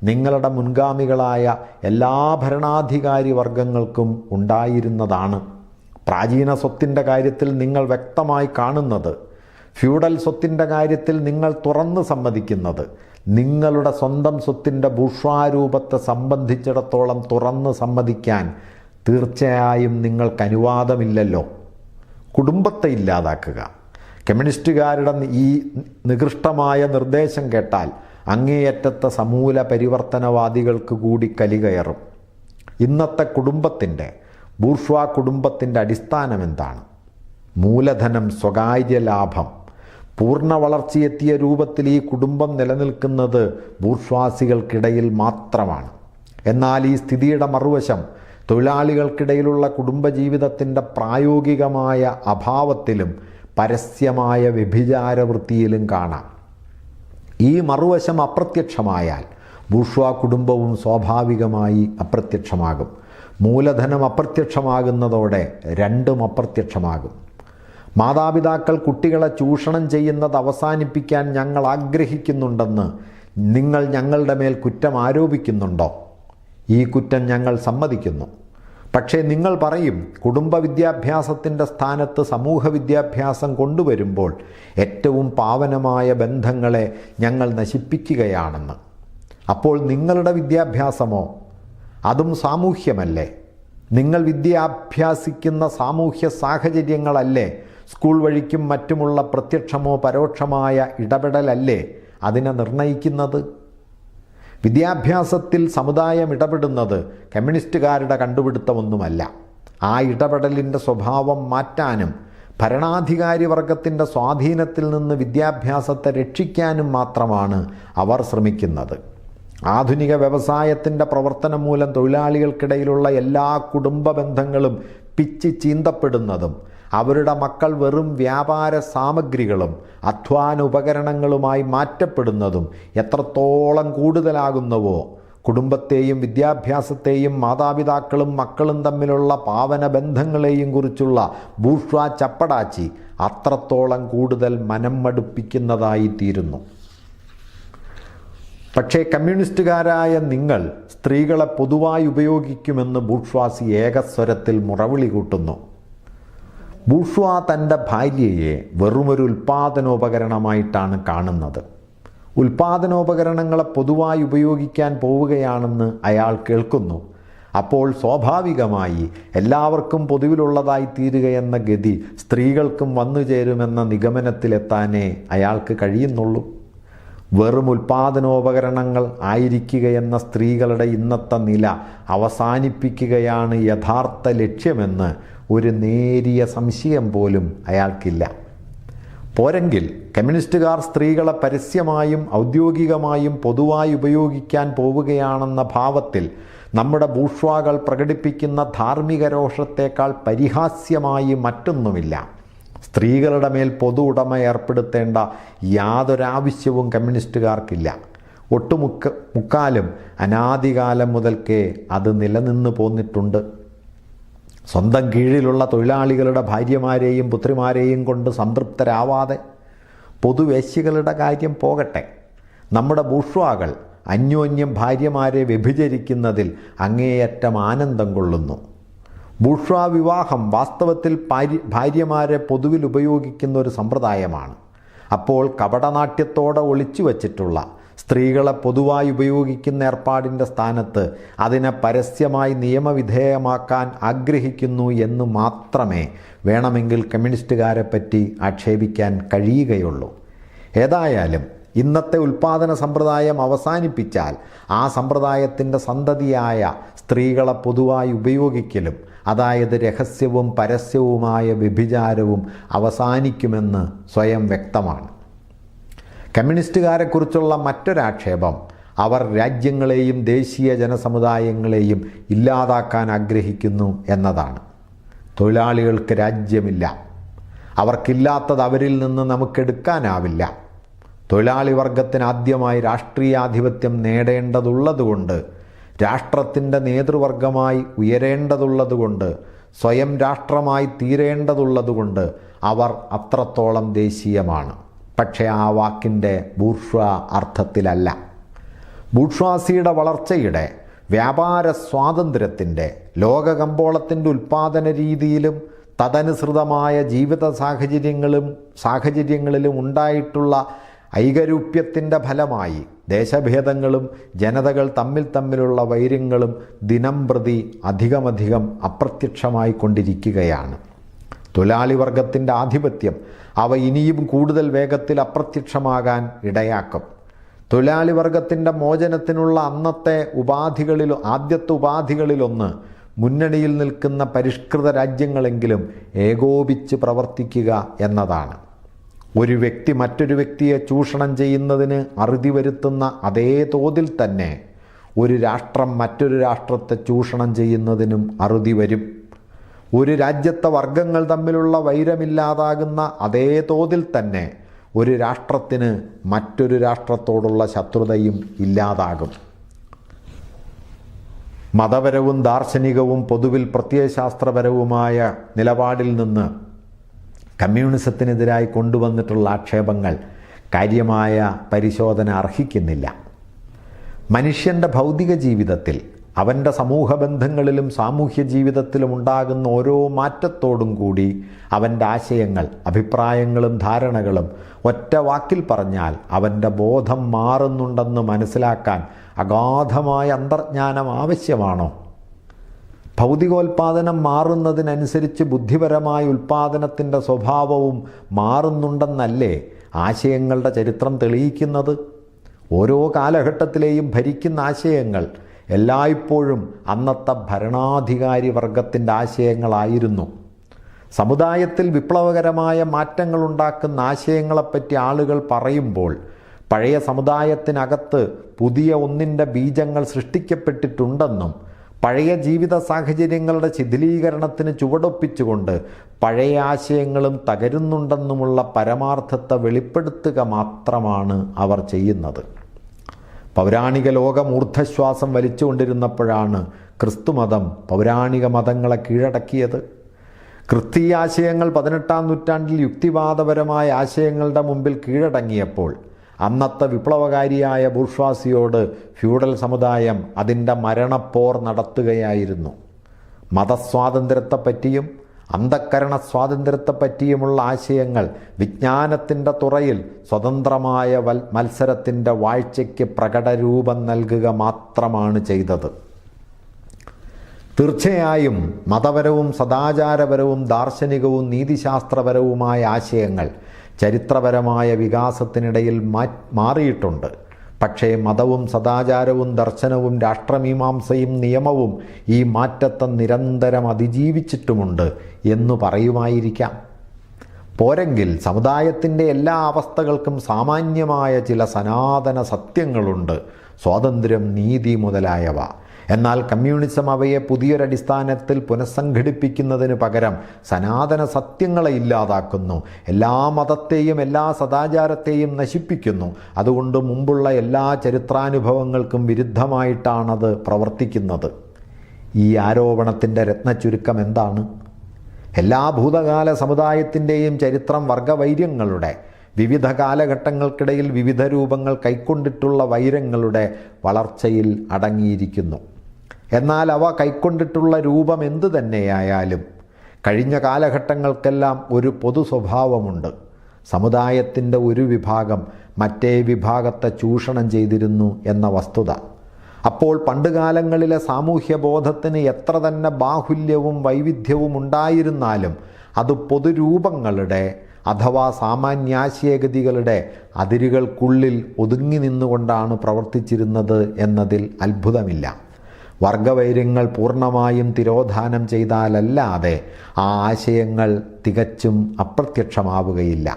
നിങ്ങളുടെ മുൻഗാമികളായ എല്ലാ ഭരണാധികാരി വർഗങ്ങൾക്കും ഉണ്ടായിരുന്നതാണ്. പ്രാചീന സ്വത്തിൻ്റെ കാര്യത്തിൽ നിങ്ങൾ വ്യക്തമായി കാണുന്നത്, ഫ്യൂഡൽ സ്വത്തിൻ്റെ കാര്യത്തിൽ നിങ്ങൾ തുറന്ന് സമ്മതിക്കുന്നത്, നിങ്ങളുടെ സ്വന്തം സ്വത്തിൻ്റെ ബൂർഷ്വാരൂപത്തെ സംബന്ധിച്ചിടത്തോളം തുറന്ന് സമ്മതിക്കാൻ തീർച്ചയായും നിങ്ങൾക്ക് അനുവാദമില്ലല്ലോ. കുടുംബത്തെ ഇല്ലാതാക്കുക. കമ്മ്യൂണിസ്റ്റുകാരുടെ ഈ നികൃഷ്ടമായ നിർദ്ദേശം കേട്ടാൽ അങ്ങേയറ്റത്തെ സമൂല പരിവർത്തനവാദികൾക്ക് കൂടി കലികയറും. ഇന്നത്തെ കുടുംബത്തിൻ്റെ, ബൂർഷ്വാ കുടുംബത്തിൻ്റെ അടിസ്ഥാനം എന്താണ്? മൂലധനം, സ്വകാര്യ ലാഭം. പൂർണ്ണ വളർച്ചയെത്തിയ രൂപത്തിൽ ഈ കുടുംബം നിലനിൽക്കുന്നത് ബൂർഷ്വാസികൾക്കിടയിൽ മാത്രമാണ്. എന്നാൽ ഈ സ്ഥിതിയുടെ മറുവശം തൊഴിലാളികൾക്കിടയിലുള്ള കുടുംബജീവിതത്തിൻ്റെ പ്രായോഗികമായ അഭാവത്തിലും പരസ്യമായ വ്യഭിചാരവൃത്തിയിലും കാണാം. ഈ മറുവശം അപ്രത്യക്ഷമായാൽ ബൂർഷ്വാ കുടുംബവും സ്വാഭാവികമായി അപ്രത്യക്ഷമാകും. മൂലധനം അപ്രത്യക്ഷമാകുന്നതോടെ രണ്ടും അപ്രത്യക്ഷമാകും. മാതാപിതാക്കൾ കുട്ടികളെ ചൂഷണം ചെയ്യുന്നത് അവസാനിപ്പിക്കാൻ ഞങ്ങൾ ആഗ്രഹിക്കുന്നുണ്ടെന്ന് നിങ്ങൾ ഞങ്ങളുടെ മേൽ കുറ്റം ആരോപിക്കുന്നുണ്ടോ? ഈ കുറ്റം ഞങ്ങൾ സമ്മതിക്കുന്നു. പക്ഷേ നിങ്ങൾ പറയും, കുടുംബ വിദ്യാഭ്യാസത്തിൻ്റെ സ്ഥാനത്ത് സമൂഹ വിദ്യാഭ്യാസം കൊണ്ടുവരുമ്പോൾ ഏറ്റവും പാവനമായ ബന്ധങ്ങളെ ഞങ്ങൾ നശിപ്പിക്കുകയാണെന്ന്. അപ്പോൾ നിങ്ങളുടെ വിദ്യാഭ്യാസമോ? അതും സാമൂഹ്യമല്ലേ? നിങ്ങൾ വിദ്യാഭ്യാസിക്കുന്ന സാമൂഹ്യ സാഹചര്യങ്ങളല്ലേ സ്കൂൾ വഴിക്കും മറ്റുമുള്ള പ്രത്യക്ഷമോ പരോക്ഷമായ ഇടപെടലല്ലേ അതിനെ നിർണയിക്കുന്നത്? വിദ്യാഭ്യാസത്തിൽ സമുദായം ഇടപെടുന്നത് കമ്മ്യൂണിസ്റ്റുകാരുടെ കണ്ടുപിടുത്തമൊന്നുമല്ല. ആ ഇടപെടലിൻ്റെ സ്വഭാവം മാറ്റാനും ഭരണാധികാരി വർഗത്തിൻ്റെ സ്വാധീനത്തിൽ നിന്ന് വിദ്യാഭ്യാസത്തെ രക്ഷിക്കാനും മാത്രമാണ് അവർ ശ്രമിക്കുന്നത്. ആധുനിക വ്യവസായത്തിൻ്റെ പ്രവർത്തനം മൂലം തൊഴിലാളികൾക്കിടയിലുള്ള എല്ലാ കുടുംബ ബന്ധങ്ങളും പിച്ചി ചീന്തപ്പെടുന്നതും അവരുടെ മക്കൾ വെറും വ്യാപാര സാമഗ്രികളും അധ്വാന ഉപകരണങ്ങളുമായി മാറ്റപ്പെടുന്നതും എത്രത്തോളം കൂടുതലാകുന്നുവോ, കുടുംബത്തെയും വിദ്യാഭ്യാസത്തെയും മാതാപിതാക്കളും മക്കളും തമ്മിലുള്ള പാവന ബന്ധങ്ങളെയും കുറിച്ചുള്ള ബൂർഷ്വാ ചപ്പടാച്ചി അത്രത്തോളം കൂടുതൽ മനം മടുപ്പിക്കുന്നതായി തീരുന്നു. പക്ഷേ കമ്മ്യൂണിസ്റ്റുകാരായ നിങ്ങൾ സ്ത്രീകളെ പൊതുവായി ഉപയോഗിക്കുമെന്ന് ബൂർഷ്വാസി ഏകസ്വരത്തിൽ മുറവിളി കൂട്ടുന്നു. ബൂർഷ്വാ തൻ്റെ ഭാര്യയെ വെറുമൊരു ഉൽപ്പാദനോപകരണമായിട്ടാണ് കാണുന്നത്. ഉൽപ്പാദനോപകരണങ്ങളെ പൊതുവായി ഉപയോഗിക്കാൻ പോവുകയാണെന്ന് അയാൾ കേൾക്കുന്നു. അപ്പോൾ സ്വാഭാവികമായി എല്ലാവർക്കും പൊതുവിലുള്ളതായി തീരുകയെന്ന ഗതി സ്ത്രീകൾക്കും വന്നു ചേരുമെന്ന നിഗമനത്തിലെത്താനേ അയാൾക്ക് കഴിയുന്നുള്ളൂ. വെറും ഉൽപ്പാദനോപകരണങ്ങൾ ആയിരിക്കുകയെന്ന സ്ത്രീകളുടെ ഇന്നത്തെ നില അവസാനിപ്പിക്കുകയാണ് യഥാർത്ഥ ലക്ഷ്യമെന്ന് ഒരു നേരിയ സംശയം പോലും അയാൾക്കില്ല. പോരെങ്കിൽ കമ്മ്യൂണിസ്റ്റുകാർ സ്ത്രീകളെ പരസ്യമായും ഔദ്യോഗികമായും പൊതുവായി ഉപയോഗിക്കാൻ പോവുകയാണെന്ന ഭാവത്തിൽ നമ്മുടെ ബൂർഷ്വാകൾ പ്രകടിപ്പിക്കുന്ന ധാർമ്മിക രോഷത്തേക്കാൾ പരിഹാസ്യമായി മറ്റൊന്നുമില്ല. സ്ത്രീകളുടെ മേൽ പൊതു ഉടമ ഏർപ്പെടുത്തേണ്ട യാതൊരാവശ്യവും കമ്മ്യൂണിസ്റ്റുകാർക്കില്ല. മുക്കാലും അനാദികാലം മുതൽക്കേ അത് നിലനിന്ന് പോന്നിട്ടുണ്ട്. സ്വന്തം കീഴിലുള്ള തൊഴിലാളികളുടെ ഭാര്യമാരെയും പുത്രിമാരെയും കൊണ്ട് സംതൃപ്തരാവാതെ പൊതുവേശ്യകളുടെ കാര്യം പോകട്ടെ, നമ്മുടെ ബൂർഷ്വാകൾ അന്യോന്യം ഭാര്യമാരെ വ്യഭിചരിക്കുന്നതിൽ അങ്ങേയറ്റം ആനന്ദം കൊള്ളുന്നു. ബൂർഷ്വാ വിവാഹം വാസ്തവത്തിൽ ഭാര്യമാരെ പൊതുവിൽ ഉപയോഗിക്കുന്ന ഒരു സമ്പ്രദായമാണ്. അപ്പോൾ കപടനാട്യത്തോടെ ഒളിച്ചു വച്ചിട്ടുള്ള സ്ത്രീകളെ പൊതുവായി ഉപയോഗിക്കുന്ന ഏർപ്പാടിൻ്റെ സ്ഥാനത്ത് അതിനെ പരസ്യമായി നിയമവിധേയമാക്കാൻ ആഗ്രഹിക്കുന്നു എന്ന് മാത്രമേ വേണമെങ്കിൽ കമ്മ്യൂണിസ്റ്റുകാരെ പറ്റി ആക്ഷേപിക്കാൻ കഴിയുകയുള്ളൂ. ഏതായാലും ഇന്നത്തെ ഉൽപ്പാദന സമ്പ്രദായം അവസാനിപ്പിച്ചാൽ ആ സമ്പ്രദായത്തിൻ്റെ സന്തതിയായ സ്ത്രീകളെ പൊതുവായി ഉപയോഗിക്കലും, അതായത് രഹസ്യവും പരസ്യവുമായ വ്യഭിചാരവും അവസാനിക്കുമെന്ന് സ്വയം വ്യക്തമാണ്. കമ്മ്യൂണിസ്റ്റുകാരെക്കുറിച്ചുള്ള മറ്റൊരാക്ഷേപം അവർ രാജ്യങ്ങളെയും ദേശീയ ജനസമുദായങ്ങളെയും ഇല്ലാതാക്കാൻ ആഗ്രഹിക്കുന്നു എന്നതാണ്. തൊഴിലാളികൾക്ക് രാജ്യമില്ല, അവർക്കില്ലാത്തത് അവരിൽ നിന്ന് നമുക്കെടുക്കാനാവില്ല. തൊഴിലാളി വർഗത്തിന് ആദ്യമായി രാഷ്ട്രീയാധിപത്യം നേടേണ്ടതുള്ളതുകൊണ്ട്, രാഷ്ട്രത്തിൻ്റെ നേതൃവർഗമായി ഉയരേണ്ടതുള്ളതുകൊണ്ട്, സ്വയം രാഷ്ട്രമായി തീരേണ്ടതുള്ളതുകൊണ്ട് അവർ അത്രത്തോളം ദേശീയമാണ്. പക്ഷേ ആ വാക്കിൻ്റെ ബൂർഷ്വാ അർത്ഥത്തിലല്ല. ബൂർഷ്വാസിയുടെ വളർച്ചയുടെ, വ്യാപാര സ്വാതന്ത്ര്യത്തിൻ്റെ, ലോകകമ്പോളത്തിൻ്റെ ഉൽപ്പാദന രീതിയിലും തദനുസൃതമായ ജീവിത സാഹചര്യങ്ങളിലും ഉണ്ടായിട്ടുള്ള ഐകരൂപ്യത്തിൻ്റെ ഫലമായി ദേശഭേദങ്ങളും ജനതകൾ തമ്മിലുള്ള വൈര്യങ്ങളും ദിനം പ്രതി അധികമധികം അപ്രത്യക്ഷമായി കൊണ്ടിരിക്കുകയാണ്. തൊഴിലാളി വർഗത്തിൻ്റെ ആധിപത്യം അവ ഇനിയും കൂടുതൽ വേഗത്തിൽ അപ്രത്യക്ഷമാകാൻ ഇടയാക്കും. തൊഴിലാളി വർഗത്തിൻ്റെ മോചനത്തിനുള്ള ആദ്യത്തെ ഉപാധികളിലൊന്ന് മുന്നണിയിൽ നിൽക്കുന്ന പരിഷ്കൃത രാജ്യങ്ങളെങ്കിലും ഏകോപിച്ച് പ്രവർത്തിക്കുക എന്നതാണ്. ഒരു വ്യക്തി മറ്റൊരു വ്യക്തിയെ ചൂഷണം ചെയ്യുന്നതിന് അറുതി വരുത്തുന്ന അതേ തോതിൽ തന്നെ ഒരു രാഷ്ട്രം മറ്റൊരു രാഷ്ട്രത്തെ ചൂഷണം ചെയ്യുന്നതിനും അറുതി വരും. ഒരു രാജ്യത്തെ വർഗങ്ങൾ തമ്മിലുള്ള വൈരമില്ലാതാകുന്ന അതേ തോതിൽ തന്നെ ഒരു രാഷ്ട്രത്തിന് മറ്റൊരു രാഷ്ട്രത്തോടുള്ള ശത്രുതയും ഇല്ലാതാകും. മതപരവും ദാർശനികവും പൊതുവിൽ പ്രത്യയശാസ്ത്രപരവുമായ നിലപാടിൽ നിന്ന് കമ്മ്യൂണിസത്തിനെതിരായി കൊണ്ടുവന്നിട്ടുള്ള ആക്ഷേപങ്ങൾ കാര്യമായ പരിശോധന അർഹിക്കുന്നില്ല. മനുഷ്യൻ്റെ ഭൗതിക ജീവിതത്തിൽ അവൻ്റെ സമൂഹ ബന്ധങ്ങളിലും സാമൂഹ്യ ജീവിതത്തിലും ഉണ്ടാകുന്ന ഓരോ മാറ്റത്തോടും കൂടി അവൻ്റെ ആശയങ്ങൾ, അഭിപ്രായങ്ങളും ധാരണകളും ഒറ്റ വാക്കിൽ പറഞ്ഞാൽ അവൻ്റെ ബോധം മാറുന്നുണ്ടെന്ന് മനസ്സിലാക്കാൻ അഗാധമായ അന്തർജ്ഞാനം ആവശ്യമാണോ? ഭൗതികോൽപാദനം മാറുന്നതിനനുസരിച്ച് ബുദ്ധിപരമായ ഉൽപാദനത്തിൻ്റെ സ്വഭാവവും മാറുന്നുണ്ടെന്നല്ലേ ആശയങ്ങളുടെ ചരിത്രം തെളിയിക്കുന്നത്? ഓരോ കാലഘട്ടത്തിലെയും ഭരിക്കുന്ന ആശയങ്ങൾ എല്ലായ്പ്പോഴും അന്നത്തെ ഭരണാധികാരി വർഗത്തിൻ്റെ ആശയങ്ങളായിരുന്നു. സമുദായത്തിൽ വിപ്ലവകരമായ മാറ്റങ്ങളുണ്ടാക്കുന്ന ആശയങ്ങളെപ്പറ്റി ആളുകൾ പറയുമ്പോൾ പഴയ സമുദായത്തിനകത്ത് പുതിയ ഒന്നിൻ്റെ ബീജങ്ങൾ സൃഷ്ടിക്കപ്പെട്ടിട്ടുണ്ടെന്നും പഴയ ജീവിത സാഹചര്യങ്ങളുടെ ശിഥിലീകരണത്തിന് ചുവടൊപ്പിച്ചുകൊണ്ട് പഴയ ആശയങ്ങളും തകരുന്നുണ്ടെന്നുമുള്ള പരമാർത്ഥത്തെ വെളിപ്പെടുത്തുക മാത്രമാണ് അവർ ചെയ്യുന്നത്. പൗരാണിക ലോകം ഊർദ്ധശ്വാസം വലിച്ചുകൊണ്ടിരുന്നപ്പോഴാണ് ക്രിസ്തുമതം പൗരാണിക മതങ്ങളെ കീഴടക്കിയത്. ക്രിസ്തീയ ആശയങ്ങൾ 18-ാം നൂറ്റാണ്ടിൽ യുക്തിവാദപരമായ ആശയങ്ങളുടെ മുമ്പിൽ കീഴടങ്ങിയപ്പോൾ അന്നത്തെ വിപ്ലവകാരിയായ ബൂർഷ്വാസിയോട് ഫ്യൂഡൽ സമുദായം അതിൻ്റെ മരണപ്പോർ നടത്തുകയായിരുന്നു. മതസ്വാതന്ത്ര്യത്തെപ്പറ്റിയും അന്ധക്കരണ സ്വാതന്ത്ര്യത്തെപ്പറ്റിയുമുള്ള ആശയങ്ങൾ വിജ്ഞാനത്തിൻ്റെ തുറയിൽ സ്വതന്ത്രമായ മത്സരത്തിൻ്റെ വാഴ്ചയ്ക്ക് പ്രകടരൂപം നൽകുക മാത്രമാണ് ചെയ്തത്. തീർച്ചയായും മതപരവും സദാചാരപരവും ദാർശനികവും നീതിശാസ്ത്രപരവുമായ ആശയങ്ങൾ ചരിത്രപരമായ വികാസത്തിനിടയിൽ മാറിയിട്ടുണ്ട്. പക്ഷേ മതവും സദാചാരവും ദർശനവും രാഷ്ട്രമീമാംസയും നിയമവും ഈ മാറ്റത്തെ നിരന്തരം അതിജീവിച്ചിട്ടുമുണ്ട് എന്നു പറയുമായിരിക്കാം. പോരെങ്കിൽ സമുദായത്തിൻ്റെ എല്ലാ അവസ്ഥകൾക്കും സാമാന്യമായ ചില സനാതന സത്യങ്ങളുണ്ട്, സ്വാതന്ത്ര്യം, നീതി മുതലായവ. എന്നാൽ കമ്മ്യൂണിസം അവയെ പുതിയൊരടിസ്ഥാനത്തിൽ പുനഃസംഘടിപ്പിക്കുന്നതിന് പകരം സനാതന സത്യങ്ങളെ ഇല്ലാതാക്കുന്നു, എല്ലാ മതത്തെയും എല്ലാ സദാചാരത്തെയും നശിപ്പിക്കുന്നു. അതുകൊണ്ട് മുമ്പുള്ള എല്ലാ ചരിത്രാനുഭവങ്ങൾക്കും വിരുദ്ധമായിട്ടാണത് പ്രവർത്തിക്കുന്നത്. ഈ ആരോപണത്തിൻ്റെ രത്നചുരുക്കം എന്താണ്? എല്ലാ ഭൂതകാല സമുദായത്തിൻ്റെയും ചരിത്രം വർഗവൈര്യങ്ങളുടെ, വിവിധ കാലഘട്ടങ്ങൾക്കിടയിൽ വിവിധ രൂപങ്ങൾ കൈക്കൊണ്ടിട്ടുള്ള വൈരങ്ങളുടെ വളർച്ചയിൽ അടങ്ങിയിരിക്കുന്നു. എന്നാൽ അവ കൈക്കൊണ്ടിട്ടുള്ള രൂപം എന്തു തന്നെയായാലും കഴിഞ്ഞ കാലഘട്ടങ്ങൾക്കെല്ലാം ഒരു പൊതു സ്വഭാവമുണ്ട്. സമുദായത്തിൻ്റെ ഒരു വിഭാഗം മറ്റേ വിഭാഗത്തെ ചൂഷണം ചെയ്തിരുന്നു എന്ന വസ്തുത. അപ്പോൾ പണ്ടുകാലങ്ങളിലെ സാമൂഹ്യ ബോധത്തിന് എത്ര തന്നെ ബാഹുല്യവും വൈവിധ്യവും ഉണ്ടായിരുന്നാലും അത് പൊതുരൂപങ്ങളുടെ അഥവാ സാമാന്യാശയഗതികളുടെ അതിരുകൾക്കുള്ളിൽ ഒതുങ്ങി നിന്നുകൊണ്ടാണ് പ്രവർത്തിച്ചിരുന്നത് എന്നതിൽ അത്ഭുതമില്ല. വർഗവൈര്യങ്ങൾ പൂർണ്ണമായും തിരോധാനം ചെയ്താലല്ലാതെ ആ ആശയങ്ങൾ തികച്ചും അപ്രത്യക്ഷമാവുകയില്ല.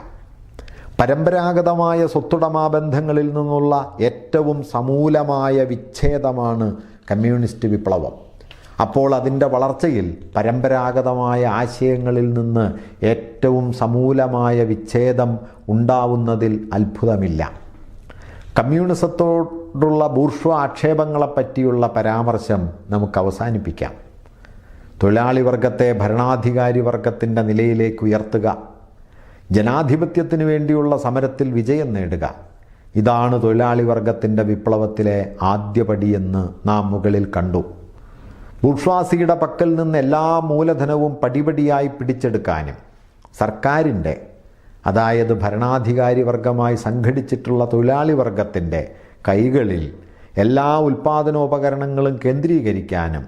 പരമ്പരാഗതമായ സ്വത്തുടമാബന്ധങ്ങളിൽ നിന്നുള്ള ഏറ്റവും സമൂലമായ വിച്ഛേദമാണ് കമ്മ്യൂണിസ്റ്റ് വിപ്ലവം. അപ്പോൾ അതിൻ്റെ വളർച്ചയിൽ പരമ്പരാഗതമായ ആശയങ്ങളിൽ നിന്ന് ഏറ്റവും സമൂലമായ വിച്ഛേദം ഉണ്ടാവുന്നതിൽ അത്ഭുതമില്ല. കമ്മ്യൂണിസത്തോടുള്ള ബൂർഷ്വാ ആക്ഷേപങ്ങളെപ്പറ്റിയുള്ള പരാമർശം നമുക്ക് അവസാനിപ്പിക്കാം. തൊഴിലാളി വർഗത്തെ ഭരണാധികാരി വർഗത്തിൻ്റെ നിലയിലേക്ക് ഉയർത്തുക, ജനാധിപത്യത്തിനു വേണ്ടിയുള്ള സമരത്തിൽ വിജയം നേടുക, ഇതാണ് തൊഴിലാളി വർഗത്തിൻ്റെ വിപ്ലവത്തിലെ ആദ്യപടിയെന്ന് നാം മുകളിൽ കണ്ടു. ബൂർഷ്വാസിയുടെ പക്കൽ നിന്ന് എല്ലാ മൂലധനവും പടിപടിയായി പിടിച്ചെടുക്കാനും സർക്കാരിൻ്റെ, അതായത് ഭരണാധികാരി വർഗമായി സംഘടിച്ചിട്ടുള്ള തൊഴിലാളി വർഗത്തിൻ്റെ കൈകളിൽ എല്ലാ ഉൽപ്പാദനോപകരണങ്ങളും കേന്ദ്രീകരിക്കാനും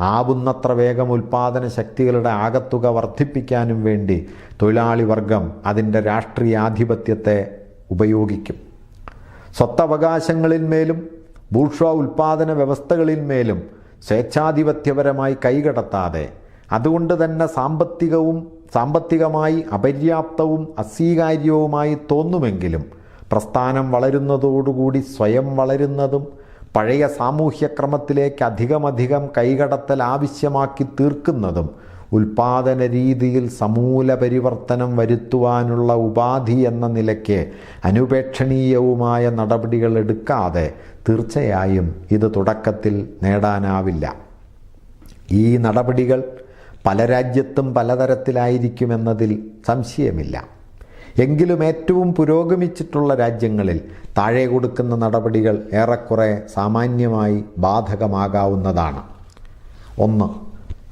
ആവുന്നത്ര വേഗം ഉൽപ്പാദന ശക്തികളുടെ ആകത്തുക വർദ്ധിപ്പിക്കാനും വേണ്ടി തൊഴിലാളി വർഗം അതിൻ്റെ രാഷ്ട്രീയാധിപത്യത്തെ ഉപയോഗിക്കും. സ്വത്തവകാശങ്ങളിന്മേലും ബൂർഷ്വാ ഉൽപ്പാദന വ്യവസ്ഥകളിന്മേലും സ്വേച്ഛാധിപത്യപരമായി കൈകടത്താതെ, അതുകൊണ്ട് തന്നെ സാമ്പത്തികമായി അപര്യാപ്തവും അസ്വീകാര്യവുമായി തോന്നുമെങ്കിലും പ്രസ്ഥാനം വളരുന്നതോടുകൂടി സ്വയം വളരുന്നതും പഴയ സാമൂഹ്യക്രമത്തിലേക്ക് അധികമധികം കൈകടത്തൽ ആവശ്യമാക്കി തീർക്കുന്നതും ഉൽപാദന രീതിയിൽ സമൂല പരിവർത്തനം വരുത്തുവാനുള്ള ഉപാധി എന്ന നിലയ്ക്ക് അനുപേക്ഷണീയവുമായ നടപടികൾ എടുക്കാതെ തീർച്ചയായും ഇത് തുടക്കത്തിൽ നേടാനാവില്ല. ഈ നടപടികൾ പല രാജ്യത്തും പലതരത്തിലായിരിക്കുമെന്നതിൽ സംശയമില്ല. എങ്കിലും ഏറ്റവും പുരോഗമിച്ചിട്ടുള്ള രാജ്യങ്ങളിൽ താഴെ കൊടുക്കുന്ന നടപടികൾ ഏറെക്കുറെ സാമാന്യമായി ബാധകമാകാവുന്നതാണ്. 1.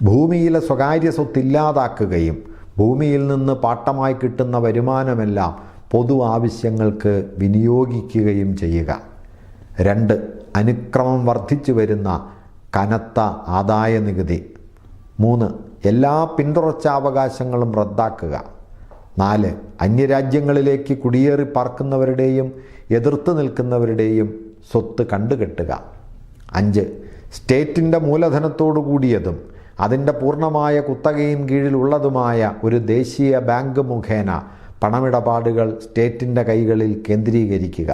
ഭൂമിയിലെ സ്വകാര്യ സ്വത്ത് ഇല്ലാതാക്കുകയും ഭൂമിയിൽ നിന്ന് പാട്ടമായി കിട്ടുന്ന വരുമാനമെല്ലാം പൊതു ആവശ്യങ്ങൾക്ക് വിനിയോഗിക്കുകയും ചെയ്യുക. 2. അനുക്രമം വർദ്ധിച്ചു വരുന്ന കനത്ത ആദായ നികുതി. 3. എല്ലാ പിന്തുടർച്ചാവകാശങ്ങളും റദ്ദാക്കുക. 4. അന്യരാജ്യങ്ങളിലേക്ക് കുടിയേറി പാർക്കുന്നവരുടെയും എതിർത്ത് നിൽക്കുന്നവരുടെയും സ്വത്ത് കണ്ടുകെട്ടുക. 5. സ്റ്റേറ്റിൻ്റെ മൂലധനത്തോടു കൂടിയതും അതിൻ്റെ പൂർണ്ണമായ കുത്തകയും കീഴിലുള്ളതുമായ ഒരു ദേശീയ ബാങ്ക് മുഖേന പണമിടപാടുകൾ സ്റ്റേറ്റിൻ്റെ കൈകളിൽ കേന്ദ്രീകരിക്കുക.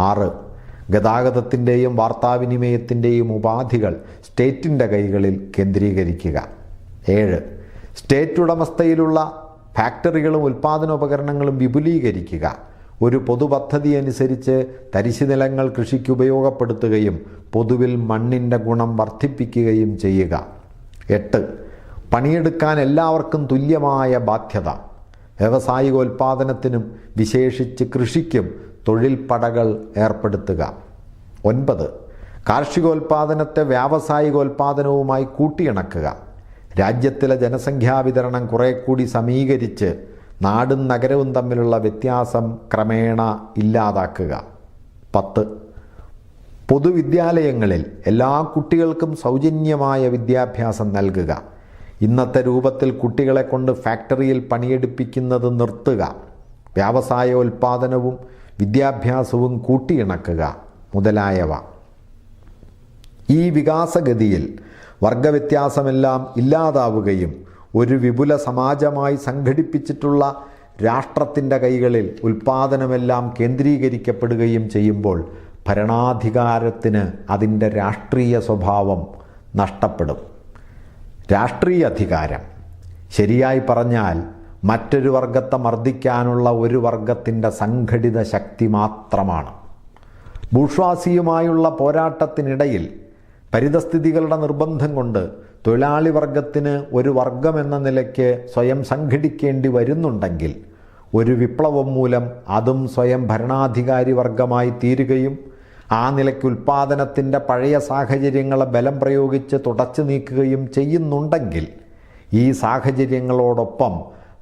6. ഗതാഗതത്തിൻ്റെയും വാർത്താവിനിമയത്തിൻ്റെയും ഉപാധികൾ സ്റ്റേറ്റിൻ്റെ കൈകളിൽ കേന്ദ്രീകരിക്കുക. 7. സ്റ്റേറ്റ് ഉടമസ്ഥയിലുള്ള ഫാക്ടറികളും ഉൽപ്പാദനോപകരണങ്ങളും വിപുലീകരിക്കുക. ഒരു പൊതുപദ്ധതി അനുസരിച്ച് തരിശുനിലങ്ങൾ കൃഷിക്ക് ഉപയോഗപ്പെടുത്തുകയും പൊതുവിൽ മണ്ണിൻ്റെ ഗുണം വർദ്ധിപ്പിക്കുകയും ചെയ്യുക. 8. പണിയെടുക്കാൻ എല്ലാവർക്കും തുല്യമായ ബാധ്യത. വ്യാവസായികോൽപാദനത്തിനും വിശേഷിച്ച് കൃഷിക്കും തൊഴിൽ പടകൾ ഏർപ്പെടുത്തുക. 9. കാർഷികോൽപാദനത്തെ വ്യാവസായികോൽപാദനവുമായി കൂട്ടിയിണക്കുക. രാജ്യത്തിലെ ജനസംഖ്യാ വിതരണം കുറെ കൂടി സമീകരിച്ച് നാടും നഗരവും തമ്മിലുള്ള വ്യത്യാസം ക്രമേണ ഇല്ലാതാക്കുക. 10. പൊതുവിദ്യാലയങ്ങളിൽ എല്ലാ കുട്ടികൾക്കും സൗജന്യമായ വിദ്യാഭ്യാസം നൽകുക. ഇന്നത്തെ രൂപത്തിൽ കുട്ടികളെ കൊണ്ട് ഫാക്ടറിയിൽ പണിയെടുപ്പിക്കുന്നത് നിർത്തുക. വ്യാവസായോൽപാദനവും വിദ്യാഭ്യാസവും കൂട്ടിയിണക്കുക മുതലായവ. ഈ വികാസഗതിയിൽ വർഗവ്യത്യാസമെല്ലാം ഇല്ലാതാവുകയും ഒരു വിപുല സമാജമായി സംഘടിപ്പിച്ചിട്ടുള്ള രാഷ്ട്രത്തിൻ്റെ കൈകളിൽ ഉൽപ്പാദനമെല്ലാം കേന്ദ്രീകരിക്കപ്പെടുകയും ചെയ്യുമ്പോൾ ഭരണാധികാരത്തിന് അതിൻ്റെ രാഷ്ട്രീയ സ്വഭാവം നഷ്ടപ്പെടും. രാഷ്ട്രീയ അധികാരം ശരിയായി പറഞ്ഞാൽ മറ്റൊരു വർഗത്തെ മർദ്ദിക്കാനുള്ള ഒരു വർഗത്തിൻ്റെ സംഘടിത ശക്തി മാത്രമാണ്. ബൂർഷ്വാസിയുമായുള്ള പോരാട്ടത്തിനിടയിൽ പരിതസ്ഥിതികളുടെ നിർബന്ധം കൊണ്ട് തൊഴിലാളി വർഗത്തിന് ഒരു വർഗമെന്ന നിലയ്ക്ക് സ്വയം സംഘടിക്കേണ്ടി വരുന്നുണ്ടെങ്കിൽ ഒരു വിപ്ലവം മൂലം അതും സ്വയം ഭരണാധികാരി വർഗമായി തീരുകയും ആ നിലയ്ക്ക് ഉൽപ്പാദനത്തിൻ്റെ പഴയ സാഹചര്യങ്ങളെ ബലം പ്രയോഗിച്ച് തുടച്ചു നീക്കുകയും ചെയ്യുന്നുണ്ടെങ്കിൽ ഈ സാഹചര്യങ്ങളോടൊപ്പം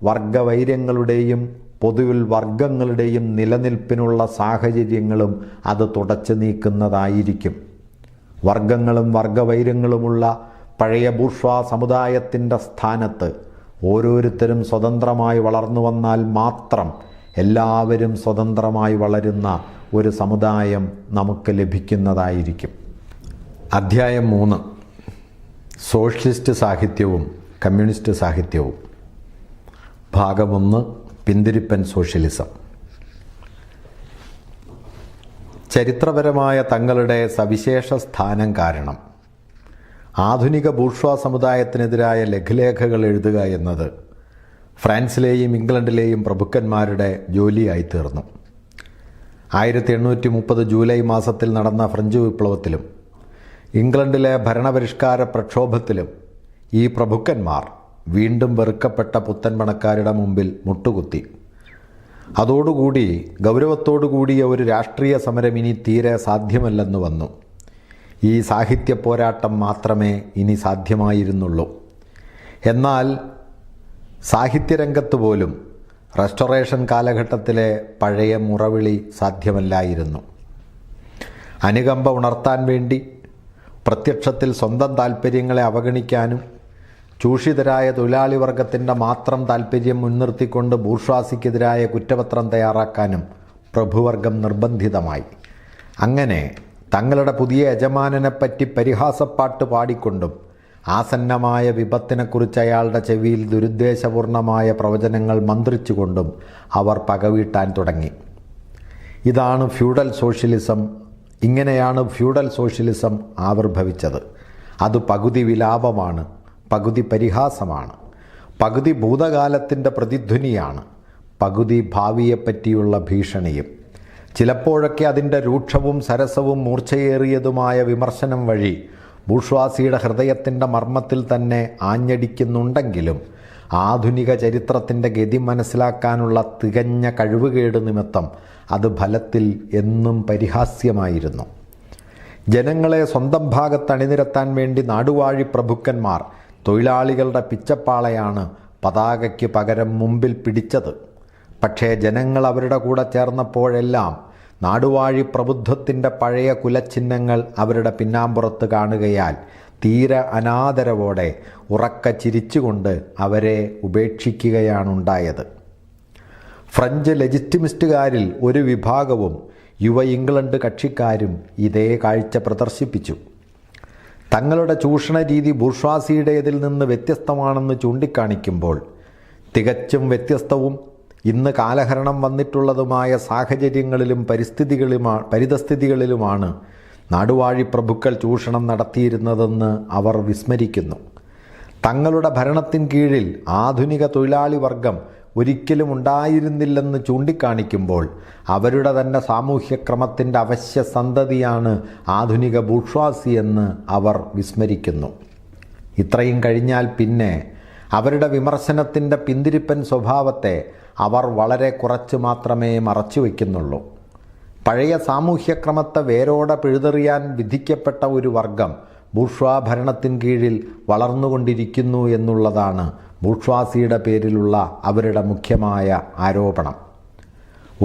വർഗവൈര്യങ്ങളുടെയും പൊതുവിൽ വർഗങ്ങളുടെയും നിലനിൽപ്പിനുള്ള സാഹചര്യങ്ങളും അത് തുടച്ചു നീക്കുന്നതായിരിക്കും. വർഗങ്ങളും വർഗവൈര്യങ്ങളുമുള്ള പഴയ ബൂർഷ്വാ സമുദായത്തിൻ്റെ സ്ഥാനത്ത് ഓരോരുത്തരും സ്വതന്ത്രമായി വളർന്നു വന്നാൽ മാത്രം എല്ലാവരും സ്വതന്ത്രമായി വളരുന്ന ഒരു സമുദായം നമുക്ക് ലഭിക്കുന്നതായിരിക്കും. അധ്യായം 3. സോഷ്യലിസ്റ്റ് സാഹിത്യവും കമ്മ്യൂണിസ്റ്റ് സാഹിത്യവും. ഭാഗം 1. പിന്തിരിപ്പൻ സോഷ്യലിസം. ചരിത്രപരമായ തങ്ങളുടെ സവിശേഷ സ്ഥാനം കാരണം ആധുനിക ബൂർഷ്വാ സമുദായത്തിനെതിരായ ലഘുലേഖകൾ എഴുതുക എന്നത് ഫ്രാൻസിലെയും ഇംഗ്ലണ്ടിലെയും പ്രഭുക്കന്മാരുടെ ജോലിയായിത്തീർന്നു. 1830 ജൂലൈ മാസത്തിൽ നടന്ന ഫ്രഞ്ച് വിപ്ലവത്തിലും ഇംഗ്ലണ്ടിലെ ഭരണപരിഷ്കാര പ്രക്ഷോഭത്തിലും ഈ പ്രഭുക്കന്മാർ വീണ്ടും വെറുക്കപ്പെട്ട പുത്തൻ പണക്കാരുടെ മുമ്പിൽ മുട്ടുകുത്തി. അതോടുകൂടി ഗൗരവത്തോടുകൂടിയ ഒരു രാഷ്ട്രീയ സമരം ഇനി തീരെ സാധ്യമല്ലെന്ന് വന്നു. ഈ സാഹിത്യ പോരാട്ടം മാത്രമേ ഇനി സാധ്യമായിരുന്നുള്ളൂ. എന്നാൽ സാഹിത്യരംഗത്ത് പോലും റെസ്റ്റോറേഷൻ കാലഘട്ടത്തിലെ പഴയ മുറവിളി സാധ്യമല്ലായിരുന്നു. അനുകമ്പ ഉണർത്താൻ വേണ്ടി പ്രത്യക്ഷത്തിൽ സ്വന്തം താൽപ്പര്യങ്ങളെ അവഗണിക്കാനും ചൂഷിതരായ തൊഴിലാളി വർഗത്തിൻ്റെ മാത്രം താൽപ്പര്യം മുൻനിർത്തിക്കൊണ്ട് ബൂർഷ്വാസിക്കെതിരായ കുറ്റപത്രം തയ്യാറാക്കാനും പ്രഭുവർഗം നിർബന്ധിതമായി. അങ്ങനെ തങ്ങളുടെ പുതിയ യജമാനനെപ്പറ്റി പരിഹാസപ്പാട്ട് പാടിക്കൊണ്ടും ആസന്നമായ വിപത്തിനെക്കുറിച്ച് അയാളുടെ ചെവിയിൽ ദുരുദ്ദേശപൂർണമായ പ്രവചനങ്ങൾ മന്ത്രിച്ചുകൊണ്ടും അവർ പകവീട്ടാൻ തുടങ്ങി. ഇതാണ് ഫ്യൂഡൽ സോഷ്യലിസം. ഇങ്ങനെയാണ് ഫ്യൂഡൽ സോഷ്യലിസം ആവിർഭവിച്ചത്. അത് പകുതി വിലാപമാണ്, പകുതി പരിഹാസമാണ്, പകുതി ഭൂതകാലത്തിൻ്റെ പ്രതിധ്വനിയാണ്, പകുതി ഭാവിയെപ്പറ്റിയുള്ള ഭീഷണിയും. ചിലപ്പോഴൊക്കെ അതിൻ്റെ രൂക്ഷവും സരസവും മൂർച്ചയേറിയതുമായ വിമർശനം വഴി ബൂർഷ്വാസിയുടെ ഹൃദയത്തിൻ്റെ മർമ്മത്തിൽ തന്നെ ആഞ്ഞടിക്കുന്നുണ്ടെങ്കിലും ആധുനിക ചരിത്രത്തിൻ്റെ ഗതി മനസ്സിലാക്കാനുള്ള തികഞ്ഞ കഴിവുകേട് നിമിത്തം അത് ഫലത്തിൽ എന്നും പരിഹാസ്യമായിരുന്നു. ജനങ്ങളെ സ്വന്തം ഭാഗത്ത് അണിനിരത്താൻ വേണ്ടി നാടുവാഴി പ്രഭുക്കന്മാർ തൊഴിലാളികളുടെ പിച്ചപ്പാളയാണ് പതാകയ്ക്ക് പകരം മുമ്പിൽ പിടിച്ചത്. പക്ഷേ ജനങ്ങൾ അവരുടെ കൂടെ ചേർന്നപ്പോഴെല്ലാം നാടുവാഴി പ്രബുദ്ധത്തിൻ്റെ പഴയ കുലച്ചിഹ്നങ്ങൾ അവരുടെ പിന്നാമ്പുറത്ത് കാണുകയാൽ തീരെ അനാദരവോടെ ഉറക്ക ചിരിച്ചുകൊണ്ട് അവരെ ഉപേക്ഷിക്കുകയാണുണ്ടായത്. ഫ്രഞ്ച് ലെജിറ്റിമിസ്റ്റുകാരിൽ ഒരു വിഭാഗവും യുവ ഇംഗ്ലണ്ട് കക്ഷിക്കാരും ഇതേ കാഴ്ച പ്രദർശിപ്പിച്ചു. തങ്ങളുടെ ചൂഷണ രീതി ബൂർഷ്വാസിയുടേതിൽ നിന്ന് വ്യത്യസ്തമാണെന്ന് ചൂണ്ടിക്കാണിക്കുമ്പോൾ തികച്ചും വ്യത്യസ്തവും ഇന്ന് കാലഹരണം വന്നിട്ടുള്ളതുമായ സാഹചര്യങ്ങളിലും പരിതസ്ഥിതികളിലുമാണ് നാടുവാഴി പ്രഭുക്കൾ ചൂഷണം നടത്തിയിരുന്നതെന്ന് അവർ വിസ്മരിക്കുന്നു. തങ്ങളുടെ ഭരണത്തിൻ കീഴിൽ ആധുനിക തൊഴിലാളി വർഗം ഒരിക്കലും ഉണ്ടായിരുന്നില്ലെന്ന് ചൂണ്ടിക്കാണിക്കുമ്പോൾ അവരുടെ തന്നെ സാമൂഹ്യക്രമത്തിൻ്റെ അവശ്യ സന്തതിയാണ് ആധുനിക ബൂർഷ്വാസി എന്ന് അവർ വിസ്മരിക്കുന്നു. ഇത്രയും കഴിഞ്ഞാൽ പിന്നെ അവരുടെ വിമർശനത്തിൻ്റെ പിന്തിരിപ്പൻ സ്വഭാവത്തെ അവർ വളരെ കുറച്ച് മാത്രമേ മറച്ചുവെക്കുന്നുള്ളൂ. പഴയ സാമൂഹ്യക്രമത്തെ വേരോടെ പിഴുതെറിയാൻ വിധിക്കപ്പെട്ട ഒരു വർഗം ബൂർഷ്വാ ഭരണത്തിൻ കീഴിൽ വളർന്നുകൊണ്ടിരിക്കുന്നു എന്നുള്ളതാണ് ബൂർഷ്വാസിയുടെ പേരിലുള്ള അവരുടെ മുഖ്യമായ ആരോപണം.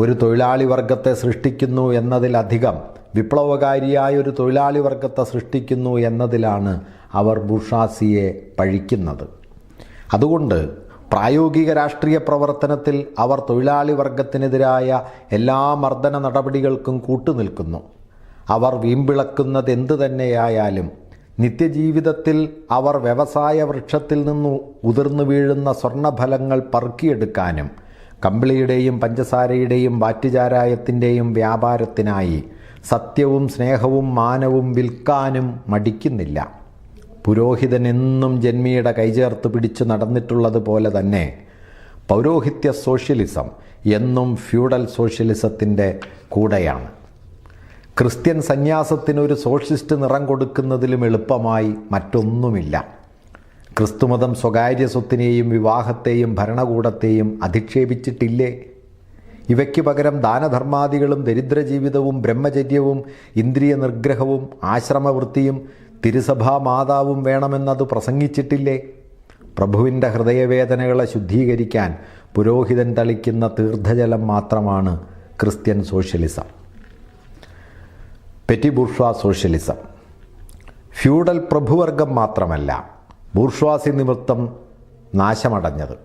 ഒരു തൊഴിലാളി വർഗത്തെ സൃഷ്ടിക്കുന്നു എന്നതിലധികം വിപ്ലവകാരിയായ ഒരു തൊഴിലാളി വർഗത്തെ സൃഷ്ടിക്കുന്നു എന്നതിലാണ് അവർ ബൂർഷ്വാസിയെ പഴിക്കുന്നത്. അതുകൊണ്ട് പ്രായോഗിക രാഷ്ട്രീയ പ്രവർത്തനത്തിൽ അവർ തൊഴിലാളി വർഗത്തിനെതിരായ എല്ലാ മർദ്ദന നടപടികൾക്കും കൂട്ടുനിൽക്കുന്നു. അവർ വീമ്പിളക്കുന്നത് എന്തു തന്നെയായാലും നിത്യജീവിതത്തിൽ അവർ വ്യവസായ വൃക്ഷത്തിൽ നിന്ന് ഉതിർന്നു വീഴുന്ന സ്വർണ്ണഫലങ്ങൾ പെറുക്കിയെടുക്കാനും കമ്പിളിയുടെയും പഞ്ചസാരയുടെയും വാറ്റുചാരായത്തിൻ്റെയും വ്യാപാരത്തിനായി സത്യവും സ്നേഹവും മാനവും വിൽക്കാനും മടിക്കുന്നില്ല. പുരോഹിതൻ എന്നും ജന്മിയുടെ കൈചേർത്ത് പിടിച്ചു നടന്നിട്ടുള്ളതുപോലെ തന്നെ പൗരോഹിത്യ സോഷ്യലിസം എന്നും ഫ്യൂഡൽ സോഷ്യലിസത്തിൻ്റെ കൂടെയാണ്. ക്രിസ്ത്യൻ സന്യാസത്തിനൊരു സോഷ്യലിസ്റ്റ് നിറം കൊടുക്കുന്നതിലും എളുപ്പമായി മറ്റൊന്നുമില്ല. ക്രിസ്തുമതം സ്വകാര്യ സ്വത്തിനെയും വിവാഹത്തെയും ഭരണകൂടത്തെയും അധിക്ഷേപിച്ചിട്ടില്ലേ? ഇവയ്ക്ക് പകരം ദാനധർമാദികളും ദരിദ്രജീവിതവും ബ്രഹ്മചര്യവും ഇന്ദ്രിയ നിഗ്രഹവും ആശ്രമവൃത്തിയും തിരുസഭാ മാതാവും വേണമെന്നത് പ്രസംഗിച്ചിട്ടില്ലേ? പ്രഭുവിൻ്റെ ഹൃദയവേദനകളെ ശുദ്ധീകരിക്കാൻ പുരോഹിതൻ തളിക്കുന്ന തീർത്ഥജലം മാത്രമാണ് Christian socialism. Petty bourgeois socialism feudal പ്രഭുവർഗം മാത്രമല്ല ബൂർഷ്വാസി നിമിത്തം നാശമടഞ്ഞത്.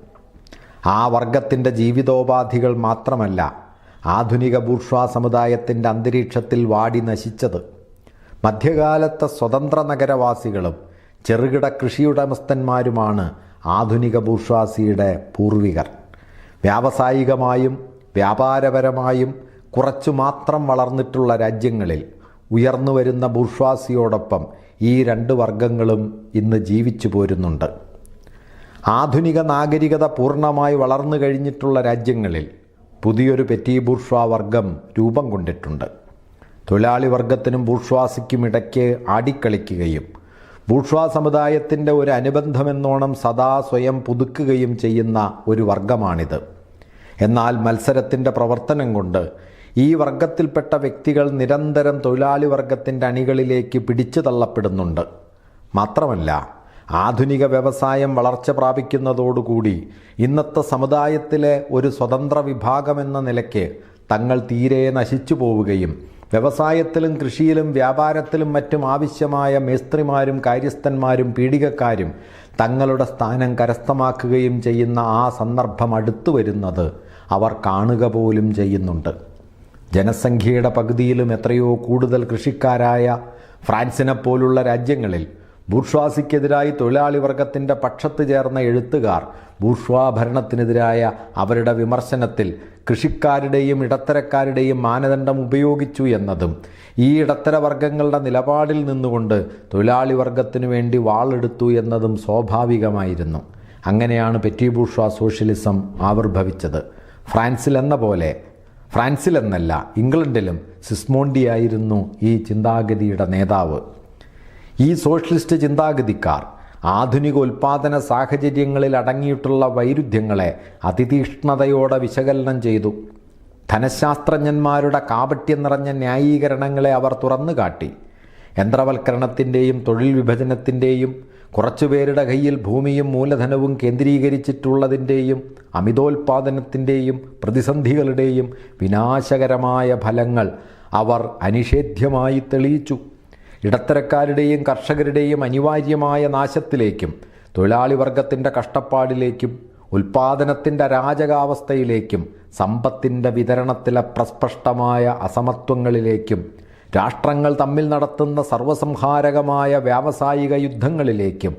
ആ വർഗത്തിൻ്റെ ജീവിതോപാധികൾ മാത്രമല്ല ആധുനിക ബൂർഷ്വാ സമുദായത്തിൻ്റെ അന്തരീക്ഷത്തിൽ വാടി നശിച്ചത്. മധ്യകാലത്തെ സ്വതന്ത്ര നഗരവാസികളും ചെറുകിട കൃഷിയുടമസ്ഥന്മാരുമാണ് ആധുനിക ബൂർഷ്വാസിയുടെ പൂർവികർ. വ്യാവസായികമായും വ്യാപാരപരമായും കുറച്ചു മാത്രം വളർന്നിട്ടുള്ള രാജ്യങ്ങളിൽ ഉയർന്നു വരുന്ന ബൂർഷ്വാസിയോടൊപ്പം ഈ രണ്ട് വർഗങ്ങളും ഇന്ന് ജീവിച്ചു പോരുന്നുണ്ട്. ആധുനിക നാഗരികത പൂർണ്ണമായി വളർന്നു കഴിഞ്ഞിട്ടുള്ള രാജ്യങ്ങളിൽ പുതിയൊരു പെറ്റി ബൂർഷ്വാ വർഗം രൂപം കൊണ്ടിട്ടുണ്ട്. തൊഴിലാളി വർഗത്തിനും ബൂർഷ്വാസിക്കും ഇടയ്ക്ക് ആടിക്കളിക്കുകയും ബൂർഷ്വാ സമുദായത്തിൻ്റെ ഒരു അനുബന്ധമെന്നോണം സദാ സ്വയം പുതുക്കുകയും ചെയ്യുന്ന ഒരു വർഗമാണിത്. എന്നാൽ മത്സരത്തിൻ്റെ പ്രവർത്തനം കൊണ്ട് ഈ വർഗത്തിൽപ്പെട്ട വ്യക്തികൾ നിരന്തരം തൊഴിലാളി വർഗത്തിൻ്റെ അണികളിലേക്ക് പിടിച്ചു തള്ളപ്പെടുന്നുണ്ട്. മാത്രമല്ല ആധുനിക വ്യവസായം വളർച്ച പ്രാപിക്കുന്നതോടുകൂടി ഇന്നത്തെ സമുദായത്തിലെ ഒരു സ്വതന്ത്ര വിഭാഗമെന്ന നിലയ്ക്ക് തങ്ങൾ തീരെ നശിച്ചു പോവുകയും വ്യവസായത്തിലും കൃഷിയിലും വ്യാപാരത്തിലും മറ്റും ആവശ്യമായ മേസ്ത്രിമാരും കാര്യസ്ഥന്മാരും പീഡികക്കാരും തങ്ങളുടെ സ്ഥാനം കരസ്ഥമാക്കുകയും ചെയ്യുന്ന ആ സന്ദർഭം അടുത്തു വരുന്നത് അവർ കാണുക പോലും ചെയ്യുന്നുണ്ട്. ജനസംഖ്യയുടെ പകുതിയിലും എത്രയോ കൂടുതൽ കൃഷിക്കാരായ ഫ്രാൻസിനെപ്പോലുള്ള രാജ്യങ്ങളിൽ ബൂർഷ്വാസിക്കെതിരായി തൊഴിലാളി വർഗത്തിൻ്റെ പക്ഷത്ത് ചേർന്ന എഴുത്തുകാർ ബൂർഷ്വാ ഭരണത്തിനെതിരായ അവരുടെ വിമർശനത്തിൽ കൃഷിക്കാരുടെയും ഇടത്തരക്കാരുടെയും മാനദണ്ഡം ഉപയോഗിച്ചു എന്നതും ഈ ഇടത്തര വർഗങ്ങളുടെ നിലപാടിൽ നിന്നുകൊണ്ട് തൊഴിലാളി വർഗത്തിനു വേണ്ടി വാളെടുത്തു എന്നതും സ്വാഭാവികമായിരുന്നു. അങ്ങനെയാണ് പെറ്റി ബൂർഷ്വാ സോഷ്യലിസം ആവിർഭവിച്ചത്. ഫ്രാൻസിലെന്നല്ല ഇംഗ്ലണ്ടിലും സിസ്മോണ്ടിയായിരുന്നു ഈ ചിന്താഗതിയുടെ നേതാവ്. ഈ സോഷ്യലിസ്റ്റ് ചിന്താഗതിക്കാർ ആധുനിക ഉൽപാദന സാഹചര്യങ്ങളിൽ അടങ്ങിയിട്ടുള്ള വൈരുദ്ധ്യങ്ങളെ അതിതീക്ഷ്ണതയോടെ വിശകലനം ചെയ്തു. ധനശാസ്ത്രജ്ഞന്മാരുടെ കാപട്യം നിറഞ്ഞ ന്യായീകരണങ്ങളെ അവർ തുറന്നുകാട്ടി. യന്ത്രവൽക്കരണത്തിൻ്റെയും തൊഴിൽ വിഭജനത്തിൻ്റെയും കുറച്ചുപേരുടെ കയ്യിൽ ഭൂമിയും മൂലധനവും കേന്ദ്രീകരിച്ചിട്ടുള്ളതിൻ്റെയും അമിതോൽപാദനത്തിൻ്റെയും പ്രതിസന്ധികളുടെയും വിനാശകരമായ ഫലങ്ങൾ അവർ അനിഷേധ്യമായി തെളിയിച്ചു. ഇടത്തരക്കാരുടെയും കർഷകരുടെയും അനിവാര്യമായ നാശത്തിലേക്കും തൊഴിലാളി വർഗത്തിൻ്റെ കഷ്ടപ്പാടിലേക്കും ഉൽപാദനത്തിൻ്റെ അരാജകാവസ്ഥയിലേക്കും സമ്പത്തിൻ്റെ വിതരണത്തിലെ പ്രസ്പഷ്ടമായ അസമത്വങ്ങളിലേക്കും രാഷ്ട്രങ്ങൾ തമ്മിൽ നടത്തുന്ന സർവസംഹാരകമായ വ്യാവസായിക യുദ്ധങ്ങളിലേക്കും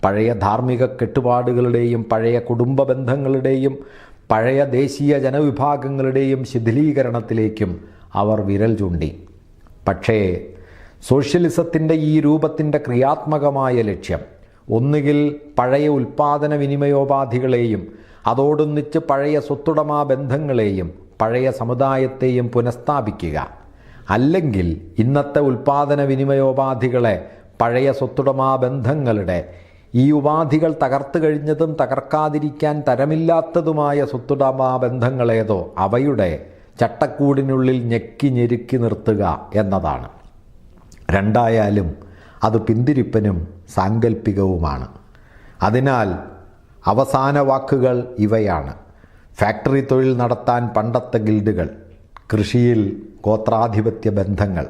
പഴയ ധാർമ്മിക കെട്ടുപാടുകളുടെയും പഴയ കുടുംബ ബന്ധങ്ങളുടെയും പഴയ ദേശീയ ജനവിഭാഗങ്ങളുടെയും ശിഥിലീകരണത്തിലേക്കും അവർ വിരൽ ചൂണ്ടി. പക്ഷേ സോഷ്യലിസത്തിൻ്റെ ഈ രൂപത്തിൻ്റെ ക്രിയാത്മകമായ ലക്ഷ്യം ഒന്നുകിൽ പഴയ ഉൽപാദന വിനിമയോപാധികളെയും അതോടൊന്നിച്ച് പഴയ സ്വത്തുടമാ ബന്ധങ്ങളെയും പഴയ സമുദായത്തെയും പുനഃസ്ഥാപിക്കുക, അല്ലെങ്കിൽ ഇന്നത്തെ ഉൽപാദന വിനിമയോപാധികളെ പഴയ സ്വത്തുടമാ ബന്ധങ്ങളുടെ ഈ ഉപാധികൾ തകർത്തു കഴിഞ്ഞതും തകർക്കാതിരിക്കാൻ തരമില്ലാത്തതുമായ സ്വത്തുടമാ ബന്ധങ്ങളേതോ അവയുടെ ചട്ടക്കൂടിനുള്ളിൽ ഞെക്കി ഞെരുക്കി നിർത്തുക എന്നതാണ്. രണ്ടായാലും അത് പിന്തിരിപ്പനും സാങ്കല്പികവുമാണ്. അതിനാൽ അവസാന വാക്കുകൾ ഇവയാണ്: ഫാക്ടറി തൊഴിൽ നടത്താൻ പണ്ടത്തെ ഗിൽഡുകൾ, കൃഷിയിൽ ഗോത്രാധിപത്യ ബന്ധങ്ങൾ.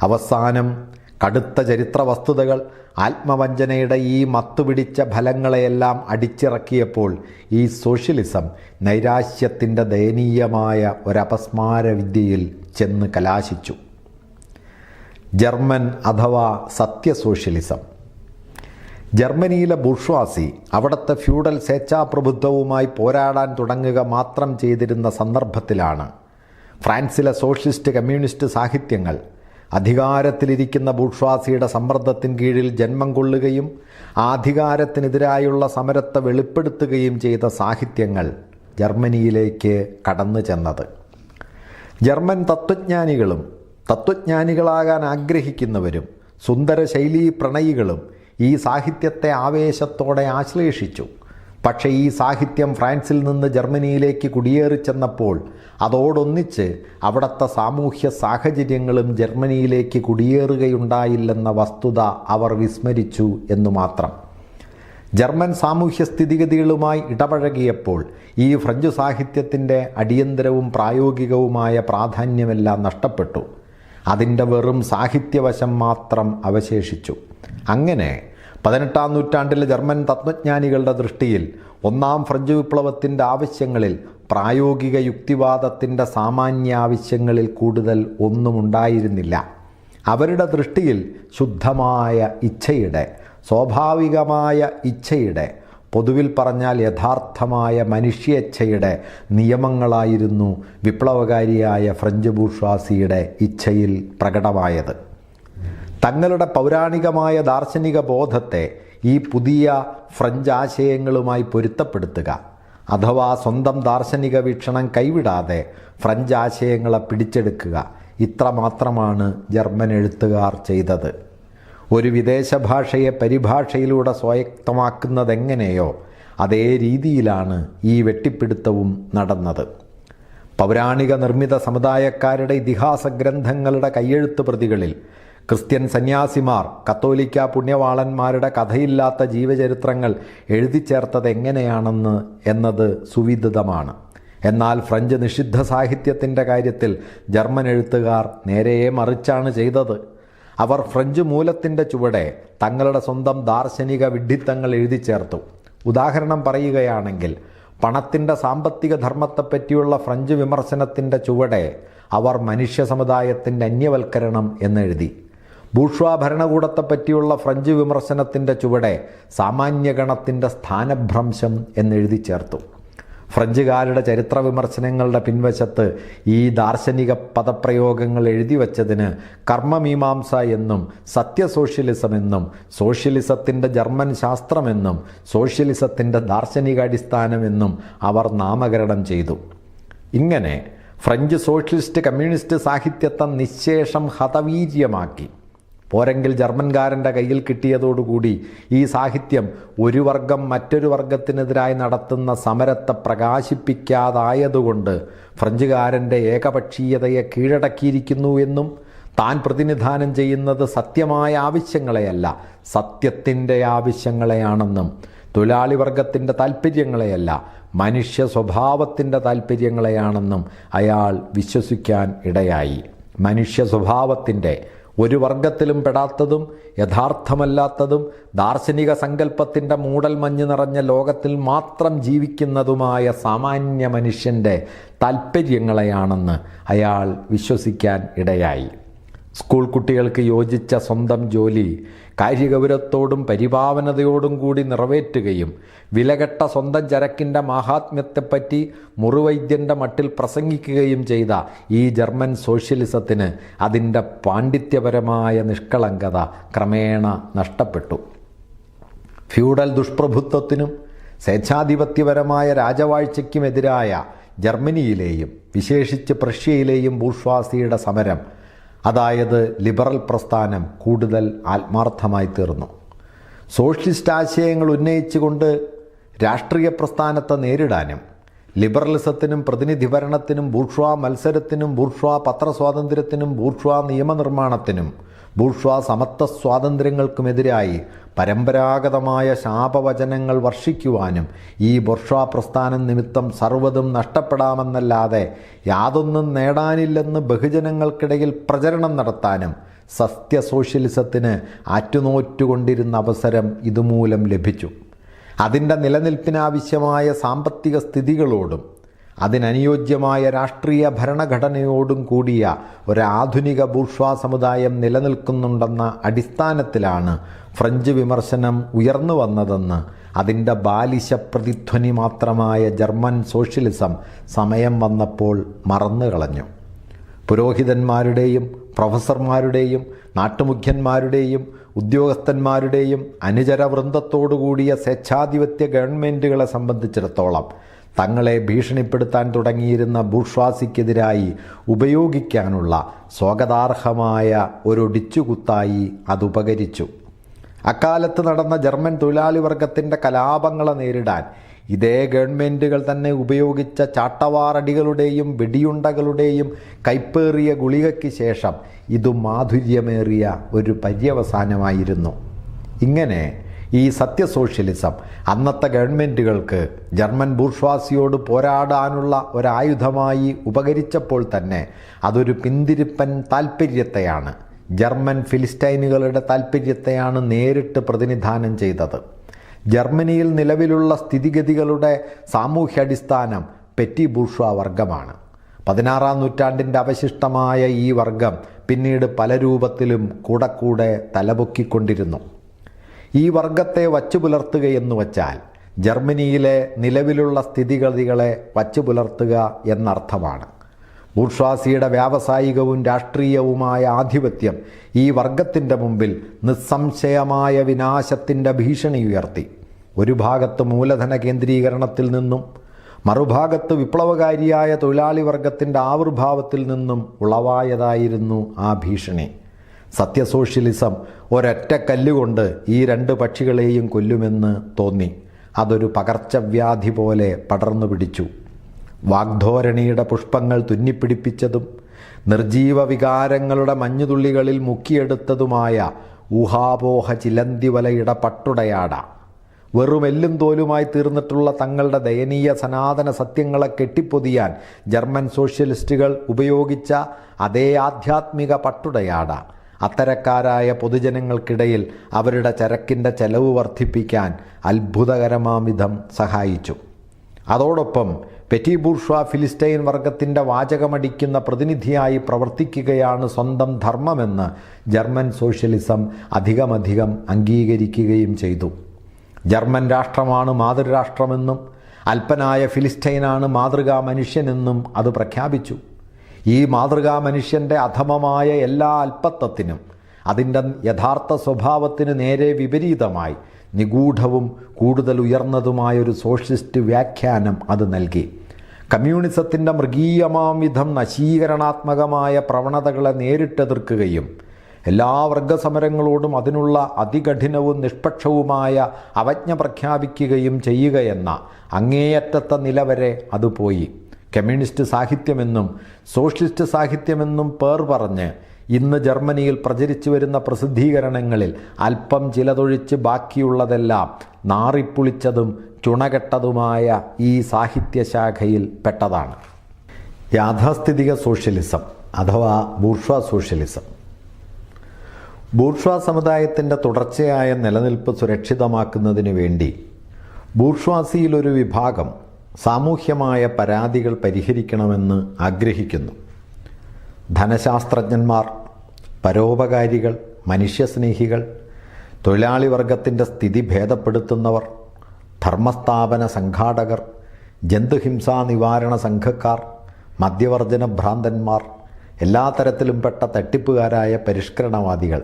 അവസാനം കടുത്ത ചരിത്ര വസ്തുതകൾ ആത്മവഞ്ചനയുടെ ഈ മത്തുപിടിച്ച ഫലങ്ങളെയെല്ലാം അടിച്ചിറക്കിയപ്പോൾ ഈ സോഷ്യലിസം നൈരാശ്യത്തിൻ്റെ ദയനീയമായ ഒരപസ്മാര വിദ്യയിൽ ചെന്ന് കലാശിച്ചു. ജർമ്മൻ അഥവാ സത്യ സോഷ്യലിസം. ജർമ്മനിയിലെ ബൂർഷ്വാസി അവിടുത്തെ ഫ്യൂഡൽ സ്വേച്ഛാപ്രഭുത്വവുമായി പോരാടാൻ തുടങ്ങുക മാത്രം ചെയ്തിരുന്ന സന്ദർഭത്തിലാണ് ഫ്രാൻസിലെ സോഷ്യലിസ്റ്റ് കമ്മ്യൂണിസ്റ്റ് സാഹിത്യങ്ങൾ അധികാരത്തിലിരിക്കുന്ന ബൂർഷ്വാസിയുടെ സമ്മർദ്ദത്തിന് കീഴിൽ ജന്മം കൊള്ളുകയും ആ അധികാരത്തിനെതിരായുള്ള സമരത്തെ വെളിപ്പെടുത്തുകയും ചെയ്ത സാഹിത്യങ്ങൾ ജർമ്മനിയിലേക്ക് കടന്നു ചെന്നത്. ജർമ്മൻ തത്വജ്ഞാനികളും തത്വജ്ഞാനികളാകാൻ ആഗ്രഹിക്കുന്നവരും സുന്ദര ശൈലീ പ്രണയികളും ഈ സാഹിത്യത്തെ ആവേശത്തോടെ ആശ്ലേഷിച്ചു. പക്ഷേ ഈ സാഹിത്യം ഫ്രാൻസിൽ നിന്ന് ജർമ്മനിയിലേക്ക് കുടിയേറിച്ചെന്നപ്പോൾ അതോടൊന്നിച്ച് അവിടുത്തെ സാമൂഹ്യ സാഹചര്യങ്ങളും ജർമ്മനിയിലേക്ക് കുടിയേറുകയുണ്ടായില്ലെന്ന വസ്തുത അവർ വിസ്മരിച്ചു എന്നു മാത്രം. ജർമ്മൻ സാമൂഹ്യ സ്ഥിതിഗതികളുമായി ഇടപഴകിയപ്പോൾ ഈ ഫ്രഞ്ച് സാഹിത്യത്തിൻ്റെ അടിയന്തരവും പ്രായോഗികവുമായ പ്രാധാന്യമെല്ലാം നഷ്ടപ്പെട്ടു. അതിൻ്റെ വെറും സാഹിത്യവശം മാത്രം അവശേഷിച്ചു. അങ്ങനെ 18-ാം നൂറ്റാണ്ടിലെ ജർമ്മൻ തത്വജ്ഞാനികളുടെ ദൃഷ്ടിയിൽ ഒന്നാം ഫ്രഞ്ച് വിപ്ലവത്തിൻ്റെ ആവശ്യങ്ങളിൽ പ്രായോഗിക യുക്തിവാദത്തിൻ്റെ സാമാന്യ ആവശ്യങ്ങളിൽ കൂടുതൽ ഒന്നും ഉണ്ടായിരുന്നില്ല. അവരുടെ ദൃഷ്ടിയിൽ ശുദ്ധമായ ഇച്ഛയുടെ, സ്വാഭാവികമായ ഇച്ഛയുടെ, പൊതുവിൽ പറഞ്ഞാൽ യഥാർത്ഥമായ മനുഷ്യേച്ഛയുടെ നിയമങ്ങളായിരുന്നു വിപ്ലവകാരിയായ ഫ്രഞ്ച് ബൂർഷ്വാസിയുടെ ഇച്ഛയിൽ പ്രകടമായത്. തങ്ങളുടെ പൗരാണികമായ ദാർശനിക ബോധത്തെ ഈ പുതിയ ഫ്രഞ്ച് ആശയങ്ങളുമായി പൊരുത്തപ്പെടുത്തുക, അഥവാ സ്വന്തം ദാർശനിക വീക്ഷണം കൈവിടാതെ ഫ്രഞ്ച് ആശയങ്ങളെ പിടിച്ചെടുക്കുക, ഇത്രമാത്രമാണ് ജർമ്മൻ എഴുത്തുകാർ ചെയ്തത്. ഒരു വിദേശ ഭാഷയെ പരിഭാഷയിലൂടെ സ്വായത്തമാക്കുന്നതെങ്ങനെയോ അതേ രീതിയിലാണ് ഈ വെട്ടിപ്പിടുത്തവും നടന്നത്. പൗരാണിക നിർമ്മിത സമുദായക്കാരുടെ ഇതിഹാസ ഗ്രന്ഥങ്ങളുടെ കയ്യെഴുത്ത് പ്രതികളിൽ ക്രിസ്ത്യൻ സന്യാസിമാർ കത്തോലിക്ക പുണ്യവാളന്മാരുടെ കഥയില്ലാത്ത ജീവചരിത്രങ്ങൾ എഴുതിച്ചേർത്തത് എങ്ങനെയാണെന്ന് എന്നത് സുവിദിതമാണ്. എന്നാൽ ഫ്രഞ്ച് നിഷിദ്ധ സാഹിത്യത്തിൻ്റെ കാര്യത്തിൽ ജർമ്മൻ എഴുത്തുകാർ നേരെ മറിച്ചാണ് ചെയ്തത്. അവർ ഫ്രഞ്ച് മൂലത്തിൻ്റെ ചുവടെ തങ്ങളുടെ സ്വന്തം ദാർശനിക വിഡ്ഢിത്തങ്ങൾ എഴുതിച്ചേർത്തു. ഉദാഹരണം പറയുകയാണെങ്കിൽ പണത്തിൻ്റെ സാമ്പത്തിക ധർമ്മത്തെപ്പറ്റിയുള്ള ഫ്രഞ്ച് വിമർശനത്തിൻ്റെ ചുവടെ അവർ മനുഷ്യ സമുദായത്തിൻ്റെ അന്യവൽക്കരണം എന്നെഴുതി. ബൂർഷ്വാ ഭരണകൂടത്തെപ്പറ്റിയുള്ള ഫ്രഞ്ച് വിമർശനത്തിൻ്റെ ചുവടെ സാമാന്യഗണത്തിൻ്റെ സ്ഥാനഭ്രംശം എന്നെഴുതി ചേർത്തു. ഫ്രഞ്ചുകാരുടെ ചരിത്ര വിമർശനങ്ങളുടെ പിൻവശത്ത് ഈ ദാർശനിക പദപ്രയോഗങ്ങൾ എഴുതി വച്ചതിന് കർമ്മമീമാംസ എന്നും സത്യ സോഷ്യലിസം എന്നും സോഷ്യലിസത്തിൻ്റെ ജർമ്മൻ ശാസ്ത്രമെന്നും സോഷ്യലിസത്തിൻ്റെ ദാർശനികാടിസ്ഥാനമെന്നും അവർ നാമകരണം ചെയ്തു. ഇങ്ങനെ ഫ്രഞ്ച് സോഷ്യലിസ്റ്റ് കമ്മ്യൂണിസ്റ്റ് സാഹിത്യത്തെ നിശ്ശേഷം ഹതവീര്യമാക്കി. പോരെങ്കിൽ ജർമ്മൻകാരൻ്റെ കയ്യിൽ കിട്ടിയതോടുകൂടി ഈ സാഹിത്യം ഒരു വർഗം മറ്റൊരു വർഗത്തിനെതിരായി നടത്തുന്ന സമരത്തെ പ്രകാശിപ്പിക്കാതായതുകൊണ്ട് ഫ്രഞ്ചുകാരൻ്റെ ഏകപക്ഷീയതയെ കീഴടക്കിയിരിക്കുന്നു എന്നും താൻ പ്രതിനിധാനം ചെയ്യുന്നത് സത്യമായ ആവശ്യങ്ങളെയല്ല സത്യത്തിൻ്റെ ആവശ്യങ്ങളെയാണെന്നും തൊഴിലാളി വർഗത്തിൻ്റെ താല്പര്യങ്ങളെയല്ല മനുഷ്യ സ്വഭാവത്തിൻ്റെ താല്പര്യങ്ങളെയാണെന്നും അയാൾ വിശ്വസിക്കാൻ ഇടയായി. മനുഷ്യ സ്വഭാവത്തിൻ്റെ ഒരു വർഗത്തിലും പെടാത്തതും യഥാർത്ഥമല്ലാത്തതും ദാർശനിക സങ്കല്പത്തിൻ്റെ മൂടൽമഞ്ഞ് നിറഞ്ഞ ലോകത്തിൽ മാത്രം ജീവിക്കുന്നതുമായ സാമാന്യ മനുഷ്യൻ്റെ താല്പര്യങ്ങളെയാണെന്ന് അയാൾ വിശ്വസിക്കാൻ ഇടയായി. സ്കൂൾ കുട്ടികൾക്ക് യോജിച്ച സ്വന്തം ജോലി കാര്യഗൗരവത്തോടും പരിഭാവനതയോടും കൂടി നിറവേറ്റുകയും വിലകെട്ട സ്വന്തം ചരക്കിൻ്റെ മാഹാത്മ്യത്തെപ്പറ്റി മുറിവൈദ്യൻ്റെ മട്ടിൽ പ്രസംഗിക്കുകയും ചെയ്ത ഈ ജർമ്മൻ സോഷ്യലിസത്തിന് അതിൻ്റെ പാണ്ഡിത്യപരമായ നിഷ്കളങ്കത ക്രമേണ നഷ്ടപ്പെട്ടു. ഫ്യൂഡൽ ദുഷ്പ്രഭുത്വത്തിനും സ്വേച്ഛാധിപത്യപരമായ രാജവാഴ്ചയ്ക്കുമെതിരായ ജർമ്മനിയിലെയും വിശേഷിച്ച് പ്രഷ്യയിലെയും ബൂർഷ്വാസിയുടെ സമരം, അതായത് ലിബറൽ പ്രസ്ഥാനം, കൂടുതൽ ആത്മാർത്ഥമായി തീർന്നു. സോഷ്യലിസ്റ്റ് ആശയങ്ങൾ ഉന്നയിച്ചുകൊണ്ട് രാഷ്ട്രീയ പ്രസ്ഥാനത്തെ നേരിടാനും ലിബറലിസത്തിനും പ്രതിനിധിഭരണത്തിനും ബൂർഷ്വാ മത്സരത്തിനും ബൂർഷ്വാ പത്രസ്വാതന്ത്ര്യത്തിനും ബൂർഷ്വാ നിയമനിർമ്മാണത്തിനും ബൂർഷ്വാ സമത്വ സ്വാതന്ത്ര്യങ്ങൾക്കുമെതിരായി പരമ്പരാഗതമായ ശാപവചനങ്ങൾ വർഷിക്കുവാനും ഈ ബൂർഷ്വാ പ്രസ്ഥാനം നിമിത്തം സർവ്വതും നഷ്ടപ്പെടാമെന്നല്ലാതെ യാതൊന്നും നേടാനില്ലെന്ന് ബഹുജനങ്ങൾക്കിടയിൽ പ്രചരണം നടത്താനും സത്യ സോഷ്യലിസത്തിന് ആറ്റുനോറ്റുകൊണ്ടിരുന്ന അവസരം ഇതുമൂലം ലഭിച്ചു. അതിൻ്റെ നിലനിൽപ്പിനാവശ്യമായ സാമ്പത്തിക സ്ഥിതികളോടും അതിനനുയോജ്യമായ രാഷ്ട്രീയ ഭരണഘടനയോടും കൂടിയ ഒരാധുനിക ബൂർഷ്വാ സമുദായം നിലനിൽക്കുന്നുണ്ടെന്ന അടിസ്ഥാനത്തിലാണ് ഫ്രഞ്ച് വിമർശനം ഉയർന്നു വന്നതെന്ന് അതിൻ്റെ ബാലിശ പ്രതിധ്വനി മാത്രമായ ജർമ്മൻ സോഷ്യലിസം സമയം വന്നപ്പോൾ മറന്നു കളഞ്ഞു. പുരോഹിതന്മാരുടെയും പ്രൊഫസർമാരുടെയും നാട്ടുമുഖ്യന്മാരുടെയും ഉദ്യോഗസ്ഥന്മാരുടെയും അനുചരവൃന്ദത്തോടുകൂടിയ സ്വേച്ഛാധിപത്യ ഗവൺമെൻറ്റുകളെ സംബന്ധിച്ചിടത്തോളം തങ്ങളെ ഭീഷണിപ്പെടുത്താൻ തുടങ്ങിയിരുന്ന ബൂർഷ്വാസിക്കെതിരായി ഉപയോഗിക്കാനുള്ള സ്വാഗതാർഹമായ ഒരൊടിച്ചുകുത്തായി അതുപകരിച്ചു. അക്കാലത്ത് നടന്ന ജർമ്മൻ തൊഴിലാളി വർഗത്തിൻ്റെ കലാപങ്ങളെ നേരിടാൻ ഇതേ ഗവൺമെൻറ്റുകൾ തന്നെ ഉപയോഗിച്ച ചാട്ടവാറടികളുടെയും വെടിയുണ്ടകളുടെയും കൈപ്പേറിയ ഗുളികയ്ക്ക് ശേഷം ഇത് മാധുര്യമേറിയ ഒരു പര്യവസാനമായിരുന്നു. ഇങ്ങനെ ഈ സത്യസോഷ്യലിസം അന്നത്തെ ഗവൺമെൻറ്റുകൾക്ക് ജർമ്മൻ ബൂർഷ്വാസിയോട് പോരാടാനുള്ള ഒരായുധമായി ഉപകരിച്ചപ്പോൾ തന്നെ അതൊരു പിന്തിരിപ്പൻ താൽപ്പര്യത്തെയാണ്, ജർമ്മൻ ഫിലിസ്റ്റൈനുകളുടെ താൽപ്പര്യത്തെയാണ് നേരിട്ട് പ്രതിനിധാനം ചെയ്തത്. ജർമ്മനിയിൽ നിലവിലുള്ള സ്ഥിതിഗതികളുടെ സാമൂഹ്യാടിസ്ഥാനം പെറ്റി ബൂർഷ്വാ വർഗമാണ്. 16-ാം നൂറ്റാണ്ടിൻ്റെ അവശിഷ്ടമായ ഈ വർഗം പിന്നീട് പല രൂപത്തിലും കൂടെ തലപൊക്കിക്കൊണ്ടിരുന്നു. ഈ വർഗത്തെ വച്ചുപുലർത്തുകയെന്നു വച്ചാൽ ജർമ്മനിയിലെ നിലവിലുള്ള സ്ഥിതിഗതികളെ വച്ചുപുലർത്തുക എന്നർത്ഥമാണ്. ബൂർഷ്വാസിയുടെ വ്യാവസായികവും രാഷ്ട്രീയവുമായ ആധിപത്യം ഈ വർഗത്തിൻ്റെ മുമ്പിൽ നിസ്സംശയമായ വിനാശത്തിൻ്റെ ഭീഷണി ഉയർത്തി. ഒരു ഭാഗത്ത് മൂലധന കേന്ദ്രീകരണത്തിൽ നിന്നും മറുഭാഗത്ത് വിപ്ലവകാരിയായ തൊഴിലാളി വർഗത്തിൻ്റെ ആവിർഭാവത്തിൽ നിന്നും ഉളവായതായിരുന്നു ആ ഭീഷണി. സത്യസോഷ്യലിസം ഒരൊറ്റ കല്ലുകൊണ്ട് ഈ രണ്ട് പക്ഷികളെയും കൊല്ലുമെന്ന് തോന്നി. അതൊരു പകർച്ചവ്യാധി പോലെ പടർന്നു പിടിച്ചു. വാഗ്ധോരണിയുടെ പുഷ്പങ്ങൾ തുന്നിപ്പിടിപ്പിച്ചതും നിർജീവ വികാരങ്ങളുടെ മഞ്ഞുതുള്ളികളിൽ മുക്കിയെടുത്തതുമായ ഊഹാപോഹ ചിലന്തിവലയുടെ പട്ടുടയാട, വെറും എല്ലും തോലുമായി തീർന്നിട്ടുള്ള തങ്ങളുടെ ദയനീയ സനാതന സത്യങ്ങളെ കെട്ടിപ്പൊതിയാൻ ജർമ്മൻ സോഷ്യലിസ്റ്റുകൾ ഉപയോഗിച്ച അതേ ആധ്യാത്മിക പട്ടുടയാട അത്തരക്കാരായ പൊതുജനങ്ങൾക്കിടയിൽ അവരുടെ ചരക്കിൻ്റെ ചെലവ് വർദ്ധിപ്പിക്കാൻ അത്ഭുതകരമാം വിധം സഹായിച്ചു. അതോടൊപ്പം പെറ്റി ബൂർഷ്വാ ഫിലിസ്റ്റൈൻ വർഗത്തിൻ്റെ വാചകമടിക്കുന്ന പ്രതിനിധിയായി പ്രവർത്തിക്കുകയാണ് സ്വന്തം ധർമ്മമെന്ന് ജർമ്മൻ സോഷ്യലിസം അധികമധികം അംഗീകരിക്കുകയും ചെയ്തു. ജർമ്മൻ രാഷ്ട്രമാണ് മാതൃരാഷ്ട്രമെന്നും അല്പനായ ഫിലിസ്റ്റൈനാണ് മാതൃകാ മനുഷ്യനെന്നും അത് പ്രഖ്യാപിച്ചു. ഈ മാതൃകാ മനുഷ്യൻ്റെ അധമമായ എല്ലാ അല്പത്വത്തിനും അതിൻ്റെ യഥാർത്ഥ സ്വഭാവത്തിന് നേരെ വിപരീതമായി നിഗൂഢവും കൂടുതൽ ഉയർന്നതുമായൊരു സോഷ്യലിസ്റ്റ് വ്യാഖ്യാനം അത് നൽകി. കമ്മ്യൂണിസത്തിൻ്റെ മൃഗീയമാം വിധം നശീകരണാത്മകമായ പ്രവണതകളെ നേരിട്ടെതിർക്കുകയും എല്ലാ വർഗസമരങ്ങളോടും അതിനുള്ള അതികഠിനവും നിഷ്പക്ഷവുമായ അവജ്ഞ പ്രഖ്യാപിക്കുകയും ചെയ്യുകയെന്ന അങ്ങേയറ്റത്തെ നില വരെ അത് പോയി. കമ്മ്യൂണിസ്റ്റ് സാഹിത്യമെന്നും സോഷ്യലിസ്റ്റ് സാഹിത്യമെന്നും പേർ പറഞ്ഞ് ഇന്ന് ജർമ്മനിയിൽ പ്രചരിച്ചു വരുന്ന പ്രസിദ്ധീകരണങ്ങളിൽ അല്പം ചിലതൊഴിച്ച് ബാക്കിയുള്ളതെല്ലാം നാറിപ്പുളിച്ചതും ചുണകെട്ടതുമായ ഈ സാഹിത്യശാഖയിൽ പെട്ടതാണ്. യാഥാസ്ഥിതിക സോഷ്യലിസം അഥവാ ബൂർഷ്വാ സോഷ്യലിസം. ബൂർഷ്വാ സമുദായത്തിൻ്റെ തുടർച്ചയായ നിലനിൽപ്പ് സുരക്ഷിതമാക്കുന്നതിന് വേണ്ടി ബൂർഷ്വാസിയിലൊരു വിഭാഗം സാമൂഹ്യമായ പരാതികൾ പരിഹരിക്കണമെന്ന് ആഗ്രഹിക്കുന്നു. ധനശാസ്ത്രജ്ഞന്മാർ, പരോപകാരികൾ, മനുഷ്യസ്നേഹികൾ, തൊഴിലാളി വർഗത്തിൻ്റെ സ്ഥിതി ഭേദപ്പെടുത്തുന്നവർ, ധർമ്മസ്ഥാപന സംഘാടകർ, ജന്തുഹിംസാ നിവാരണ സംഘക്കാർ, മദ്യവർജന ഭ്രാന്തന്മാർ, എല്ലാ തരത്തിലും പെട്ട തട്ടിപ്പുകാരായ പരിഷ്കരണവാദികൾ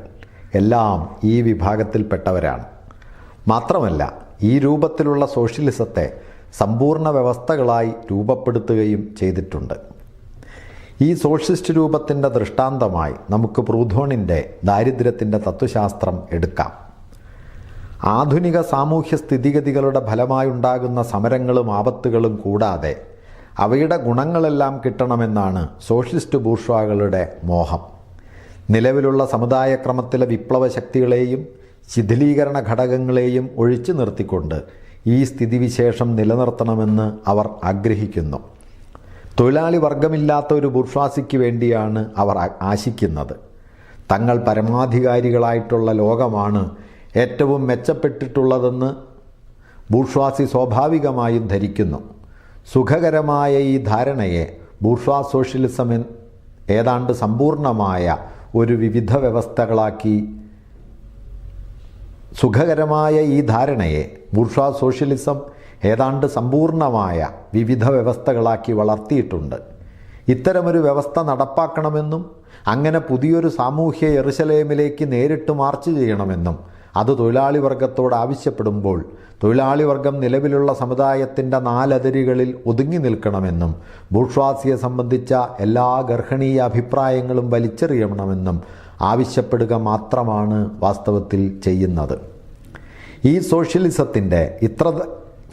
എല്ലാം ഈ വിഭാഗത്തിൽപ്പെട്ടവരാണ്. മാത്രമല്ല, ഈ രൂപത്തിലുള്ള സോഷ്യലിസത്തെ സമ്പൂർണ്ണ വ്യവസ്ഥകളായി രൂപപ്പെടുത്തുകയും ചെയ്തിട്ടുണ്ട്. ഈ സോഷ്യലിസ്റ്റ് രൂപത്തിൻ്റെ ദൃഷ്ടാന്തമായി നമുക്ക് പ്രൂധോണിൻ്റെ ദാരിദ്ര്യത്തിൻ്റെ തത്വശാസ്ത്രം എടുക്കാം. ആധുനിക സാമൂഹ്യ സ്ഥിതിഗതികളുടെ ഫലമായുണ്ടാകുന്ന സമരങ്ങളും ആപത്തുകളും കൂടാതെ അവയുടെ ഗുണങ്ങളെല്ലാം കിട്ടണമെന്നാണ് സോഷ്യലിസ്റ്റ് ബൂർഷ്വാകളുടെ മോഹം. നിലവിലുള്ള സമുദായക്രമത്തിലെ വിപ്ലവ ശക്തികളെയും ശിഥിലീകരണ ഘടകങ്ങളെയും ഒഴിച്ചു നിർത്തിക്കൊണ്ട് ഈ സ്ഥിതിവിശേഷം നിലനിർത്തണമെന്ന് അവർ ആഗ്രഹിക്കുന്നു. തൊഴിലാളി വർഗമില്ലാത്ത ഒരു ബൂർഷ്വാസിക്ക് വേണ്ടിയാണ് അവർ ആശിക്കുന്നത്. തങ്ങൾ പരമാധികാരികളായിട്ടുള്ള ലോകമാണ് ഏറ്റവും മെച്ചപ്പെട്ടിട്ടുള്ളതെന്ന് ബൂർഷ്വാസി സ്വാഭാവികമായും ധരിക്കുന്നു. സുഖകരമായ ഈ ധാരണയെ ബൂർഷ്വാ സോഷ്യലിസം ഏതാണ്ട് സമ്പൂർണമായ ഒരു വിവിധ വ്യവസ്ഥകളാക്കി വളർത്തിയിട്ടുണ്ട്. ഇത്തരമൊരു വ്യവസ്ഥ നടപ്പാക്കണമെന്നും അങ്ങനെ പുതിയൊരു സാമൂഹ്യ യെറുശലേമിലേക്ക് നേരിട്ട് മാർച്ച് ചെയ്യണമെന്നും അത് തൊഴിലാളി വർഗത്തോട് ആവശ്യപ്പെടുമ്പോൾ തൊഴിലാളി വർഗം നിലവിലുള്ള സമുദായത്തിൻ്റെ നാലതിരുകളിൽ ഒതുങ്ങി നിൽക്കണമെന്നും ബൂർഷ്വാസിയെ സംബന്ധിച്ച എല്ലാ ഗർഹണീയ അഭിപ്രായങ്ങളും വലിച്ചെറിയണമെന്നും ആവശ്യപ്പെടുക മാത്രമാണ് വാസ്തവത്തിൽ ചെയ്യുന്നത്. ഈ സോഷ്യലിസത്തിൻ്റെ ഇത്ര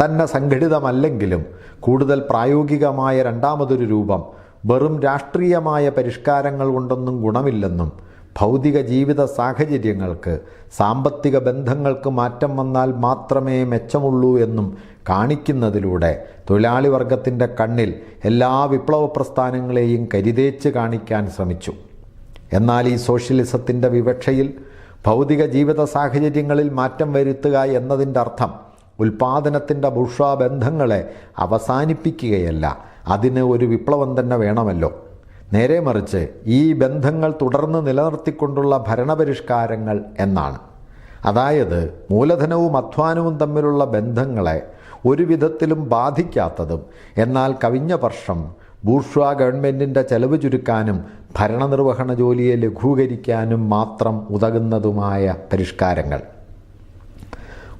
തന്നെ സംഘടിതമല്ലെങ്കിലും കൂടുതൽ പ്രായോഗികമായ രണ്ടാമതൊരു രൂപം വെറും രാഷ്ട്രീയമായ പരിഷ്കാരങ്ങൾ കൊണ്ടൊന്നും ഗുണമില്ലെന്നും ഭൗതിക ജീവിത സാഹചര്യങ്ങൾക്ക് സാമ്പത്തിക ബന്ധങ്ങൾക്ക് മാറ്റം വന്നാൽ മാത്രമേ മെച്ചമുള്ളൂ എന്നും കാണിക്കുന്നതിലൂടെ തൊഴിലാളി വർഗത്തിൻ്റെ കണ്ണിൽ എല്ലാ വിപ്ലവ പ്രസ്ഥാനങ്ങളെയും കരിതേച്ച് കാണിക്കാൻ ശ്രമിച്ചു. എന്നാൽ ഈ സോഷ്യലിസത്തിൻ്റെ വിവക്ഷയിൽ ഭൗതിക ജീവിത സാഹചര്യങ്ങളിൽ മാറ്റം വരുത്തുക എന്നതിൻ്റെ അർത്ഥം ഉൽപ്പാദനത്തിൻ്റെ ബൂർഷ്വാ ബന്ധങ്ങളെ അവസാനിപ്പിക്കുകയല്ല, അതിന് ഒരു വിപ്ലവം തന്നെ വേണമല്ലോ. നേരെ മറിച്ച് ഈ ബന്ധങ്ങൾ തുടർന്ന് നിലനിർത്തിക്കൊണ്ടുള്ള ഭരണപരിഷ്കാരങ്ങൾ എന്നാണ്. അതായത് മൂലധനവും അധ്വാനവും തമ്മിലുള്ള ബന്ധങ്ങളെ ഒരു വിധത്തിലും ബാധിക്കാത്തതും എന്നാൽ കവിഞ്ഞ വർഷം ബൂർഷ്വാ ഗവൺമെൻറ്റിൻ്റെ ചെലവ് ചുരുക്കാനും ഭരണനിർവഹണ ജോലിയെ ലഘൂകരിക്കാനും മാത്രം ഉതകുന്നതുമായ പരിഷ്കാരങ്ങൾ.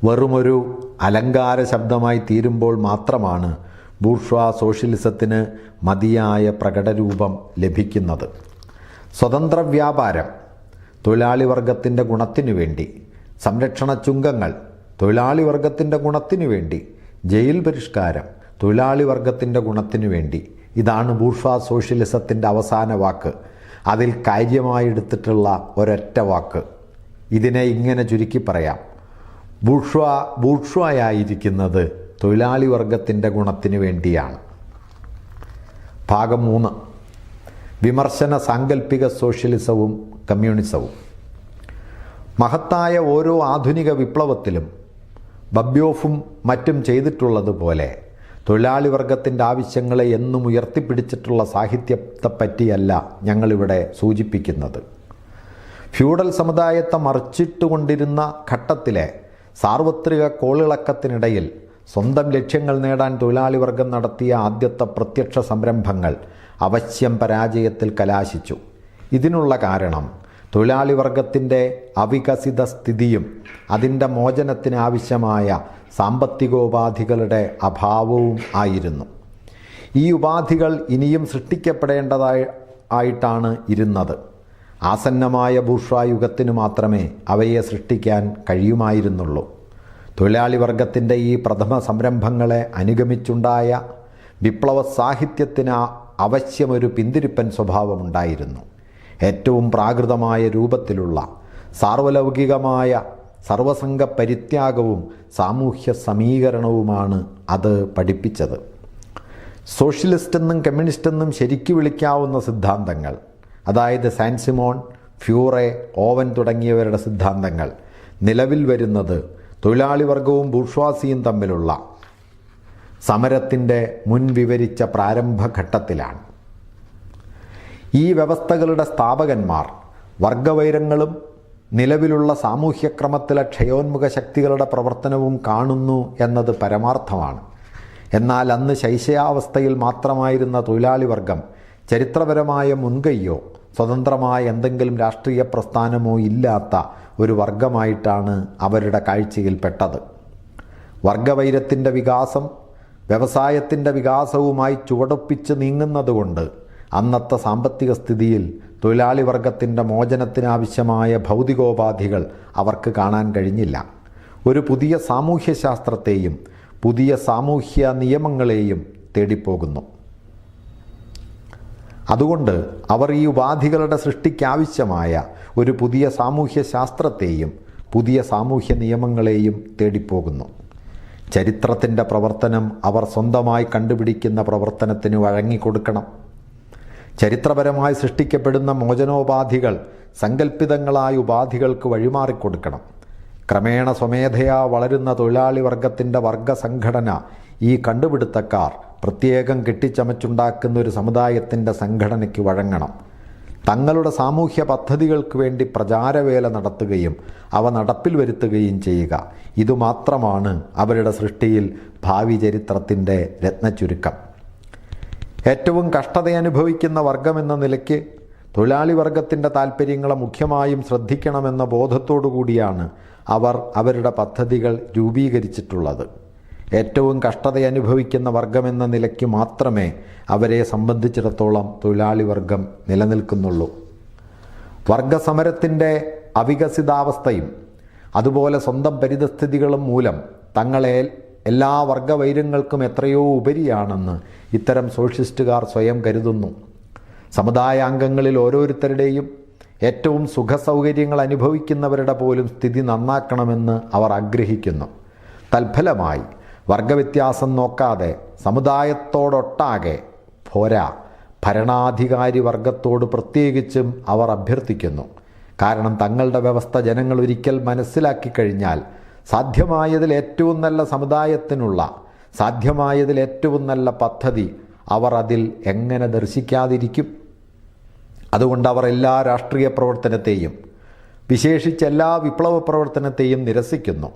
വെറുമൊരു അലങ്കാര ശബ്ദമായി തീരുമ്പോൾ മാത്രമാണ് ബൂർഷ്വാ സോഷ്യലിസത്തിന് മതിയായ പ്രകടരൂപം ലഭിക്കുന്നത്. സ്വതന്ത്ര വ്യാപാരം തൊഴിലാളി വർഗത്തിൻ്റെ ഗുണത്തിനു വേണ്ടി, സംരക്ഷണ ചുങ്കങ്ങൾ തൊഴിലാളി വർഗത്തിൻ്റെ ഗുണത്തിനു വേണ്ടി, ജയിൽ പരിഷ്കാരം തൊഴിലാളി വർഗത്തിൻ്റെ ഗുണത്തിനു വേണ്ടി. ഇതാണ് ബൂർഷ്വാ സോഷ്യലിസത്തിൻ്റെ അവസാന വാക്ക്. അതിൽ കാര്യമായി എടുത്തിട്ടുള്ള ഒരൊറ്റ വാക്ക്. ഇതിനെ ഇങ്ങനെ ചുരുക്കി പറയാം: ബൂർഷ്വായായിരിക്കുന്നത് തൊഴിലാളി വർഗത്തിൻ്റെ ഗുണത്തിനു വേണ്ടിയാണ്. ഭാഗം 3. വിമർശന സാങ്കല്പിക സോഷ്യലിസവും കമ്മ്യൂണിസവും. മഹത്തായ ഓരോ ആധുനിക വിപ്ലവത്തിലും ബബ്യോഫും മറ്റും ചെയ്തിട്ടുള്ളതുപോലെ തൊഴിലാളി വർഗത്തിൻ്റെ ആവശ്യങ്ങളെ എന്നും ഉയർത്തിപ്പിടിച്ചിട്ടുള്ള സാഹിത്യത്തെപ്പറ്റിയല്ല ഞങ്ങളിവിടെ സൂചിപ്പിക്കുന്നത്. ഫ്യൂഡൽ സമുദായത്തെ മറിച്ചിട്ടുകൊണ്ടിരുന്ന ഘട്ടത്തിലെ സാർവത്രിക കോളിളക്കത്തിനിടയിൽ സ്വന്തം ലക്ഷ്യങ്ങൾ നേടാൻ തൊഴിലാളി വർഗം നടത്തിയ ആദ്യത്തെ പ്രത്യക്ഷ സംരംഭങ്ങൾ അവശ്യം പരാജയത്തിൽ കലാശിച്ചു. ഇതിനുള്ള കാരണം തൊഴിലാളി വർഗത്തിൻ്റെ അവികസിത സ്ഥിതിയും അതിൻ്റെ മോചനത്തിനാവശ്യമായ സാമ്പത്തികോപാധികളുടെ അഭാവവും ആയിരുന്നു. ഈ ഉപാധികൾ ഇനിയും സൃഷ്ടിക്കപ്പെടേണ്ടതായിട്ടാണ് ഇരുന്നത്. ആസന്നമായ ബൂർഷ്വാ യുഗത്തിന് മാത്രമേ അവയെ സൃഷ്ടിക്കാൻ കഴിയുമായിരുന്നുള്ളൂ. തൊഴിലാളി വർഗത്തിൻ്റെ ഈ പ്രഥമ സംരംഭങ്ങളെ അനുഗമിച്ചുണ്ടായ വിപ്ലവ സാഹിത്യത്തിന് അവശ്യമൊരു പിന്തിരിപ്പൻ സ്വഭാവമുണ്ടായിരുന്നു. ഏറ്റവും പ്രാകൃതമായ രൂപത്തിലുള്ള സാർവലൗകികമായ സർവസംഘ പരിത്യാഗവും സാമൂഹ്യ സമീകരണവുമാണ് അത് പഠിപ്പിച്ചത്. സോഷ്യലിസ്റ്റെന്നും കമ്മ്യൂണിസ്റ്റെന്നും ശരിക്കു വിളിക്കാവുന്ന സിദ്ധാന്തങ്ങൾ, അതായത് സാൻസിമോൺ, ഫ്യൂറെ, ഓവൻ തുടങ്ങിയവരുടെ സിദ്ധാന്തങ്ങൾ നിലവിൽ വരുന്നത് തൊഴിലാളി വർഗവും ബൂർഷ്വാസിയും തമ്മിലുള്ള സമരത്തിൻ്റെ മുൻവിവരിച്ച പ്രാരംഭഘട്ടത്തിലാണ്. ഈ വ്യവസ്ഥകളുടെ സ്ഥാപകന്മാർ വർഗവൈരങ്ങളും നിലവിലുള്ള സാമൂഹ്യക്രമത്തിലെ ക്ഷയോന്മുഖ ശക്തികളുടെ പ്രവർത്തനവും കാണുന്നു എന്നത് പരമാർത്ഥമാണ്. എന്നാൽ അന്ന് ശൈശയാവസ്ഥയിൽ മാത്രമായിരുന്ന തൊഴിലാളി വർഗം ചരിത്രപരമായ മുൻകൈയോ സ്വതന്ത്രമായ എന്തെങ്കിലും രാഷ്ട്രീയ പ്രസ്ഥാനമോ ഇല്ലാത്ത ഒരു വർഗമായിട്ടാണ് അവരുടെ കാഴ്ചയിൽപ്പെട്ടത്. വർഗവൈരത്തിൻ്റെ വികാസം വ്യവസായത്തിൻ്റെ വികാസവുമായി ചുവടൊപ്പിച്ച് നീങ്ങുന്നതുകൊണ്ട് അന്നത്തെ സാമ്പത്തിക സ്ഥിതിയിൽ തൊഴിലാളി വർഗത്തിൻ്റെ മോചനത്തിനാവശ്യമായ ഭൗതികോപാധികൾ അവർക്ക് കാണാൻ കഴിഞ്ഞില്ല. ഒരു പുതിയ സാമൂഹ്യശാസ്ത്രത്തെയും പുതിയ സാമൂഹ്യ നിയമങ്ങളെയും തേടിപ്പോകുന്നു. അതുകൊണ്ട് അവർ ഈ ഉപാധികളുടെ സൃഷ്ടിക്കാവശ്യമായ ഒരു പുതിയ സാമൂഹ്യശാസ്ത്രത്തെയും പുതിയ സാമൂഹ്യ നിയമങ്ങളെയും തേടിപ്പോകുന്നു. ചരിത്രത്തിൻ്റെ പ്രവർത്തനം അവർ സ്വന്തമായി കണ്ടുപിടിക്കുന്ന പ്രവർത്തനത്തിന് വഴങ്ങിക്കൊടുക്കണം. ചരിത്രപരമായി സൃഷ്ടിക്കപ്പെടുന്ന മോചനോപാധികൾ സങ്കല്പിതങ്ങളായ ഉപാധികൾക്ക് വഴിമാറിക്കൊടുക്കണം. ക്രമേണ സ്വമേധയാ വളരുന്ന തൊഴിലാളി വർഗത്തിൻ്റെ വർഗസംഘടന ഈ കണ്ടുപിടുത്തക്കാർ പ്രത്യേകം കെട്ടിച്ചമച്ചുണ്ടാക്കുന്ന ഒരു സമുദായത്തിൻ്റെ സംഘടനയ്ക്ക് വഴങ്ങണം. തങ്ങളുടെ സാമൂഹ്യ പദ്ധതികൾക്ക് വേണ്ടി പ്രചാരവേല നടത്തുകയും അവ നടപ്പിൽ വരുത്തുകയും ചെയ്യുക. ഇതുമാത്രമാണ് അവരുടെ സൃഷ്ടിയിൽ ഭാവി ചരിത്രത്തിൻ്റെ രത്നച്ചുരുക്കം. ഏറ്റവും കഷ്ടതയനുഭവിക്കുന്ന വർഗമെന്ന നിലയ്ക്ക് തൊഴിലാളി വർഗത്തിൻ്റെ താൽപ്പര്യങ്ങളെ മുഖ്യമായും ശ്രദ്ധിക്കണമെന്ന ബോധത്തോടു കൂടിയാണ് അവർ അവരുടെ പദ്ധതികൾ രൂപീകരിച്ചിട്ടുള്ളത്. ഏറ്റവും കഷ്ടതയനുഭവിക്കുന്ന വർഗമെന്ന നിലയ്ക്ക് മാത്രമേ അവരെ സംബന്ധിച്ചിടത്തോളം തൊഴിലാളി വർഗം നിലനിൽക്കുന്നുള്ളൂ. വർഗസമരത്തിൻ്റെ അവികസിതാവസ്ഥയും അതുപോലെ സ്വന്തം പരിതസ്ഥിതികളും മൂലം തങ്ങളെ എല്ലാ വർഗവൈരങ്ങൾക്കും എത്രയോ ഉപരിയാണെന്ന് ഇത്തരം സോഷ്യലിസ്റ്റുകാർ സ്വയം കരുതുന്നു. സമുദായാംഗങ്ങളിൽ ഓരോരുത്തരുടെയും ഏറ്റവും സുഖസൗകര്യങ്ങൾ അനുഭവിക്കുന്നവരുടെ പോലും സ്ഥിതി നന്നാക്കണമെന്ന് അവർ ആഗ്രഹിക്കുന്നു. തൽഫലമായി വർഗവ്യത്യാസം നോക്കാതെ സമുദായത്തോടൊട്ടാകെ പോരാ, ഭരണാധികാരി വർഗത്തോട് പ്രത്യേകിച്ചും അവർ അഭ്യർത്ഥിക്കുന്നു. കാരണം തങ്ങളുടെ വ്യവസ്ഥ ജനങ്ങൾ ഒരിക്കൽ മനസ്സിലാക്കി കഴിഞ്ഞാൽ സാധ്യമായതിൽ ഏറ്റവും നല്ല സമുദായത്തിനുള്ള സാധ്യമായതിൽ ഏറ്റവും നല്ല പദ്ധതി അവർ അതിൽ എങ്ങനെ ദർശിക്കാതിരിക്കും? അതുകൊണ്ട് അവർ എല്ലാ രാഷ്ട്രീയ പ്രവർത്തനത്തെയും വിശേഷിച്ച് എല്ലാ വിപ്ലവ പ്രവർത്തനത്തെയും നിരസിക്കുന്നു.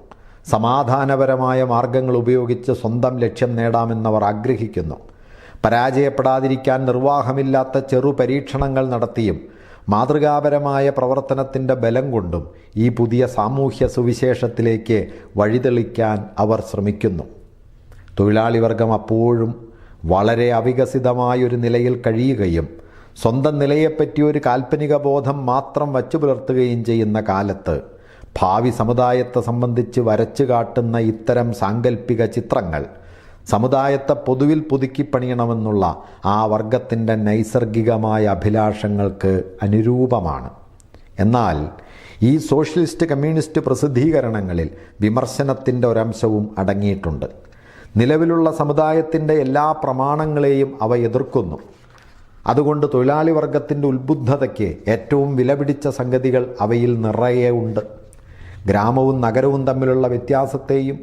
സമാധാനപരമായ മാർഗങ്ങൾ ഉപയോഗിച്ച് സ്വന്തം ലക്ഷ്യം നേടാമെന്നവർ ആഗ്രഹിക്കുന്നു. പരാജയപ്പെടാതിരിക്കാൻ നിർവാഹമില്ലാത്ത ചെറു പരീക്ഷണങ്ങൾ നടത്തിയും മാതൃകാപരമായ പ്രവർത്തനത്തിൻ്റെ ബലം കൊണ്ടും ഈ പുതിയ സാമൂഹ്യ സുവിശേഷത്തിലേക്ക് വഴിതെളിക്കാൻ അവർ ശ്രമിക്കുന്നു. തൊഴിലാളി വർഗം അപ്പോഴും വളരെ അവികസിതമായൊരു നിലയിൽ കഴിയുകയും സ്വന്തം നിലയെപ്പറ്റി ഒരു കാൽപ്പനിക ബോധം മാത്രം വച്ചു പുലർത്തുകയും ചെയ്യുന്ന കാലത്ത് ഭാവി സമുദായത്തെ സംബന്ധിച്ച് വരച്ചു കാട്ടുന്ന ഇത്തരം സാങ്കല്പിക ചിത്രങ്ങൾ സമുദായത്തെ പൊതുവിൽ പുതുക്കിപ്പണിയണമെന്നുള്ള ആ വർഗത്തിൻ്റെ നൈസർഗികമായ അഭിലാഷങ്ങൾക്ക് അനുരൂപമാണ്. എന്നാൽ ഈ സോഷ്യലിസ്റ്റ് കമ്മ്യൂണിസ്റ്റ് പ്രസിദ്ധീകരണങ്ങളിൽ വിമർശനത്തിൻ്റെ ഒരംശവും അടങ്ങിയിട്ടുണ്ട്. നിലവിലുള്ള സമുദായത്തിൻ്റെ എല്ലാ പ്രമാണങ്ങളെയും അവ എതിർക്കുന്നു. അതുകൊണ്ട് തൊഴിലാളി വർഗത്തിൻ്റെ ഉത്ബുദ്ധതയ്ക്ക് ഏറ്റവും വിലപിടിച്ച സംഗതികൾ അവയിൽ നിറയെ ഉണ്ട്. ഗ്രാമവും നഗരവും തമ്മിലുള്ള വ്യത്യാസത്തെയും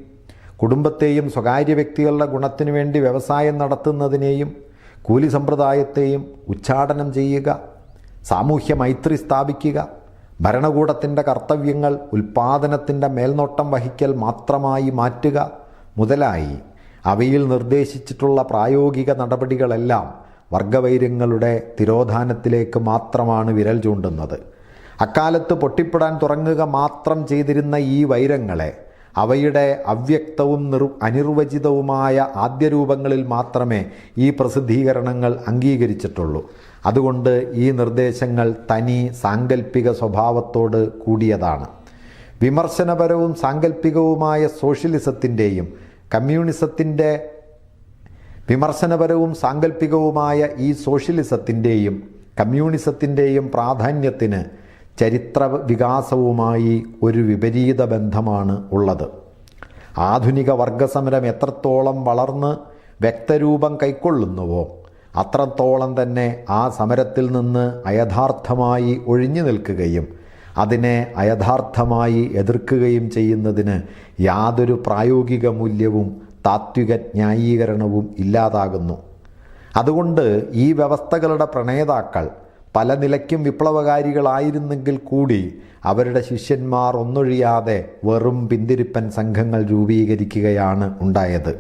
കുടുംബത്തെയും സ്വകാര്യ വ്യക്തികളുടെ ഗുണത്തിനു വേണ്ടി വ്യവസായം നടത്തുന്നതിനെയും കൂലി സമ്പ്രദായത്തെയും ഉച്ചാടനം ചെയ്യുക, സാമൂഹ്യ മൈത്രി സ്ഥാപിക്കുക, ഭരണകൂടത്തിൻ്റെ കർത്തവ്യങ്ങൾ ഉൽപ്പാദനത്തിൻ്റെ മേൽനോട്ടം വഹിക്കൽ മാത്രമായി മാറ്റുക മുതലായി അവയിൽ നിർദ്ദേശിച്ചിട്ടുള്ള പ്രായോഗിക നടപടികളെല്ലാം വർഗവൈര്യങ്ങളുടെ തിരോധാനത്തിലേക്ക് മാത്രമാണ് വിരൽ ചൂണ്ടുന്നത്. അക്കാലത്ത് പൊട്ടിപ്പെടാൻ തുടങ്ങുക മാത്രം ചെയ്തിരുന്ന ഈ വൈരങ്ങളെ അവയുടെ അവ്യക്തവും അനിർവചിതവുമായ ആദ്യ രൂപങ്ങളിൽ മാത്രമേ ഈ പ്രസിദ്ധീകരണങ്ങൾ അംഗീകരിച്ചിട്ടുള്ളൂ. അതുകൊണ്ട് ഈ നിർദ്ദേശങ്ങൾ തനി സാങ്കല്പിക സ്വഭാവത്തോട് കൂടിയതാണ്. വിമർശനപരവും സാങ്കല്പികവുമായ സോഷ്യലിസത്തിൻ്റെയും ഈ സോഷ്യലിസത്തിൻ്റെയും കമ്മ്യൂണിസത്തിൻ്റെയും പ്രാധാന്യത്തിന് ചരിത്ര വികാസവുമായി ഒരു വിപരീത ബന്ധമാണ് ഉള്ളത്. ആധുനിക വർഗസമരം എത്രത്തോളം വളർന്ന് വ്യക്തരൂപം കൈക്കൊള്ളുന്നുവോ അത്രത്തോളം തന്നെ ആ സമരത്തിൽ നിന്ന് അയഥാർത്ഥമായി ഒഴിഞ്ഞു നിൽക്കുകയും അതിനെ അയഥാർത്ഥമായി എതിർക്കുകയും ചെയ്യുന്നതിന് യാതൊരു പ്രായോഗിക മൂല്യവും താത്വിക ന്യായീകരണവും ഇല്ലാതാകുന്നു. അതുകൊണ്ട് ഈ വ്യവസ്ഥകളുടെ പ്രണേതാക്കൾ പല നിലയ്ക്കും വിപ്ലവകാരികളായിരുന്നെങ്കിൽ കൂടി അവരുടെ ശിഷ്യന്മാർ ഒന്നൊഴിയാതെ വെറും പിന്തിരിപ്പൻ സംഘങ്ങൾ രൂപീകരിക്കുകയാണ് ഉണ്ടായത്.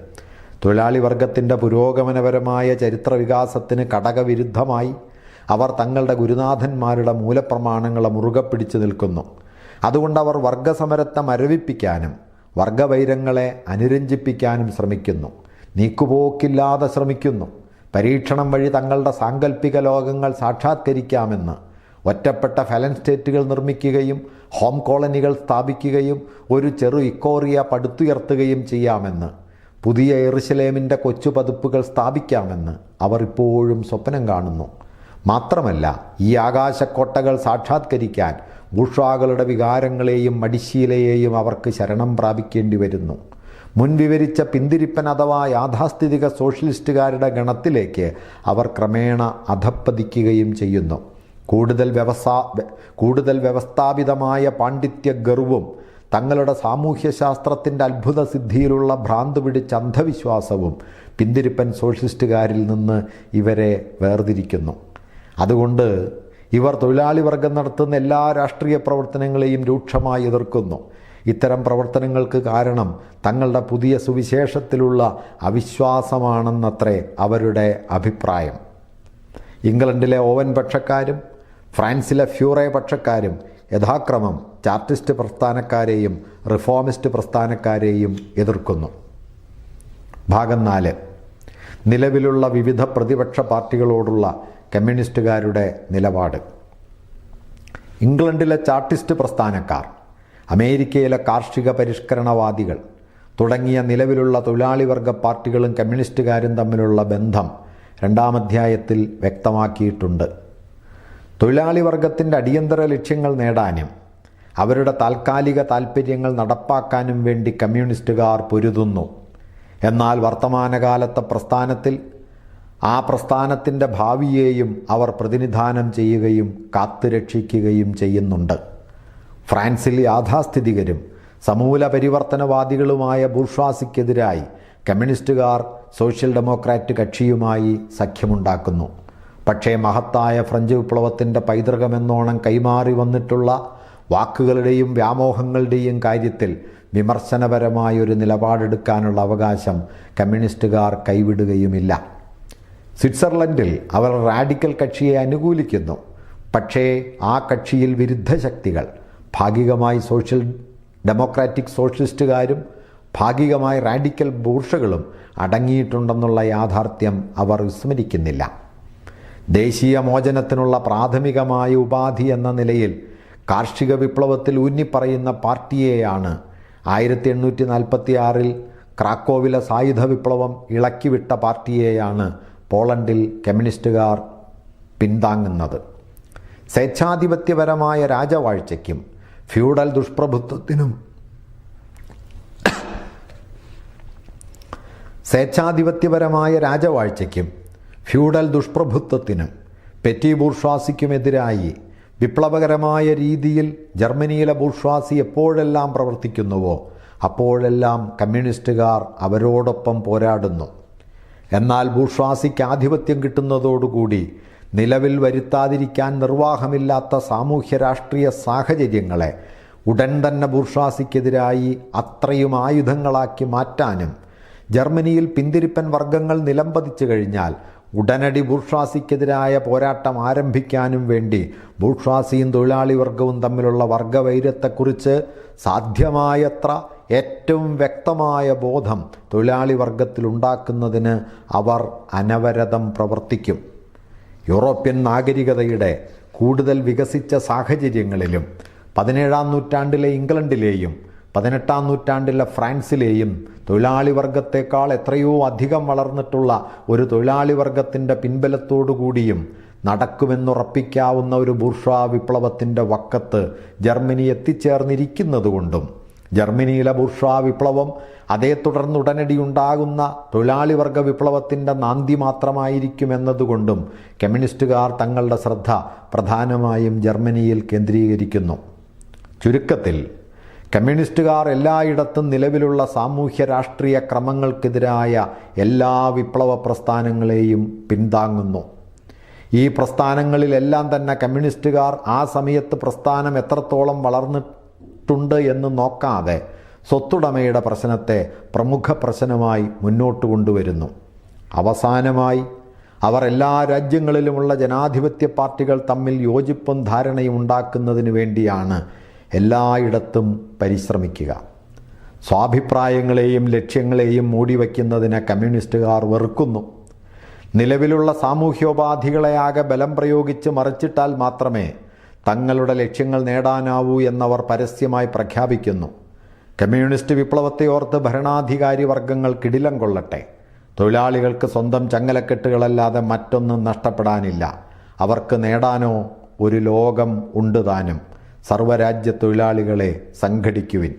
തൊഴിലാളി വർഗത്തിൻ്റെ പുരോഗമനപരമായ ചരിത്ര വികാസത്തിന് ഘടകവിരുദ്ധമായി അവർ തങ്ങളുടെ ഗുരുനാഥന്മാരുടെ മൂലപ്രമാണങ്ങളെ മുറുകെ പിടിച്ചു നിൽക്കുന്നു. അതുകൊണ്ട് അവർ വർഗസമരത്തെ മരവിപ്പിക്കാനും വർഗവൈരങ്ങളെ അനുരഞ്ജിപ്പിക്കാനും ശ്രമിക്കുന്നു, നീക്കുപോക്കില്ലാതെ ശ്രമിക്കുന്നു. പരീക്ഷണം വഴി തങ്ങളുടെ സാങ്കല്പിക ലോകങ്ങൾ സാക്ഷാത്കരിക്കാമെന്ന് ഒറ്റപ്പെട്ട ഫെലൻ സ്റ്റേറ്റുകൾ നിർമ്മിക്കുകയും ഹോം കോളനികൾ സ്ഥാപിക്കുകയും ഒരു ചെറു ഇക്കോറിയ പടുത്തുയർത്തുകയും ചെയ്യാമെന്ന്, പുതിയ യെറുശലേമിൻ്റെ കൊച്ചു പതിപ്പുകൾ സ്ഥാപിക്കാമെന്ന് അവർ ഇപ്പോഴും സ്വപ്നം കാണുന്നു. മാത്രമല്ല, ഈ ആകാശക്കോട്ടകൾ സാക്ഷാത്കരിക്കാൻ ബൂർഷ്വാകളുടെ വികാരങ്ങളെയും മടിശീലയെയും അവർക്ക് ശരണം പ്രാപിക്കേണ്ടി വരുന്നു. മുൻവിവരിച്ച പിന്തിരിപ്പൻ അഥവാ യാഥാസ്ഥിതിക സോഷ്യലിസ്റ്റുകാരുടെ ഗണത്തിലേക്ക് അവർ ക്രമേണ അധപ്പതിക്കുകയും ചെയ്യുന്നു. കൂടുതൽ വ്യവസ്ഥാപിതമായ പാണ്ഡിത്യ ഗർവും തങ്ങളുടെ സാമൂഹ്യശാസ്ത്രത്തിൻ്റെ അത്ഭുത സിദ്ധിയിലുള്ള ഭ്രാന്ത് പിടിച്ച അന്ധവിശ്വാസവും പിന്തിരിപ്പൻ സോഷ്യലിസ്റ്റുകാരിൽ നിന്ന് ഇവരെ വേർതിരിക്കുന്നു. അതുകൊണ്ട് ഇവർ തൊഴിലാളി വർഗം നടത്തുന്ന എല്ലാ രാഷ്ട്രീയ പ്രവർത്തനങ്ങളെയും രൂക്ഷമായി എതിർക്കുന്നു. ഇത്തരം പ്രവർത്തനങ്ങൾക്ക് കാരണം തങ്ങളുടെ പുതിയ സുവിശേഷത്തിലുള്ള അവിശ്വാസമാണെന്നത്രേ അവരുടെ അഭിപ്രായം. ഇംഗ്ലണ്ടിലെ ഓവൻ പക്ഷക്കാരും ഫ്രാൻസിലെ ഫ്യൂറെ പക്ഷക്കാരും യഥാക്രമം ചാർട്ടിസ്റ്റ് പ്രസ്ഥാനക്കാരെയും റിഫോമിസ്റ്റ് പ്രസ്ഥാനക്കാരെയും എതിർക്കുന്നു. ഭാഗം 4. നിലവിലുള്ള വിവിധ പ്രതിപക്ഷ പാർട്ടികളോടുള്ള കമ്മ്യൂണിസ്റ്റുകാരുടെ നിലപാട്. ഇംഗ്ലണ്ടിലെ ചാർട്ടിസ്റ്റ് പ്രസ്ഥാനക്കാർ, അമേരിക്കയിലെ കാർഷിക പരിഷ്കരണവാദികൾ തുടങ്ങിയ നിലവിലുള്ള തൊഴിലാളി വർഗ പാർട്ടികളും കമ്മ്യൂണിസ്റ്റുകാരും തമ്മിലുള്ള ബന്ധം 2-ാം അധ്യായത്തിൽ വ്യക്തമാക്കിയിട്ടുണ്ട്. തൊഴിലാളി വർഗത്തിൻ്റെ അടിയന്തര ലക്ഷ്യങ്ങൾ നേടാനും അവരുടെ താൽക്കാലിക താൽപ്പര്യങ്ങൾ നടപ്പാക്കാനും വേണ്ടി കമ്മ്യൂണിസ്റ്റുകാർ പൊരുതുന്നു. എന്നാൽ വർത്തമാനകാലത്തെ പ്രസ്ഥാനത്തിൽ ആ പ്രസ്ഥാനത്തിൻ്റെ ഭാവിയെയും അവർ പ്രതിനിധാനം ചെയ്യുകയും കാത്തുരക്ഷിക്കുകയും ചെയ്യുന്നുണ്ട്. ഫ്രാൻസിൽ യാഥാസ്ഥിതികരും സമൂല പരിവർത്തനവാദികളുമായ ബൂർഷ്വാസിക്കെതിരായി കമ്മ്യൂണിസ്റ്റുകാർ സോഷ്യൽ ഡെമോക്രാറ്റ് കക്ഷിയുമായി സഖ്യമുണ്ടാക്കുന്നു. പക്ഷേ മഹത്തായ ഫ്രഞ്ച് വിപ്ലവത്തിൻ്റെ പൈതൃകമെന്നോണം കൈമാറി വന്നിട്ടുള്ള വാക്കുകളുടെയും വ്യാമോഹങ്ങളുടെയും കാര്യത്തിൽ വിമർശനപരമായൊരു നിലപാടെടുക്കാനുള്ള അവകാശം കമ്മ്യൂണിസ്റ്റുകാർ കൈവിടുകയുമില്ല. സ്വിറ്റ്സർലൻഡിൽ അവർ റാഡിക്കൽ കക്ഷിയെ അനുകൂലിക്കുന്നു. പക്ഷേ ആ കക്ഷിയിൽ വിരുദ്ധ ശക്തികൾ, ഭാഗികമായി സോഷ്യൽ ഡെമോക്രാറ്റിക് സോഷ്യലിസ്റ്റുകാരും ഭാഗികമായി റാഡിക്കൽ ബൂർഷകളും അടങ്ങിയിട്ടുണ്ടെന്നുള്ള യാഥാർത്ഥ്യം അവർ വിസ്മരിക്കുന്നില്ല. ദേശീയ മോചനത്തിനുള്ള പ്രാഥമികമായ ഉപാധി എന്ന നിലയിൽ കാർഷിക വിപ്ലവത്തിൽ ഊന്നിപ്പറയുന്ന പാർട്ടിയെയാണ് 1846 ക്രാക്കോവിലെ സായുധ വിപ്ലവം ഇളക്കിവിട്ട പാർട്ടിയെയാണ് പോളണ്ടിൽ കമ്മ്യൂണിസ്റ്റുകാർ പിന്താങ്ങുന്നത്. സ്വേച്ഛാധിപത്യപരമായ രാജവാഴ്ചയ്ക്കും ഫ്യൂഡൽ ദുഷ്പ്രഭുത്വത്തിനും പെറ്റി ബൂർഷ്വാസിക്കുമെതിരായി വിപ്ലവകരമായ രീതിയിൽ ജർമ്മനിയിലെ ബൂർഷ്വാസി എപ്പോഴെല്ലാം പ്രവർത്തിക്കുന്നുവോ അപ്പോഴെല്ലാം കമ്മ്യൂണിസ്റ്റുകാർ അവരോടൊപ്പം പോരാടുന്നു. എന്നാൽ ബൂർഷ്വാസിക്ക് ആധിപത്യം കിട്ടുന്നതോടുകൂടി നിലവിൽ വരുത്താതിരിക്കാൻ നിർവാഹമില്ലാത്ത സാമൂഹ്യ രാഷ്ട്രീയ സാഹചര്യങ്ങളെ ഉടൻ തന്നെ ബൂർഷ്വാസിക്കെതിരായി അത്രയും ആയുധങ്ങളാക്കി മാറ്റാനും ജർമ്മനിയിൽ പിന്തിരിപ്പൻ വർഗങ്ങൾ നിലംപതിച്ചു കഴിഞ്ഞാൽ ഉടനടി ബൂർഷ്വാസിക്കെതിരായ പോരാട്ടം ആരംഭിക്കാനും വേണ്ടി ബൂർഷ്വാസിയും തൊഴിലാളി വർഗവും തമ്മിലുള്ള വർഗവൈരത്തെക്കുറിച്ച് സാധ്യമായത്ര ഏറ്റവും വ്യക്തമായ ബോധം തൊഴിലാളി വർഗത്തിലുണ്ടാക്കുന്നതിന് അവർ അനവരതം പ്രവർത്തിക്കും. യൂറോപ്യൻ നാഗരികതയുടെ കൂടുതൽ വികസിച്ച സാഹചര്യങ്ങളിലും 17-ാം നൂറ്റാണ്ടിലെ ഇംഗ്ലണ്ടിലെയും 18-ാം നൂറ്റാണ്ടിലെ ഫ്രാൻസിലെയും തൊഴിലാളി വർഗത്തേക്കാൾ എത്രയോ അധികം വളർന്നിട്ടുള്ള ഒരു തൊഴിലാളി വർഗത്തിൻ്റെ പിൻബലത്തോടുകൂടിയും നടക്കുമെന്നുറപ്പിക്കാവുന്ന ഒരു ബൂർഷ്വാ വിപ്ലവത്തിൻ്റെ വക്കത്ത് ജർമ്മനി എത്തിച്ചേർന്നിരിക്കുന്നതുകൊണ്ടും ജർമ്മനിയിലെ ബൂർഷ്വാ വിപ്ലവം അതേ തുടർന്ന് ഉടനടി ഉണ്ടാകുന്ന തൊഴിലാളി വർഗ വിപ്ലവത്തിൻ്റെ നാന്ദി മാത്രമായിരിക്കുമെന്നതുകൊണ്ടും കമ്മ്യൂണിസ്റ്റുകാർ തങ്ങളുടെ ശ്രദ്ധ പ്രധാനമായും ജർമ്മനിയിൽ കേന്ദ്രീകരിക്കുന്നു. ചുരുക്കത്തിൽ കമ്മ്യൂണിസ്റ്റുകാർ എല്ലായിടത്തും നിലവിലുള്ള സാമൂഹ്യ രാഷ്ട്രീയ ക്രമങ്ങൾക്കെതിരായ എല്ലാ വിപ്ലവ പ്രസ്ഥാനങ്ങളെയും പിന്താങ്ങുന്നു. ഈ പ്രസ്ഥാനങ്ങളിലെല്ലാം തന്നെ കമ്മ്യൂണിസ്റ്റുകാർ ആ സമയത്ത് പ്രസ്ഥാനം എത്രത്തോളം വളർന്നിട്ടുണ്ട് എന്ന് നോക്കാതെ സ്വത്തുടമയുടെ പ്രശ്നത്തെ പ്രമുഖ പ്രശ്നമായി മുന്നോട്ട് കൊണ്ടുവരുന്നു. അവസാനമായി അവർ എല്ലാ രാജ്യങ്ങളിലുമുള്ള ജനാധിപത്യ പാർട്ടികൾ തമ്മിൽ യോജിപ്പും ധാരണയും ഉണ്ടാക്കുന്നതിന് വേണ്ടിയാണ് എല്ലായിടത്തും പരിശ്രമിക്കുക. സ്വാഭിപ്രായങ്ങളെയും ലക്ഷ്യങ്ങളെയും മൂടിവയ്ക്കുന്നതിനെ കമ്മ്യൂണിസ്റ്റുകാർ വെറുക്കുന്നു. നിലവിലുള്ള സാമൂഹ്യോപാധികളെയാകെ ബലം പ്രയോഗിച്ച് മറിച്ചിട്ടാൽ മാത്രമേ തങ്ങളുടെ ലക്ഷ്യങ്ങൾ നേടാനാവൂ എന്നവർ പരസ്യമായി പ്രഖ്യാപിക്കുന്നു. കമ്മ്യൂണിസ്റ്റ് വിപ്ലവത്തെ ഓർത്ത് ഭരണാധികാരി വർഗങ്ങൾ കിടിലം കൊള്ളട്ടെ. തൊഴിലാളികൾക്ക് സ്വന്തം ചങ്ങലക്കെട്ടുകളല്ലാതെ മറ്റൊന്നും നഷ്ടപ്പെടാനില്ല. അവർക്ക് നേടാനോ ഒരു ലോകം ഉണ്ട് താനും. സർവ്വരാജ്യ തൊഴിലാളികളെ സംഘടിക്കുവിൻ.